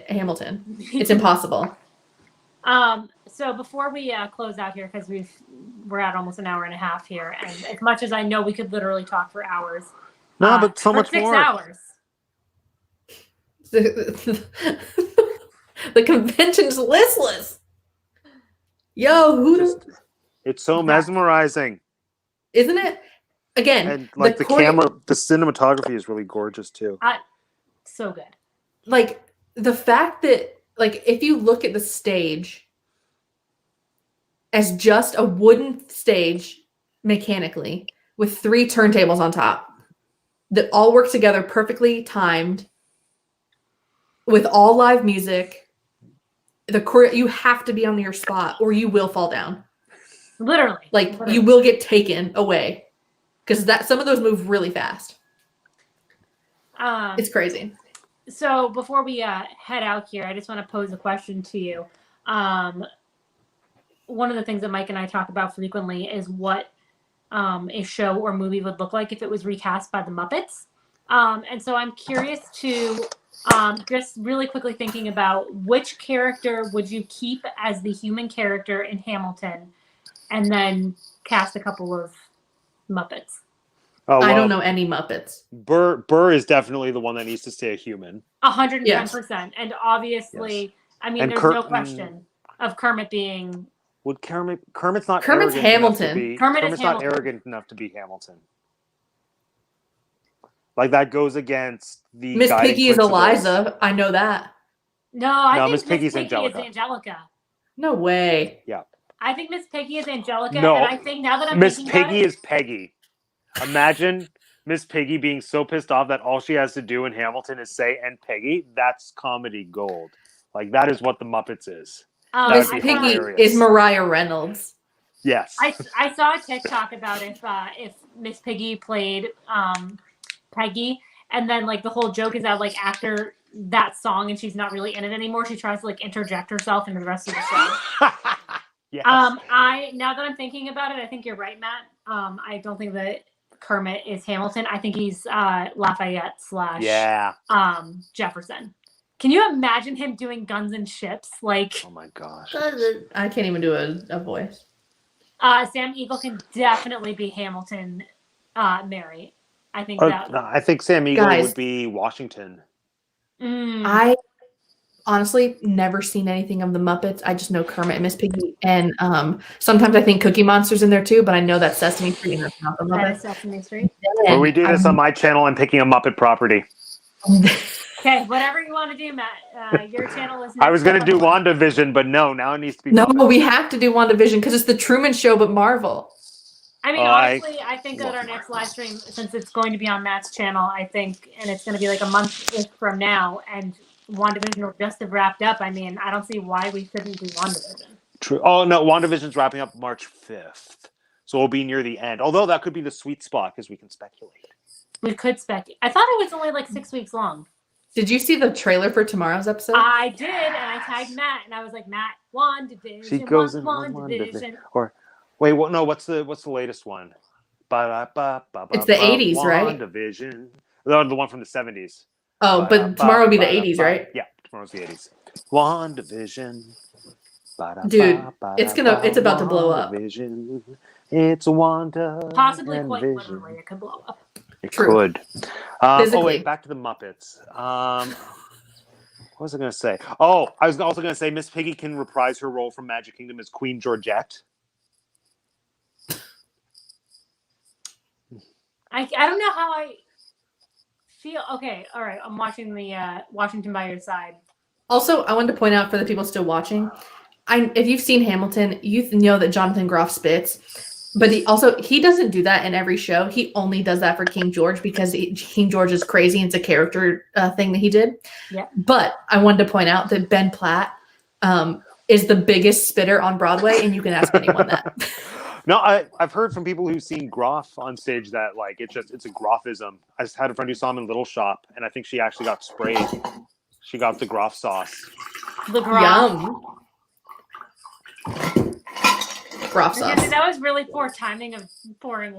Hamilton. It's impossible. So before we close out here, because we're at almost an hour and a half here, and as much as I know we could literally talk for hours. No, but so for much 6 more. hours. The convention's listless. Yo, It's so mesmerizing, isn't it? Again, and like the camera, the cinematography is really gorgeous too. So good. Like the fact that if you look at the stage as just a wooden stage mechanically with 3 turntables on top that all work together perfectly timed with all live music, you have to be on your spot or you will fall down. Literally. You will get taken away because some of those move really fast. It's crazy. So before we head out here, I just want to pose a question to you. One of the things that Mike and I talk about frequently is what a show or movie would look like if it was recast by the Muppets. And so I'm curious to just really quickly thinking about which character would you keep as the human character in Hamilton and then cast a couple of Muppets. Oh, I well, don't know any Muppets. Burr is definitely the one that needs to stay a human. 110%. And obviously, Yes. I mean, And there's no question of Kermit being... Would Kermit's not Kermit's arrogant Hamilton. enough to be Kermit is Kermit's not Hamilton. arrogant enough to be Hamilton. Like that goes against the Miss guiding Piggy is principles. Eliza. I know that. No, I No, think Miss Piggy's Miss Piggy Angelica. is Angelica. No way. Yeah. I think Miss Piggy is Angelica, No. and I think now that I'm Miss thinking about Piggy it, is Peggy. Imagine Miss Piggy being so pissed off that all she has to do in Hamilton is say "and Peggy." That's comedy gold. Like that is what the Muppets is. That Miss would be Piggy hilarious. is Mariah Reynolds. Yes. I saw a TikTok about if Miss Piggy played Peggy, and then like the whole joke is that like after that song and she's not really in it anymore, she tries to like interject herself into the rest of the show. Yes. Now that I'm thinking about it, I think you're right, Matt. I don't think that Kermit is Hamilton. I think he's Lafayette / Yeah. Jefferson. Can you imagine him doing Guns and Ships? Like, Oh my gosh. I can't even do a voice. Sam Eagle can definitely be Hamilton, Mary. I think Or, that. I think Sam Eagle Guys. would be Washington. I honestly never seen anything of the Muppets. I just know Kermit and Miss Piggy, and sometimes I think Cookie Monster's in there too. But I know that's Sesame Street and that's not the That is Muppets. Sesame Street. When we do this on my channel, I'm picking a Muppet property. Okay, whatever you want to do, Matt. Your channel is. I was going to next do up. WandaVision, but no, now it needs to be No, Muppets. we have to do WandaVision because it's the Truman Show, but Marvel. I mean, Oh, honestly, I think that our next live stream, since it's going to be on Matt's channel, I think, and it's going to be like a month from now, and WandaVision will just have wrapped up. I mean, I don't see why we shouldn't do WandaVision. True. Oh, no, WandaVision's wrapping up March 5th. So we'll be near the end. Although that could be the sweet spot because we can speculate. We could speculate. I thought it was only like 6 weeks long. Did you see the trailer for tomorrow's episode? I did, and I tagged Matt, and I was like, Matt, WandaVision. She goes in WandaVision. Or, wait, what? No, what's the latest one? It's the 80s, right? WandaVision. The one from the 70s. Oh, but tomorrow will be the 80s, right? Yeah, tomorrow's the 80s. WandaVision. Dude, it's about to blow up. WandaVision. It's Wanda. Possibly and quite Vision. literally, it could blow up. It True. could. Oh Physically. wait, back to the Muppets. What was I going to say? Oh, I was also going to say Miss Piggy can reprise her role from Magic Kingdom as Queen Georgette. I don't know how I feel. Okay, all right. I'm watching the Washington by Your Side. Also, I wanted to point out for the people still watching, if you've seen Hamilton, you know that Jonathan Groff spits, but he doesn't do that in every show. He only does that for King George because King George is crazy and it's a character thing that he did. Yeah. But I wanted to point out that Ben Platt is the biggest spitter on Broadway, and you can ask anyone that. No, I've heard from people who've seen Groff on stage that like it's a Groffism. I just had a friend who saw him in Little Shop, and I think she actually got sprayed. She got the Groff sauce. The Groff. Yum. Groff sauce. Yeah, that was really poor timing of pouring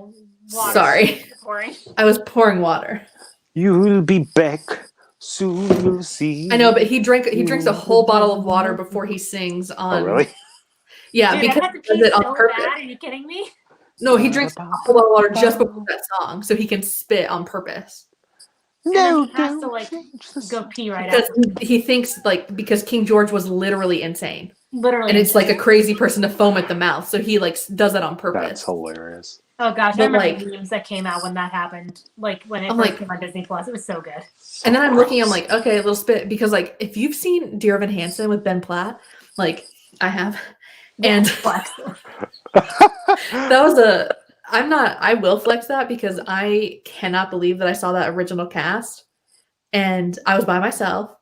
water. Sorry. Pouring. I was pouring water. You'll be back soon. You'll see. I know, but he drinks a whole bottle of water before he sings on. Oh, really? Yeah, Dude, I because had to he does pee it on so purpose. bad. Are you kidding me? No, he drinks a whole bottle of water just before that song, so he can spit on purpose. No, he has to like go pee right Because after. he thinks because King George was literally insane, Literally. and it's like a crazy person to foam at the mouth, so he like does that on purpose. That's hilarious. Oh gosh, But, I remember like- the memes that came out when that happened. Like when it I'm first like- came on Disney Plus, it was so good. And then I'm looking, I'm like, okay, a little spit, because like if you've seen Dear Evan Hansen with Ben Platt, like I have, and Flex. that was I will flex that because I cannot believe that I saw that original cast and I was by myself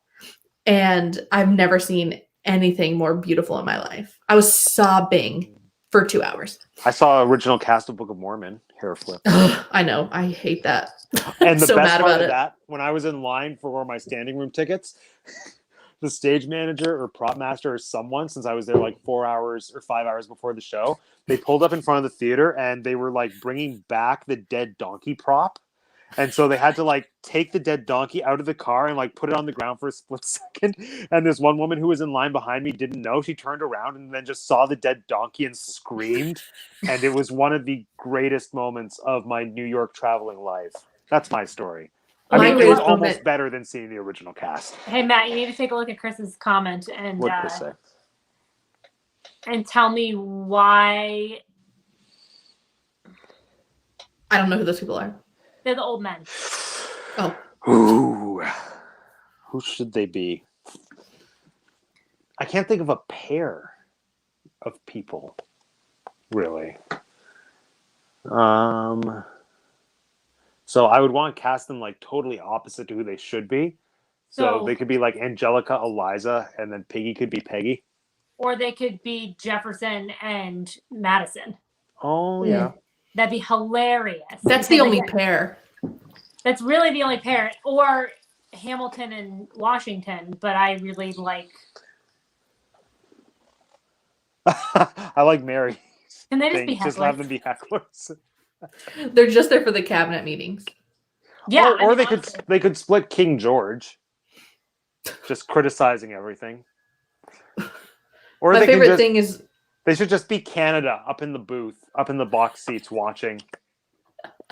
and I've never seen anything more beautiful in my life. I was sobbing for 2 hours. I saw original cast of Book of Mormon, hair flip. I know. I hate that. And the so best mad part about of it. that, when I was in line for my standing room tickets, the stage manager or prop master or someone, since I was there like 4 hours or 5 hours before the show, they pulled up in front of the theater and they were like bringing back the dead donkey prop. And so they had to like take the dead donkey out of the car and like put it on the ground for a split second. And this one woman who was in line behind me didn't know. She turned around and then just saw the dead donkey and screamed. And it was one of the greatest moments of my New York traveling life. That's my story. I My mean, it was greatest almost moment- better than seeing the original cast. Hey Matt, you need to take a look at Chris's comment and What Chris say? and tell me why I don't know who those people are. they're the old men. Oh, Ooh, who should they be? I can't think of a pair of people, really. So I would want to cast them like totally opposite to who they should be. So So- they could be like Angelica, Eliza, and then Piggy could be Peggy. Or they could be Jefferson and Madison. Oh yeah. That'd be hilarious. that's the Because only again, pair. That's really the only pair. Or Hamilton and Washington, but I really like. I like Mary. Can they just be Just have them hecklers? be hecklers. They're just there for the cabinet meetings. Yeah. Or I they mean, could honestly. they could split King George, just criticizing everything. Or My they could favorite just thing is They should just be Canada up in the booth, up in the box seats watching.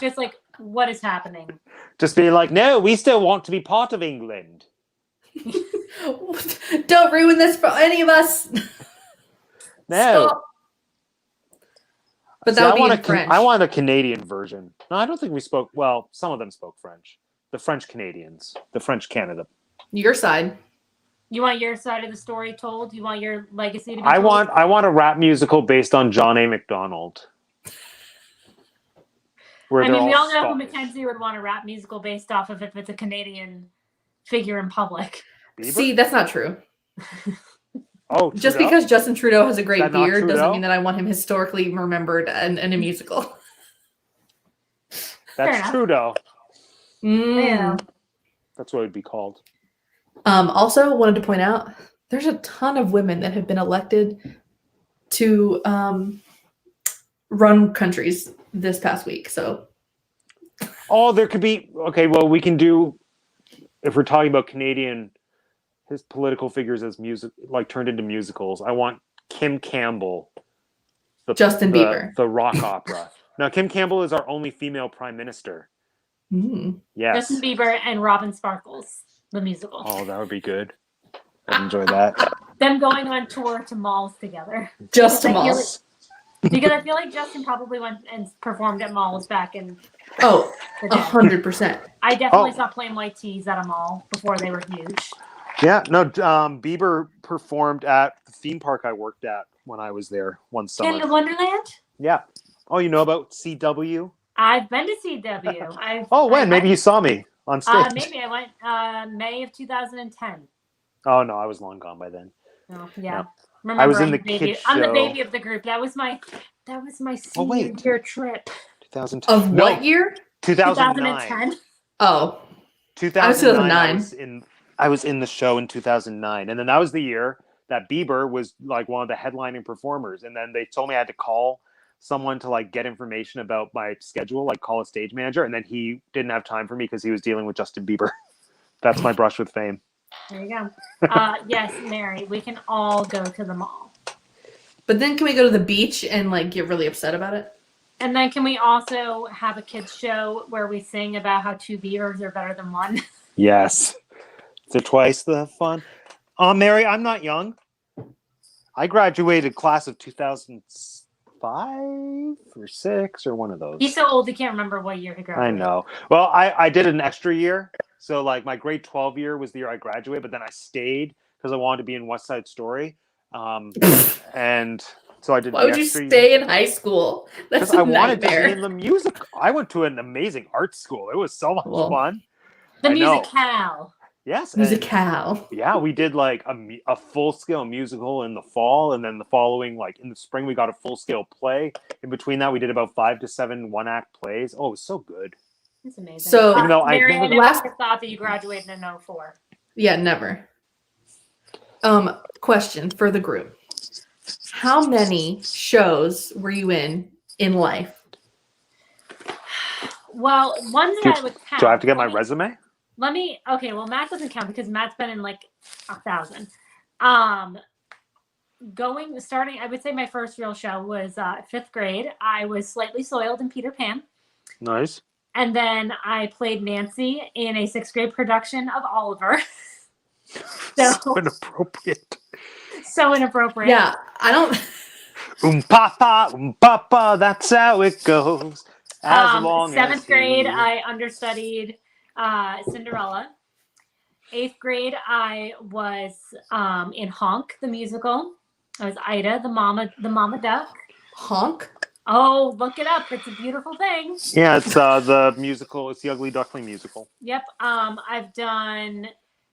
Just like, what is happening? Just be like, no, we still want to be part of England. Don't ruin this for any of us. No. Stop. But See, that would be in French. I want a Canadian version. No, I don't think we spoke. Well, some of them spoke French. The French Canadians, the French Canada. Your side. You want your side of the story told? You want your legacy to be I told? want a rap musical based on John A. MacDonald. Where I they're mean, we all know Scottish. who Mackenzie would want a rap musical based off of if it's a Canadian figure in public. Bieber? See, that's not true. Oh, Just Trudeau? because Justin Trudeau has a great that not beard doesn't Trudeau? mean that I want him historically remembered in a musical. Fair That's enough. Trudeau. Yeah. That's what it would be called. Also, wanted to point out there's a ton of women that have been elected to run countries this past week. So, Oh, there could be. Okay, well, we can do. If we're talking about Canadian, his political figures as music, like turned into musicals. I want Kim Campbell, Justin Bieber. the rock opera. Now, Kim Campbell is our only female prime minister. Yes. Justin Bieber and Robin Sparkles, the musical. Oh, that would be good. I'd enjoy that. Them going on tour to malls together. Just to I feel malls. Because I feel like Justin probably went and performed at malls back in Oh, the day. 100%. I definitely Oh. saw plain white tees at a mall before they were huge. Yeah, no. Bieber performed at the theme park I worked at when I was there one summer. Canada Wonderland? Yeah. Oh, you know about CW? I've been to CW. Oh, when? I Maybe went- you saw me on stage. Maybe I went May of 2010. Oh no, I was long gone by then. Oh, yeah. No. Remember, I was in I'm the baby. kids I'm the show. baby of the group. That was my senior wait. year trip. 2010. Of what year? 2009. 2010. Oh, 2009. I was in the show in 2009, and then that was the year that Bieber was like one of the headlining performers. And then they told me I had to call someone to like get information about my schedule, like call a stage manager, and then he didn't have time for me because he was dealing with Justin Bieber. That's my brush with fame. There you go. Yes, Mary, we can all go to the mall. but then can we go to the beach and like get really upset about it? And then can we also have a kids show where we sing about how two beavers are better than one? Yes. So twice the fun. Mary, I'm not young. I graduated class of 2005 or 6 or one of those. He's so old he can't remember what year he I graduated. know. Well, I did an extra year. So like my grade 12 year was the year I graduated, but then I stayed because I wanted to be in West Side Story. And so I did Why the would you extra stay in high school? That's because a I wanted to nightmare. be in the music. I went to an amazing art school. It was so much Well, fun. The I know. musicale. Yes. and- Musicale. Yeah, we did like a full scale musical in the fall, and then the following, like in the spring, we got a full scale play. In between that, we did about 5 to 7 one-act plays. Oh, it was so good. That's amazing. So- Even though I Mary, I never- never Last- thought that you graduated in 04. Yeah, never. Question for the group. How many shows were you in life? Well, ones Do- that I would count. Do I have to get my Let me- resume? Okay, well, Matt doesn't count because Matt's been in like 1,000. Starting, I would say my first real show was 5th grade. I was Slightly Soiled in Peter Pan. Nice. And then I played Nancy in a 6th grade production of Oliver. So inappropriate. So inappropriate. Yeah, I don't. Papa, that's how it goes. As long 7th as grade, you- I understudied Cinderella. 8th grade, I was in Honk, the musical. I was Ida, the mama duck. Honk? Oh, look it up. It's a beautiful thing. Yeah, it's the musical. It's the Ugly Duckling musical. Yep. I've done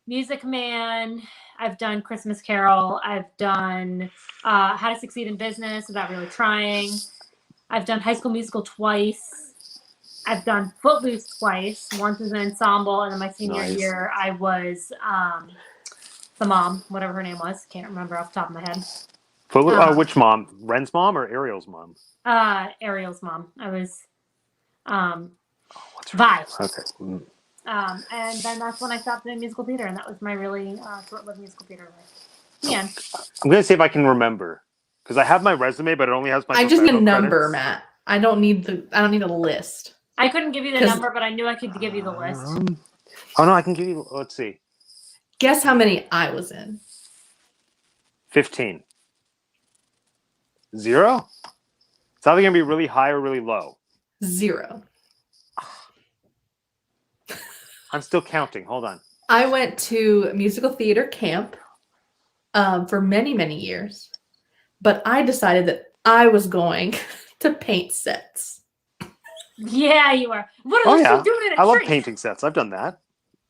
Music Man. I've done Christmas Carol. I've done How to Succeed in Business Without Really Trying. I've done High School Musical twice. I've done Footloose twice. Once as an ensemble, and then my senior Nice. year, I was the mom, whatever her name was. Can't remember off the top of my head. Which mom? Ren's mom or Ariel's mom? Ariel's mom. I was What's her Vi. name? Okay. Mm. And then that's when I stopped doing musical theater, and that was my really short-lived musical theater life. Yeah. I'm gonna see if I can remember. Because I have my resume, but it only has my. I just need a professional number, credits. Matt. I don't need a list. I couldn't give you the 'Cause- number, but I knew I could give you the list. Oh no, I can give you. Let's see, Guess how many I was in? 15. 0. It's either gonna be really high or really low. 0. I'm still counting. Hold on. I went to musical theater camp for many, many years, but I decided that I was going to paint sets. Yeah, you are. What Oh are yeah, you doing in a I love tree? painting sets. I've done that.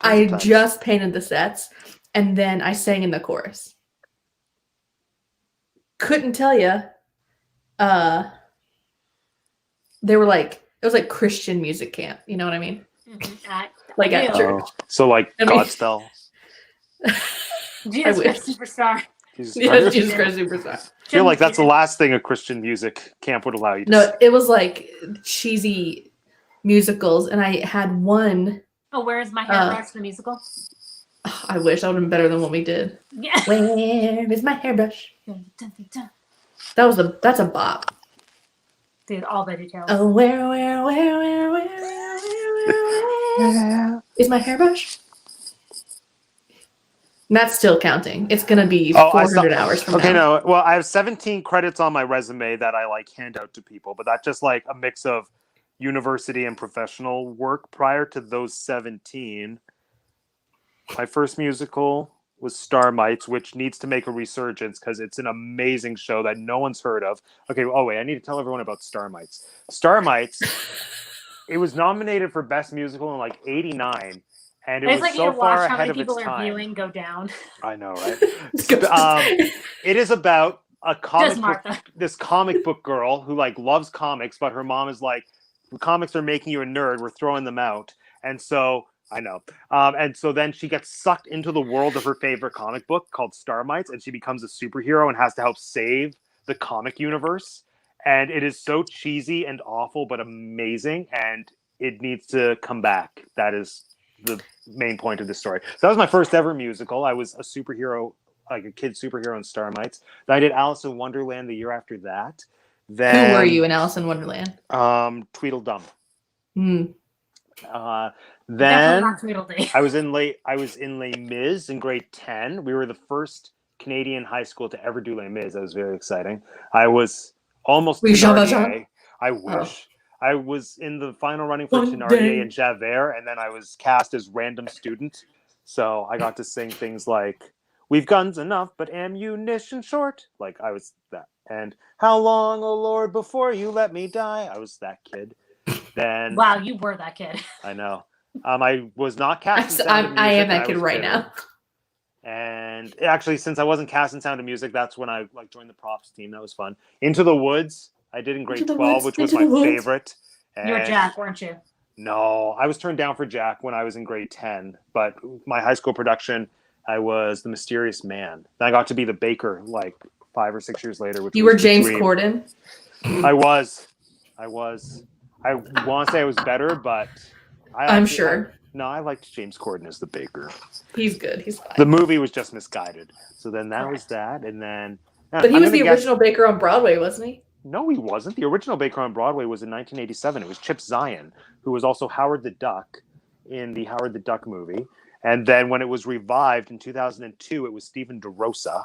Tons I of times. just painted the sets, and then I sang in the chorus. Couldn't tell you. They were like, it was like Christian music camp. You know what I mean? Like at Ew. church. So like I mean- Godspell. Jesus I Christ wish. Superstar. Jesus Yes, Christ. Jesus Christ Superstar. I feel like that's the last thing a Christian music camp would allow you to No, see. it was like cheesy musicals, and I had one. Oh, where is my hairbrush? The musical. I wish that would have been better than what we did. Yeah. Where is my hairbrush? Dun, dun, dun, dun. That's a bop. Dude, all the details. Oh, where is my hairbrush? And that's still counting. It's gonna be 400 hours from Okay, now. no. Well, I have 17 credits on my resume that I like hand out to people, but that's just like a mix of university and professional work. Prior to those 17, my first musical was Starmites, which needs to make a resurgence because it's an amazing show that no one's heard of. Okay, oh wait, I need to tell everyone about Starmites. Starmites, it was nominated for Best Musical in like '89. And it It's was like so you far watch how ahead many of its people are time. viewing go down. I know, right? Go. It is about a comic Just book, Martha. this comic book girl who like loves comics, but her mom is like, comics are making you a nerd. We're throwing them out. And so I know. And so then she gets sucked into the world of her favorite comic book called Starmites, and she becomes a superhero and has to help save the comic universe. And it is so cheesy and awful, but amazing. And it needs to come back. That is the main point of the story. So that was my first ever musical. I was a superhero, like a kid superhero in Starmites. Then I did Alice in Wonderland the year after that. Then Who were you in Alice in Wonderland? Tweedledum. Hmm. Definitely Then not Tweedledee. I was in Les Mis in grade 10. We were the first Canadian high school to ever do Les Mis. That was very exciting. I was almost Were you Jean Thénardier. Valjean? I wish. I was in the final running for One Thénardier day. and Javert, and then I was cast as random student. So I got to sing things like "We've guns enough, but ammunition short." Like I was that. And "How long, O Lord, before you let me die?" I was that kid. Then Wow, you were that kid. I know. I was not cast in Sound of Music. I am and that kid was right bitter. now. And actually, since I wasn't cast in Sound of Music, that's when I like joined the props team. That was fun. Into the Woods, I did in grade Into the 12, Woods, which was Into my the Woods. favorite. You were And- Jack, weren't you? No, I was turned down for Jack when I was in grade 10. But my high school production, I was the mysterious man. Then I got to be the baker like 5 or 6 years later. Which You was were the James dream. Corden. I was. I want to say I was better, but I'm sure. I liked James Corden as the baker. He's good. He's fine. The movie was just misguided. So then that was that, and then. But he was the original baker on Broadway, wasn't he? No, he wasn't. The original baker on Broadway was in 1987. It was Chip Zien, who was also Howard the Duck in the Howard the Duck movie. And then when it was revived in 2002, it was Stephen DeRosa.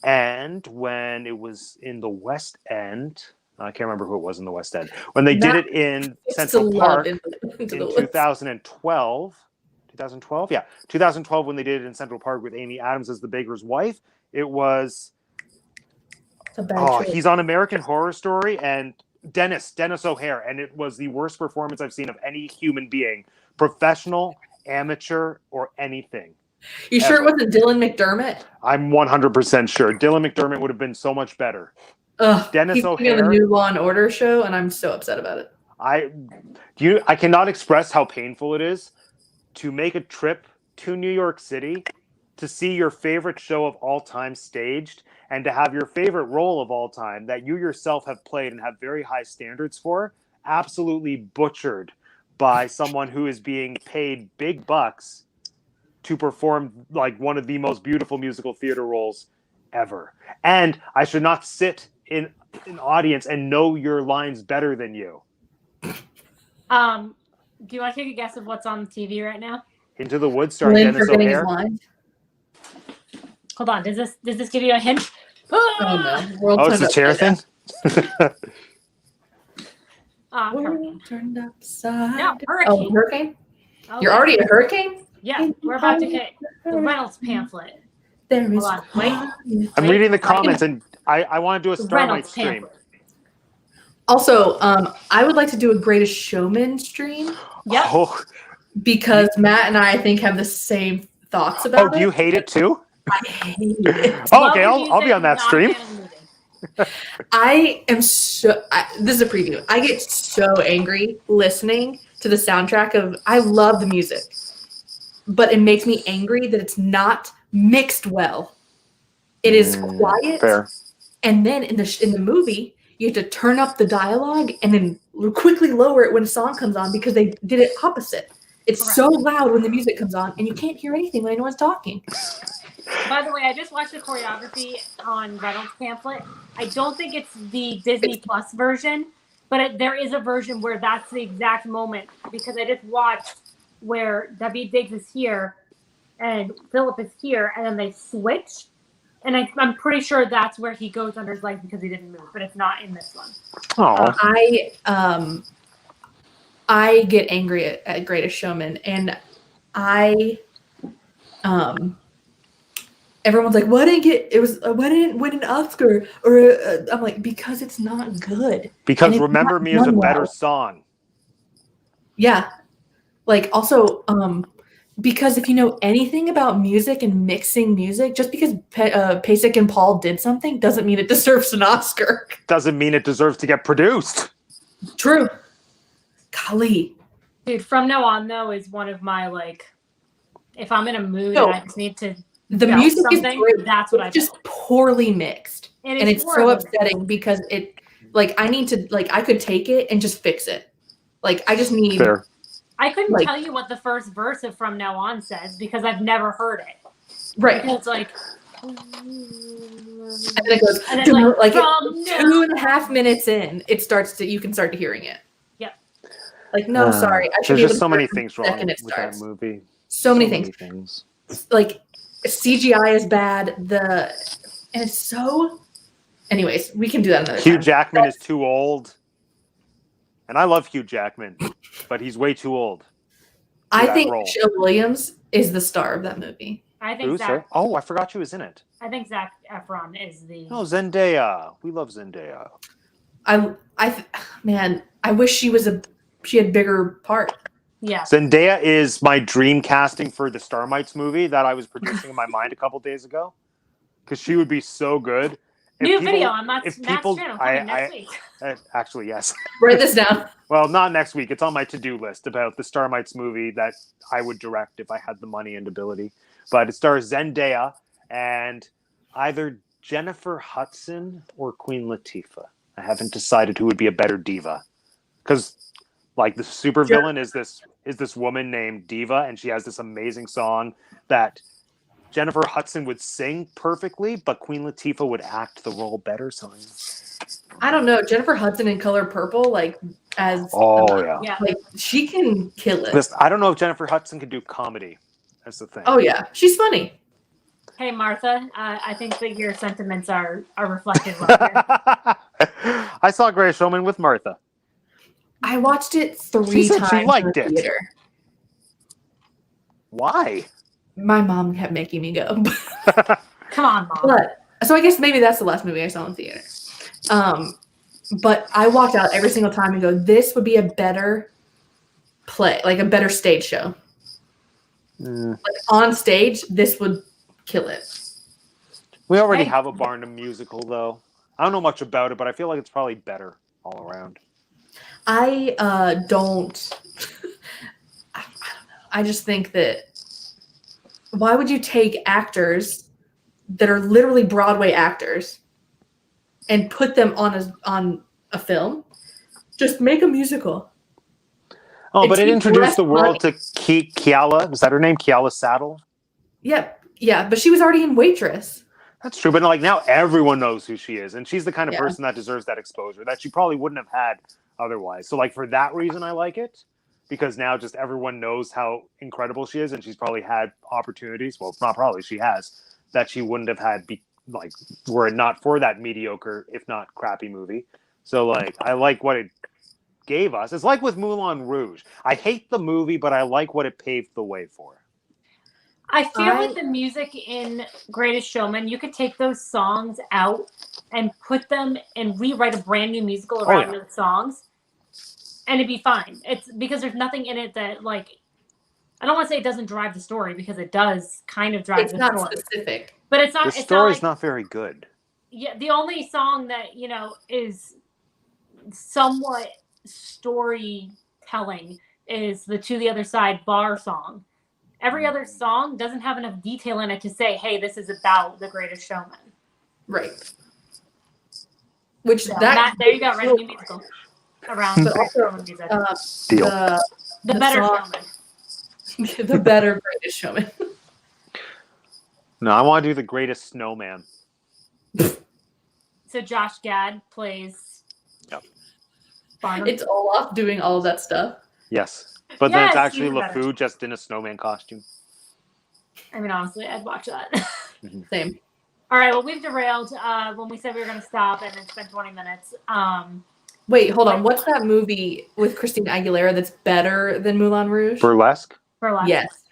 And when it was in the West End, I can't remember who it was in the West End. When they did it in Central Park in 2012, 2012, when they did it in Central Park with Amy Adams as the baker's wife, it was he's on American Horror Story and Dennis O'Hare, and it was the worst performance I've seen of any human being, professional, amateur, or anything. You sure it wasn't Dylan McDermott? I'm 100% sure. Dylan McDermott would have been so much better. Dennis he's O'Hare on the new Law and Order show, and I'm so upset about it. I cannot express how painful it is to make a trip to New York City to see your favorite show of all time staged and to have your favorite role of all time that you yourself have played and have very high standards for absolutely butchered by someone who is being paid big bucks to perform like one of the most beautiful musical theater roles ever. And I should not sit in an audience and know your lines better than you. Do you want to take a guess of what's on TV right now? Into the Woods, starring Lynn Dennis forgetting his O'Hare. lines. Hold on. Does this give you a hint? Oh no. World Oh, it's turned the chair upside thing? down. Hurricane. World turned upside. No, Oh, hurricane. hurricane? Okay. You're already a hurricane? Yeah, we're about to hit the Reynolds pamphlet. There is. Hold on, wait. I'm Wait, reading the wait. comments, and I want to do a The Starlight Reynolds stream. pamphlet. Also, I would like to do a Greatest Showman stream Yep. Oh, because Matt and I think have the same thoughts about it. do you hate it too? I hate it. Oh, Love okay, the I'll be music, on that not a stream. fan of the movie. I am so. This is a preview. I get so angry listening to the soundtrack of. I love the music, but it makes me angry that it's not mixed well. It is quiet, Fair. and then in the movie, you have to turn up the dialogue and then quickly lower it when a song comes on because they did it opposite. It's Correct. so loud when the music comes on, and you can't hear anything when anyone's talking. By the way, I just watched the choreography on Reynolds pamphlet. I don't think it's the Disney Plus version, but there is a version where that's the exact moment because I just watched where David Diggs is here and Philip is here, and then they switch. And I'm pretty sure that's where he goes under his legs because he didn't move, but it's not in this one. Oh, I get angry at Greatest Showman, and everyone's like, why didn't it win an Oscar? Or I'm like, because it's not good. because And it's Remember not Me is a done better well. song. Yeah, like also because if you know anything about music and mixing music, just because Pasek and Paul did something doesn't mean it deserves an Oscar. Doesn't mean it deserves to get produced. True. Golly. Dude, From Now On, though, is one of my, like, if I'm in a mood No. and I just need to The felt music is something, great. that's what I It's just felt. poorly mixed. It And is it's so horrible. upsetting because it, like, I need to, like, I could take it and just fix it. Like, I just need, Fair. I couldn't like- tell you what the first verse of From Now On says because I've never heard it. right. Because, like, And then it goes, and then, like, from 2.5 minutes in, you can start hearing it. Yep. Like, no, sorry. I should There's be able just to so many hear it things the wrong second with it that starts. movie. So many things. Like, CGI is bad. And it's so. Anyways, we can do that another Hugh time. Jackman is too old. And I love Hugh Jackman, but he's way too old. I that think role. Michelle Williams is the star of that movie. I think Who, Zach, sir? Oh, I forgot she was in it. I think Zac Efron is the. Oh, Zendaya. We love Zendaya. Man, I wish she had bigger part. Yeah. Zendaya is my dream casting for the Starmites movie that I was producing in my mind a couple days ago. Because she would be so good. If New people- video on Matt's if people- channel I- coming next week. Actually, yes. Write this down. Well, not next week. It's on my to-do list about the Starmites movie that I would direct if I had the money and ability. But it stars Zendaya and either Jennifer Hudson or Queen Latifah. I haven't decided who would be a better diva. Because, like, the supervillain is this woman named Diva, and she has this amazing song that Jennifer Hudson would sing perfectly, but Queen Latifah would act the role better. So, I don't know. Jennifer Hudson in Color Purple, like as Yeah. like she can kill it. Listen, I don't know if Jennifer Hudson can do comedy. That's the thing. Oh yeah, she's funny. Hey Martha, I think that your sentiments are reflected well here. I saw Greatest Showman with Martha. I watched it She three said times she in liked the it. theater. Why? My mom kept making me go. Come on, Mom. But so I guess maybe that's the last movie I saw in theater. But I walked out every single time and go, this would be a better play, like a better stage show. Like on stage, this would kill it. We already Hey. have a Barnum musical, though. I don't know much about it, but I feel like it's probably better all around. I don't know. I just think that why would you take actors that are literally Broadway actors and put them on a film? Just make a musical. Oh, but it takes introduced less the world to Kiala. Was that her name? Kiala Saddle? Yeah, but she was already in Waitress. That's true, but like now everyone knows who she is, and she's the kind of Yeah. person that deserves that exposure that she probably wouldn't have had otherwise. So like for that reason, I like it because now just everyone knows how incredible she is, and she's probably had opportunities. Well, not probably, she has that she wouldn't have had like were it not for that mediocre, if not crappy movie. So like I like what it gave us. It's like with Moulin Rouge. I hate the movie, but I like what it paved the way for. I feel with the music in Greatest Showman, you could take those songs out and put them and rewrite a brand new musical around those songs, and it'd be fine. It's because there's nothing in it that like I don't want to say it doesn't drive the story because it does kind of drive It's the not story, specific. but it's not. The It's story's not, not very good. yeah, the only song that is somewhat storytelling is the To the Other Side bar song. Every other song doesn't have enough detail in it to say, hey, this is about The Greatest Showman. Right. Which So that there you go, write a new musical around But Greatest also, Showman music. Deal. The the better song- showman. the better Greatest Showman. No, I want to do The Greatest Snowman. So Josh Gad plays Yep. Barnum. It's Olaf doing all of that stuff. Yes. But then it's Yes, actually even better. LeFou just in a snowman costume. I mean, honestly, I'd watch that. Same. All right, well, we've derailed when we said we were going to stop, and it's been 20 minutes. Wait, hold on. What's that movie with Christina Aguilera that's better than Moulin Rouge? Burlesque? Burlesque. Yes.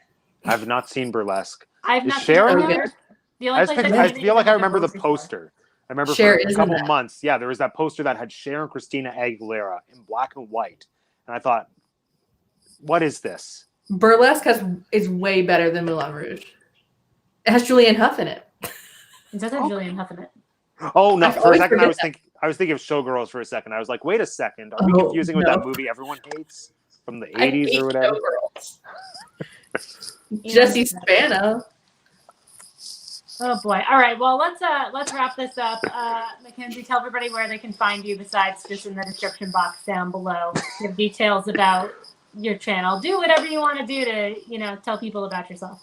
I've not seen Burlesque. I've Is not Sharon seen there? it. The only place I feel like I remember the poster. I remember Cher for a is in couple that. months, yeah, there was that poster that had Cher and Christina Aguilera in black and white. And I thought, what is this? Burlesque is way better than Moulin Rouge. It has Julianne Hough in it. It does have Julianne Hough in it. Oh no! I For a always second, forget I was thinking of Showgirls for a second. I was like, wait a second, are we Oh, confusing with no. that movie everyone hates from the I 80s hate or whatever? Showgirls. Jesse Spano. Oh boy! All right, well let's wrap this up. MacKenzie, tell everybody where they can find you besides just in the description box down below. Give details about your channel. Do whatever you want to do to tell people about yourself.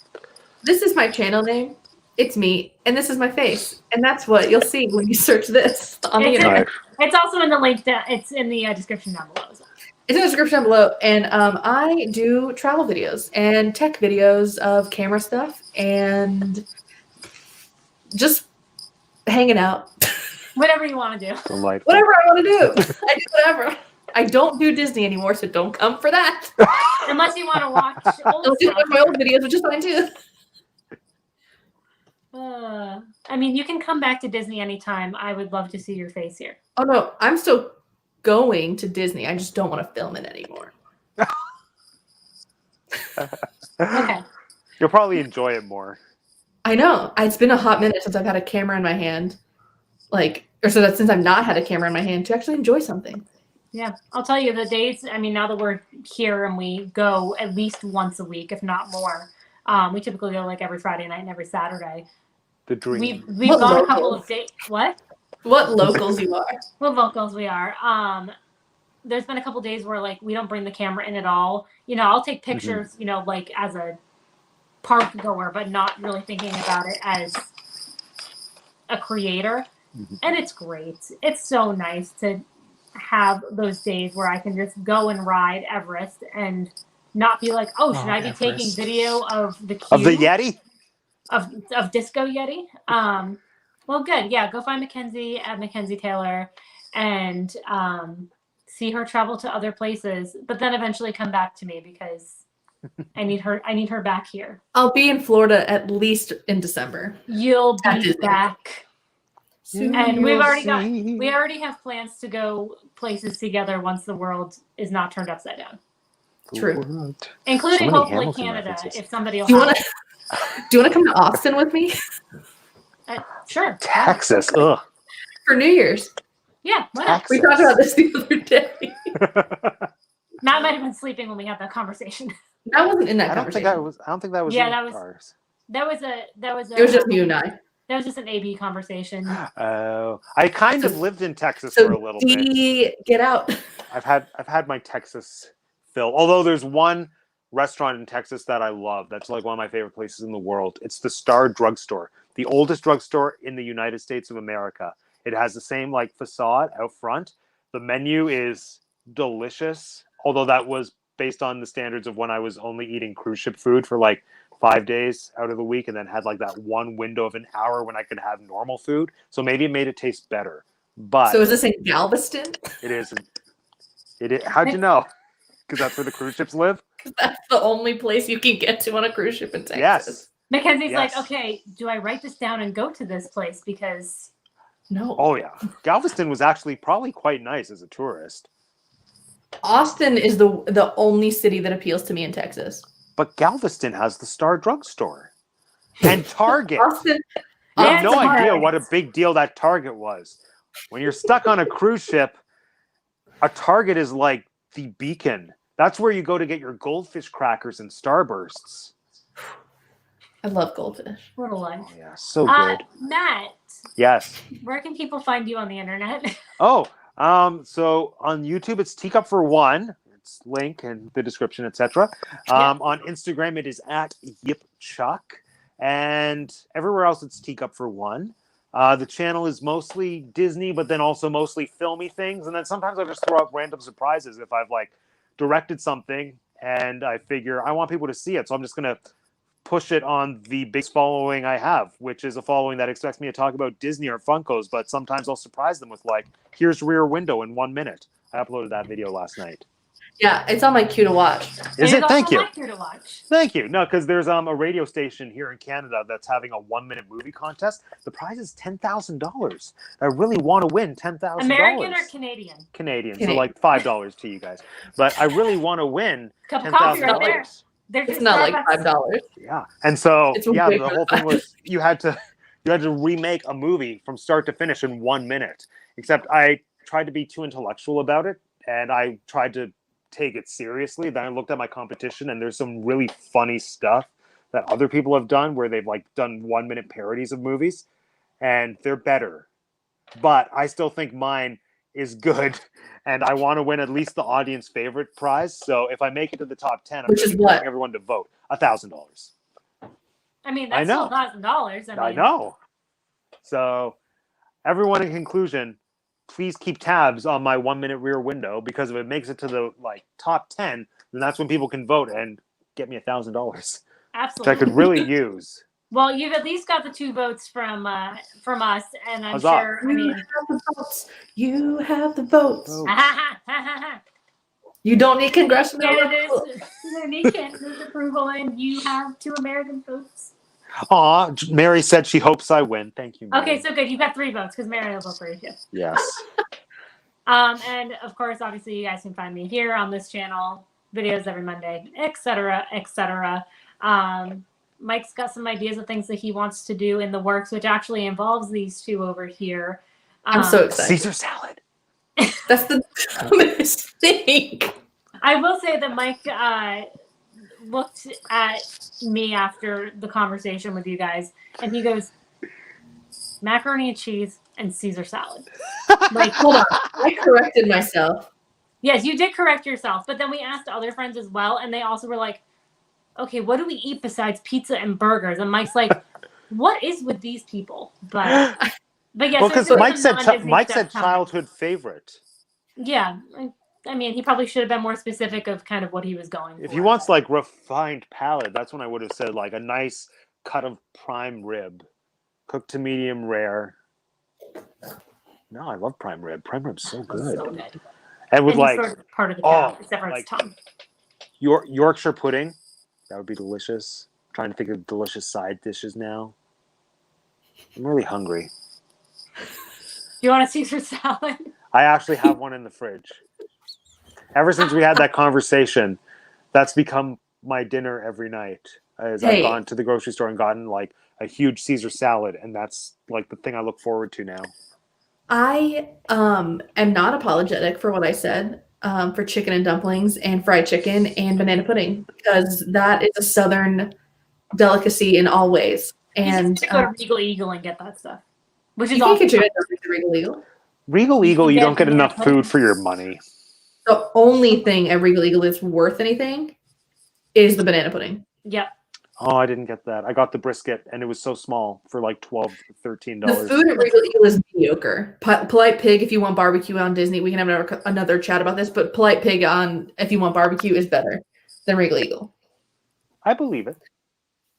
This is my channel name. It's me, and this is my face, and that's what you'll see when you search this on the It's internet. It's also in the link down. It's in the description down below as well. It's in the description down below, and I do travel videos and tech videos of camera stuff and just hanging out. Whatever you want to do. Delightful. Whatever I want to do. I do whatever. I don't do Disney anymore, so don't come for that. Unless you want to watch old I'll do stuff. my old videos, which is fine too. I mean, you can come back to Disney anytime. I would love to see your face here. Oh no, I'm still going to Disney. I just don't want to film it anymore. Okay. You'll probably enjoy it more. I know. It's been a hot minute since I've had a camera in my hand. Since I've not had a camera in my hand to actually enjoy something. Yeah, I'll tell you the days. I mean, now that we're here and we go at least once a week, if not more. We typically go like every Friday night and every Saturday. The dream. We've What gone a couple locals? of days. What? What locals you are. What locals we are. There's been a couple days where like we don't bring the camera in at all. I'll take pictures, like as a park goer, but not really thinking about it as a creator. And it's great. It's so nice to have those days where I can just go and ride Everest and not be like, oh, should I be taking Everest. video of the Of the cube? Yeti? Of Disco Yeti. Well, good. Yeah, go find MacKenzie at MacKenzie Taylor and see her travel to other places, but then eventually come back to me because I need her back here. I'll be in Florida at least in December. You'll At be Disney. back. Soon And we you'll already see. have plans to go places together once the world is not turned upside down, True. including many hopefully Hamilton Canada references. if somebody will Do you have want to come to Austin with me Sure. Texas. Ugh. for New Year's? Yeah. Why not? We talked about this the other day. Matt might have been sleeping when we had that conversation. That wasn't in that I don't think conversation. that was Yeah, in that was- ours. That was It was just you and I. That was just an AB conversation. Oh, I kind of lived in Texas So for a little bit. get out. I've had my Texas fill. Although there's one restaurant in Texas that I love. That's like one of my favorite places in the world. It's the Star Drugstore. the oldest drugstore in the United States of America. It has the same like facade out front. The menu is delicious, although that was based on the standards of when I was only eating cruise ship food for like 5 days out of the week, and then had like that one window of an hour when I could have normal food. So maybe it made it taste better. But So is this in Galveston? it is. How'd you know? Because that's where the cruise ships live. That's the only place you can get to on a cruise ship in Texas. Yes. Mackenzie's like, Yes. okay, do I write this down and go to this place? Because No. Oh yeah. Galveston was actually probably quite nice as a tourist. Austin is the only city that appeals to me in Texas. But Galveston has the Star Drugstore and Target. Austin. You have no Austin. idea what a big deal that Target was. When you're stuck on a cruise ship, a Target is like the beacon. That's where you go to get your goldfish crackers and Starbursts. I love goldfish. what a life. Oh yeah, so good. Matt, Yes. where can people find you on the internet? Oh, so on YouTube it's Teacup for One. It's link in the description, etc. On Instagram it is at YipChuck, and everywhere else it's Teacup for One. The channel is mostly Disney, but then also mostly filmy things, and then sometimes I just throw up random surprises if I've like directed something and I figure I want people to see it, so I'm just gonna push it on the biggest following I have, which is a following that expects me to talk about Disney or Funkos, but sometimes I'll surprise them with like, here's Rear Window in 1 minute. I uploaded that video last night. Yeah, it's on my queue to watch. Is it? Thank you. Here to watch. Thank you. No, because there's a radio station here in Canada that's having a 1 minute movie contest. The prize is $10,000. I really want to win $10,000. American or Canadian? Canadian, so Canadian. like $5 to you guys. But I really want to win Cup of coffee right there. $10,000. There's It's your not like Starbucks. $5. Yeah, and so It's yeah, way the more whole than thing was you had to remake a movie from start to finish in 1 minute. Except I tried to be too intellectual about it, and I tried to take it seriously. Then I looked at my competition, and there's some really funny stuff that other people have done where they've like done 1 minute parodies of movies, and they're better. But I still think mine is good, and I want to win at least the audience favorite prize. So if I make it to the top 10, I'm Which is encouraging what? everyone to vote. $1,000. I mean, I that's know. still $1,000. I know. So everyone, in conclusion, please keep tabs on my 1 minute Rear Window, because if it makes it to the like top 10, then that's when people can vote and get me $1,000, which Absolutely. I could really use. Well, you've at least got the 2 votes from us, and I'm Huzzah. sure. I You mean, have the votes. You have the votes. Votes. You don't need congressional Canada's approval. Canada's approval, and you have 2 American votes. Aw, Mary said she hopes I win. Thank you, Mary. Okay, so good. You've got 3 votes because Mary will vote for you too. Yes. And of course, obviously, you guys can find me here on this channel, videos every Monday, etc., etc. Mike's got some ideas of things that he wants to do in the works, which actually involves these 2 over here. I'm so excited. Caesar salad. That's the dumbest thing. I will say that Mike looked at me after the conversation with you guys, and he goes, macaroni and cheese and Caesar salad. Like, Hold on. I corrected myself. yes, you did correct yourself, but then we asked other friends as well, and they also were like, okay, what do we eat besides pizza and burgers? And Mike's like, what is with these people? But yes, Well, because there's Mike some said non-Disney Mike stuff said coming. childhood favorite. Yeah, I mean, he probably should have been more specific of kind of what he was going If for. he wants like refined palate, that's when I would have said like a nice cut of prime rib, cooked to medium rare. No, I love prime rib. Prime rib's so good. So good. And with And like sort of part of the cow, oh, except for like- its tongue. Yorkshire pudding, that would be delicious. I'm trying to think of delicious side dishes now. I'm really hungry. Do you want a Caesar salad? I actually have one in the fridge. Ever since we had that conversation, that's become my dinner every night. As I've Hey. gone to the grocery store and gotten like a huge Caesar salad, and that's like the thing I look forward to now. I am not apologetic for what I said for chicken and dumplings and fried chicken and banana pudding, because that is a Southern delicacy in all ways. And you just have to go to Regal Eagle and get that stuff, which is you can also get your dumplings at Regal Eagle. Regal Eagle, you get don't get banana enough pudding. food for your money. The only thing at Regal Eagle that's worth anything is the banana pudding. Yep. Oh, I didn't get that. I got the brisket, and it was so small for like $12, $13. The food at Regal Eagle is mediocre. Polite Pig, if you want barbecue on Disney, we can have another chat about this. But Polite Pig on if you want barbecue is better than Regal Eagle. I believe it.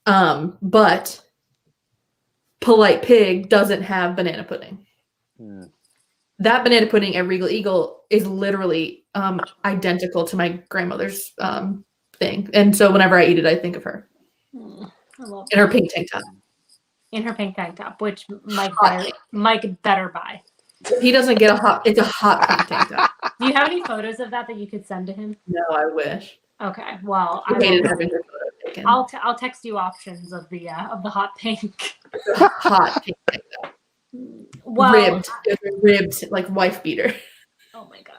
But Polite Pig doesn't have banana pudding. That banana pudding at Regal Eagle is literally identical to my grandmother's thing, and so whenever I eat it, I think of her. I love In her pink tank top. In her pink tank top, which Mike better buy. He doesn't get it's a hot pink tank top. Do you have any photos of that you could send to him? No, I wish. Okay, well, I hated having her photo taken. I'll text you options of the hot pink. Hot pink tank top. Well, ribbed like wife beater. Oh my god.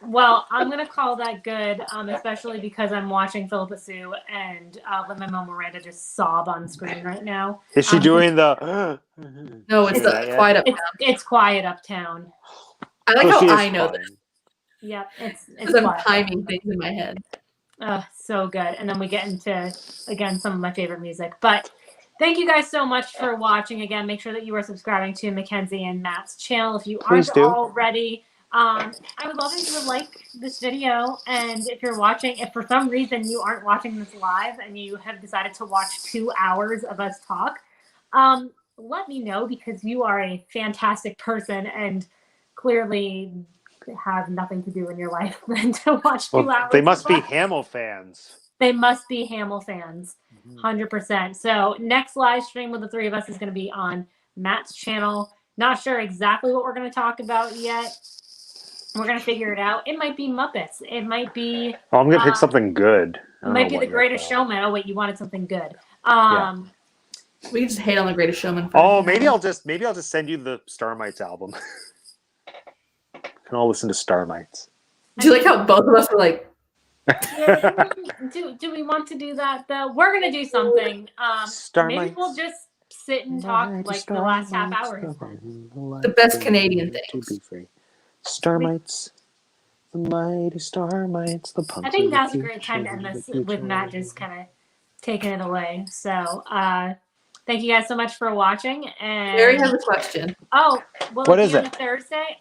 Well, I'm gonna call that good, especially because I'm watching Philippa Sue and Lin-Manuel Miranda just sob on screen right now. Is she doing the? No, it's the Quiet Uptown. It's Quiet Uptown. I like how I know this. Yep, it's because I'm timing things in my head. So good. And then we get into again some of my favorite music. But thank you guys so much for watching. Again, make sure that you are subscribing to Mackenzie and Matt's channel if you aren't already. I would love it if you would like this video, and if you're watching, if for some reason you aren't watching this live and you have decided to watch 2 hours of us talk, let me know, because you are a fantastic person and clearly have nothing to do in your life than to watch 2 hours. They must be Hamil fans. They must be Hamil fans, 100%. So next live stream with the three of us is going to be on Matt's channel. Not sure exactly what we're going to talk about yet. We're going to figure it out. It might be Muppets. It might be... Oh, I'm going to pick something good. It might be The Greatest Showman. Oh, wait, you wanted something good. We can just hate on The Greatest Showman. Maybe I'll just send you the Starmites album. And I'll listen to Starmites. Do you like how both of us were like... Yeah, do we want to do that, though? We're going to do something. Maybe we'll just sit and talk like the last half hour. The best Canadian things. Starmites, the mighty Starmites, the pumpkin. I think that's a great time to end this with Matt just kind of taking it away. So, thank you guys so much for watching. And Mary has a question. Oh, well, what is it? Thursday.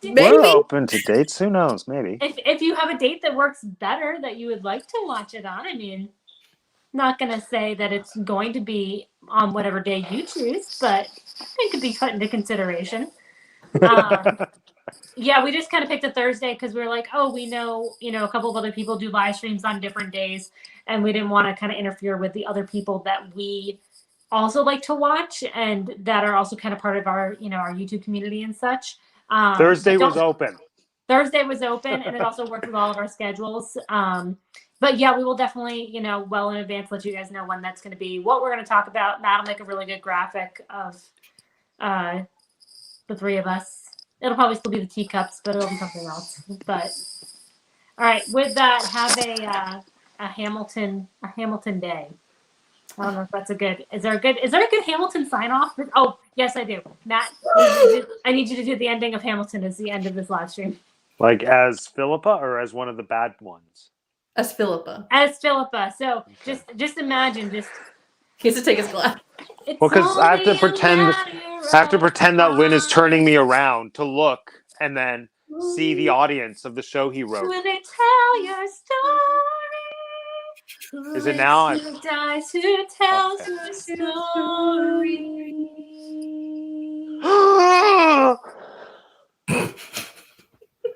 We're open to dates. Who knows? Maybe. If you have a date that works better that you would like to watch it on, I mean, not gonna say that it's going to be on whatever day you choose, but it could be put into consideration. Yeah, we just kind of picked a Thursday because we were like, oh, we know, a couple of other people do live streams on different days, and we didn't want to kind of interfere with the other people that we also like to watch and that are also kind of part of our, our YouTube community and such. Thursday was open. Thursday was open, and it also worked with all of our schedules. But yeah, we will definitely, well in advance let you guys know when that's going to be, what we're going to talk about. Matt will make a really good graphic of the three of us. It'll probably still be the teacups, but it'll be something else. But all right, with that, have a Hamilton day. I don't know if that's a good. Is there a good Hamilton sign off? Oh, yes, I do. Matt, I need you to do the ending of Hamilton as the end of this live stream. Like as Philippa or as one of the bad ones? As Philippa. As Philippa. So just imagine, he has to take his glass. Well, because I have to pretend that Lynn is turning me around to look and then see the audience of the show he wrote. When they tell your story, is it now? who dies, who tells your story?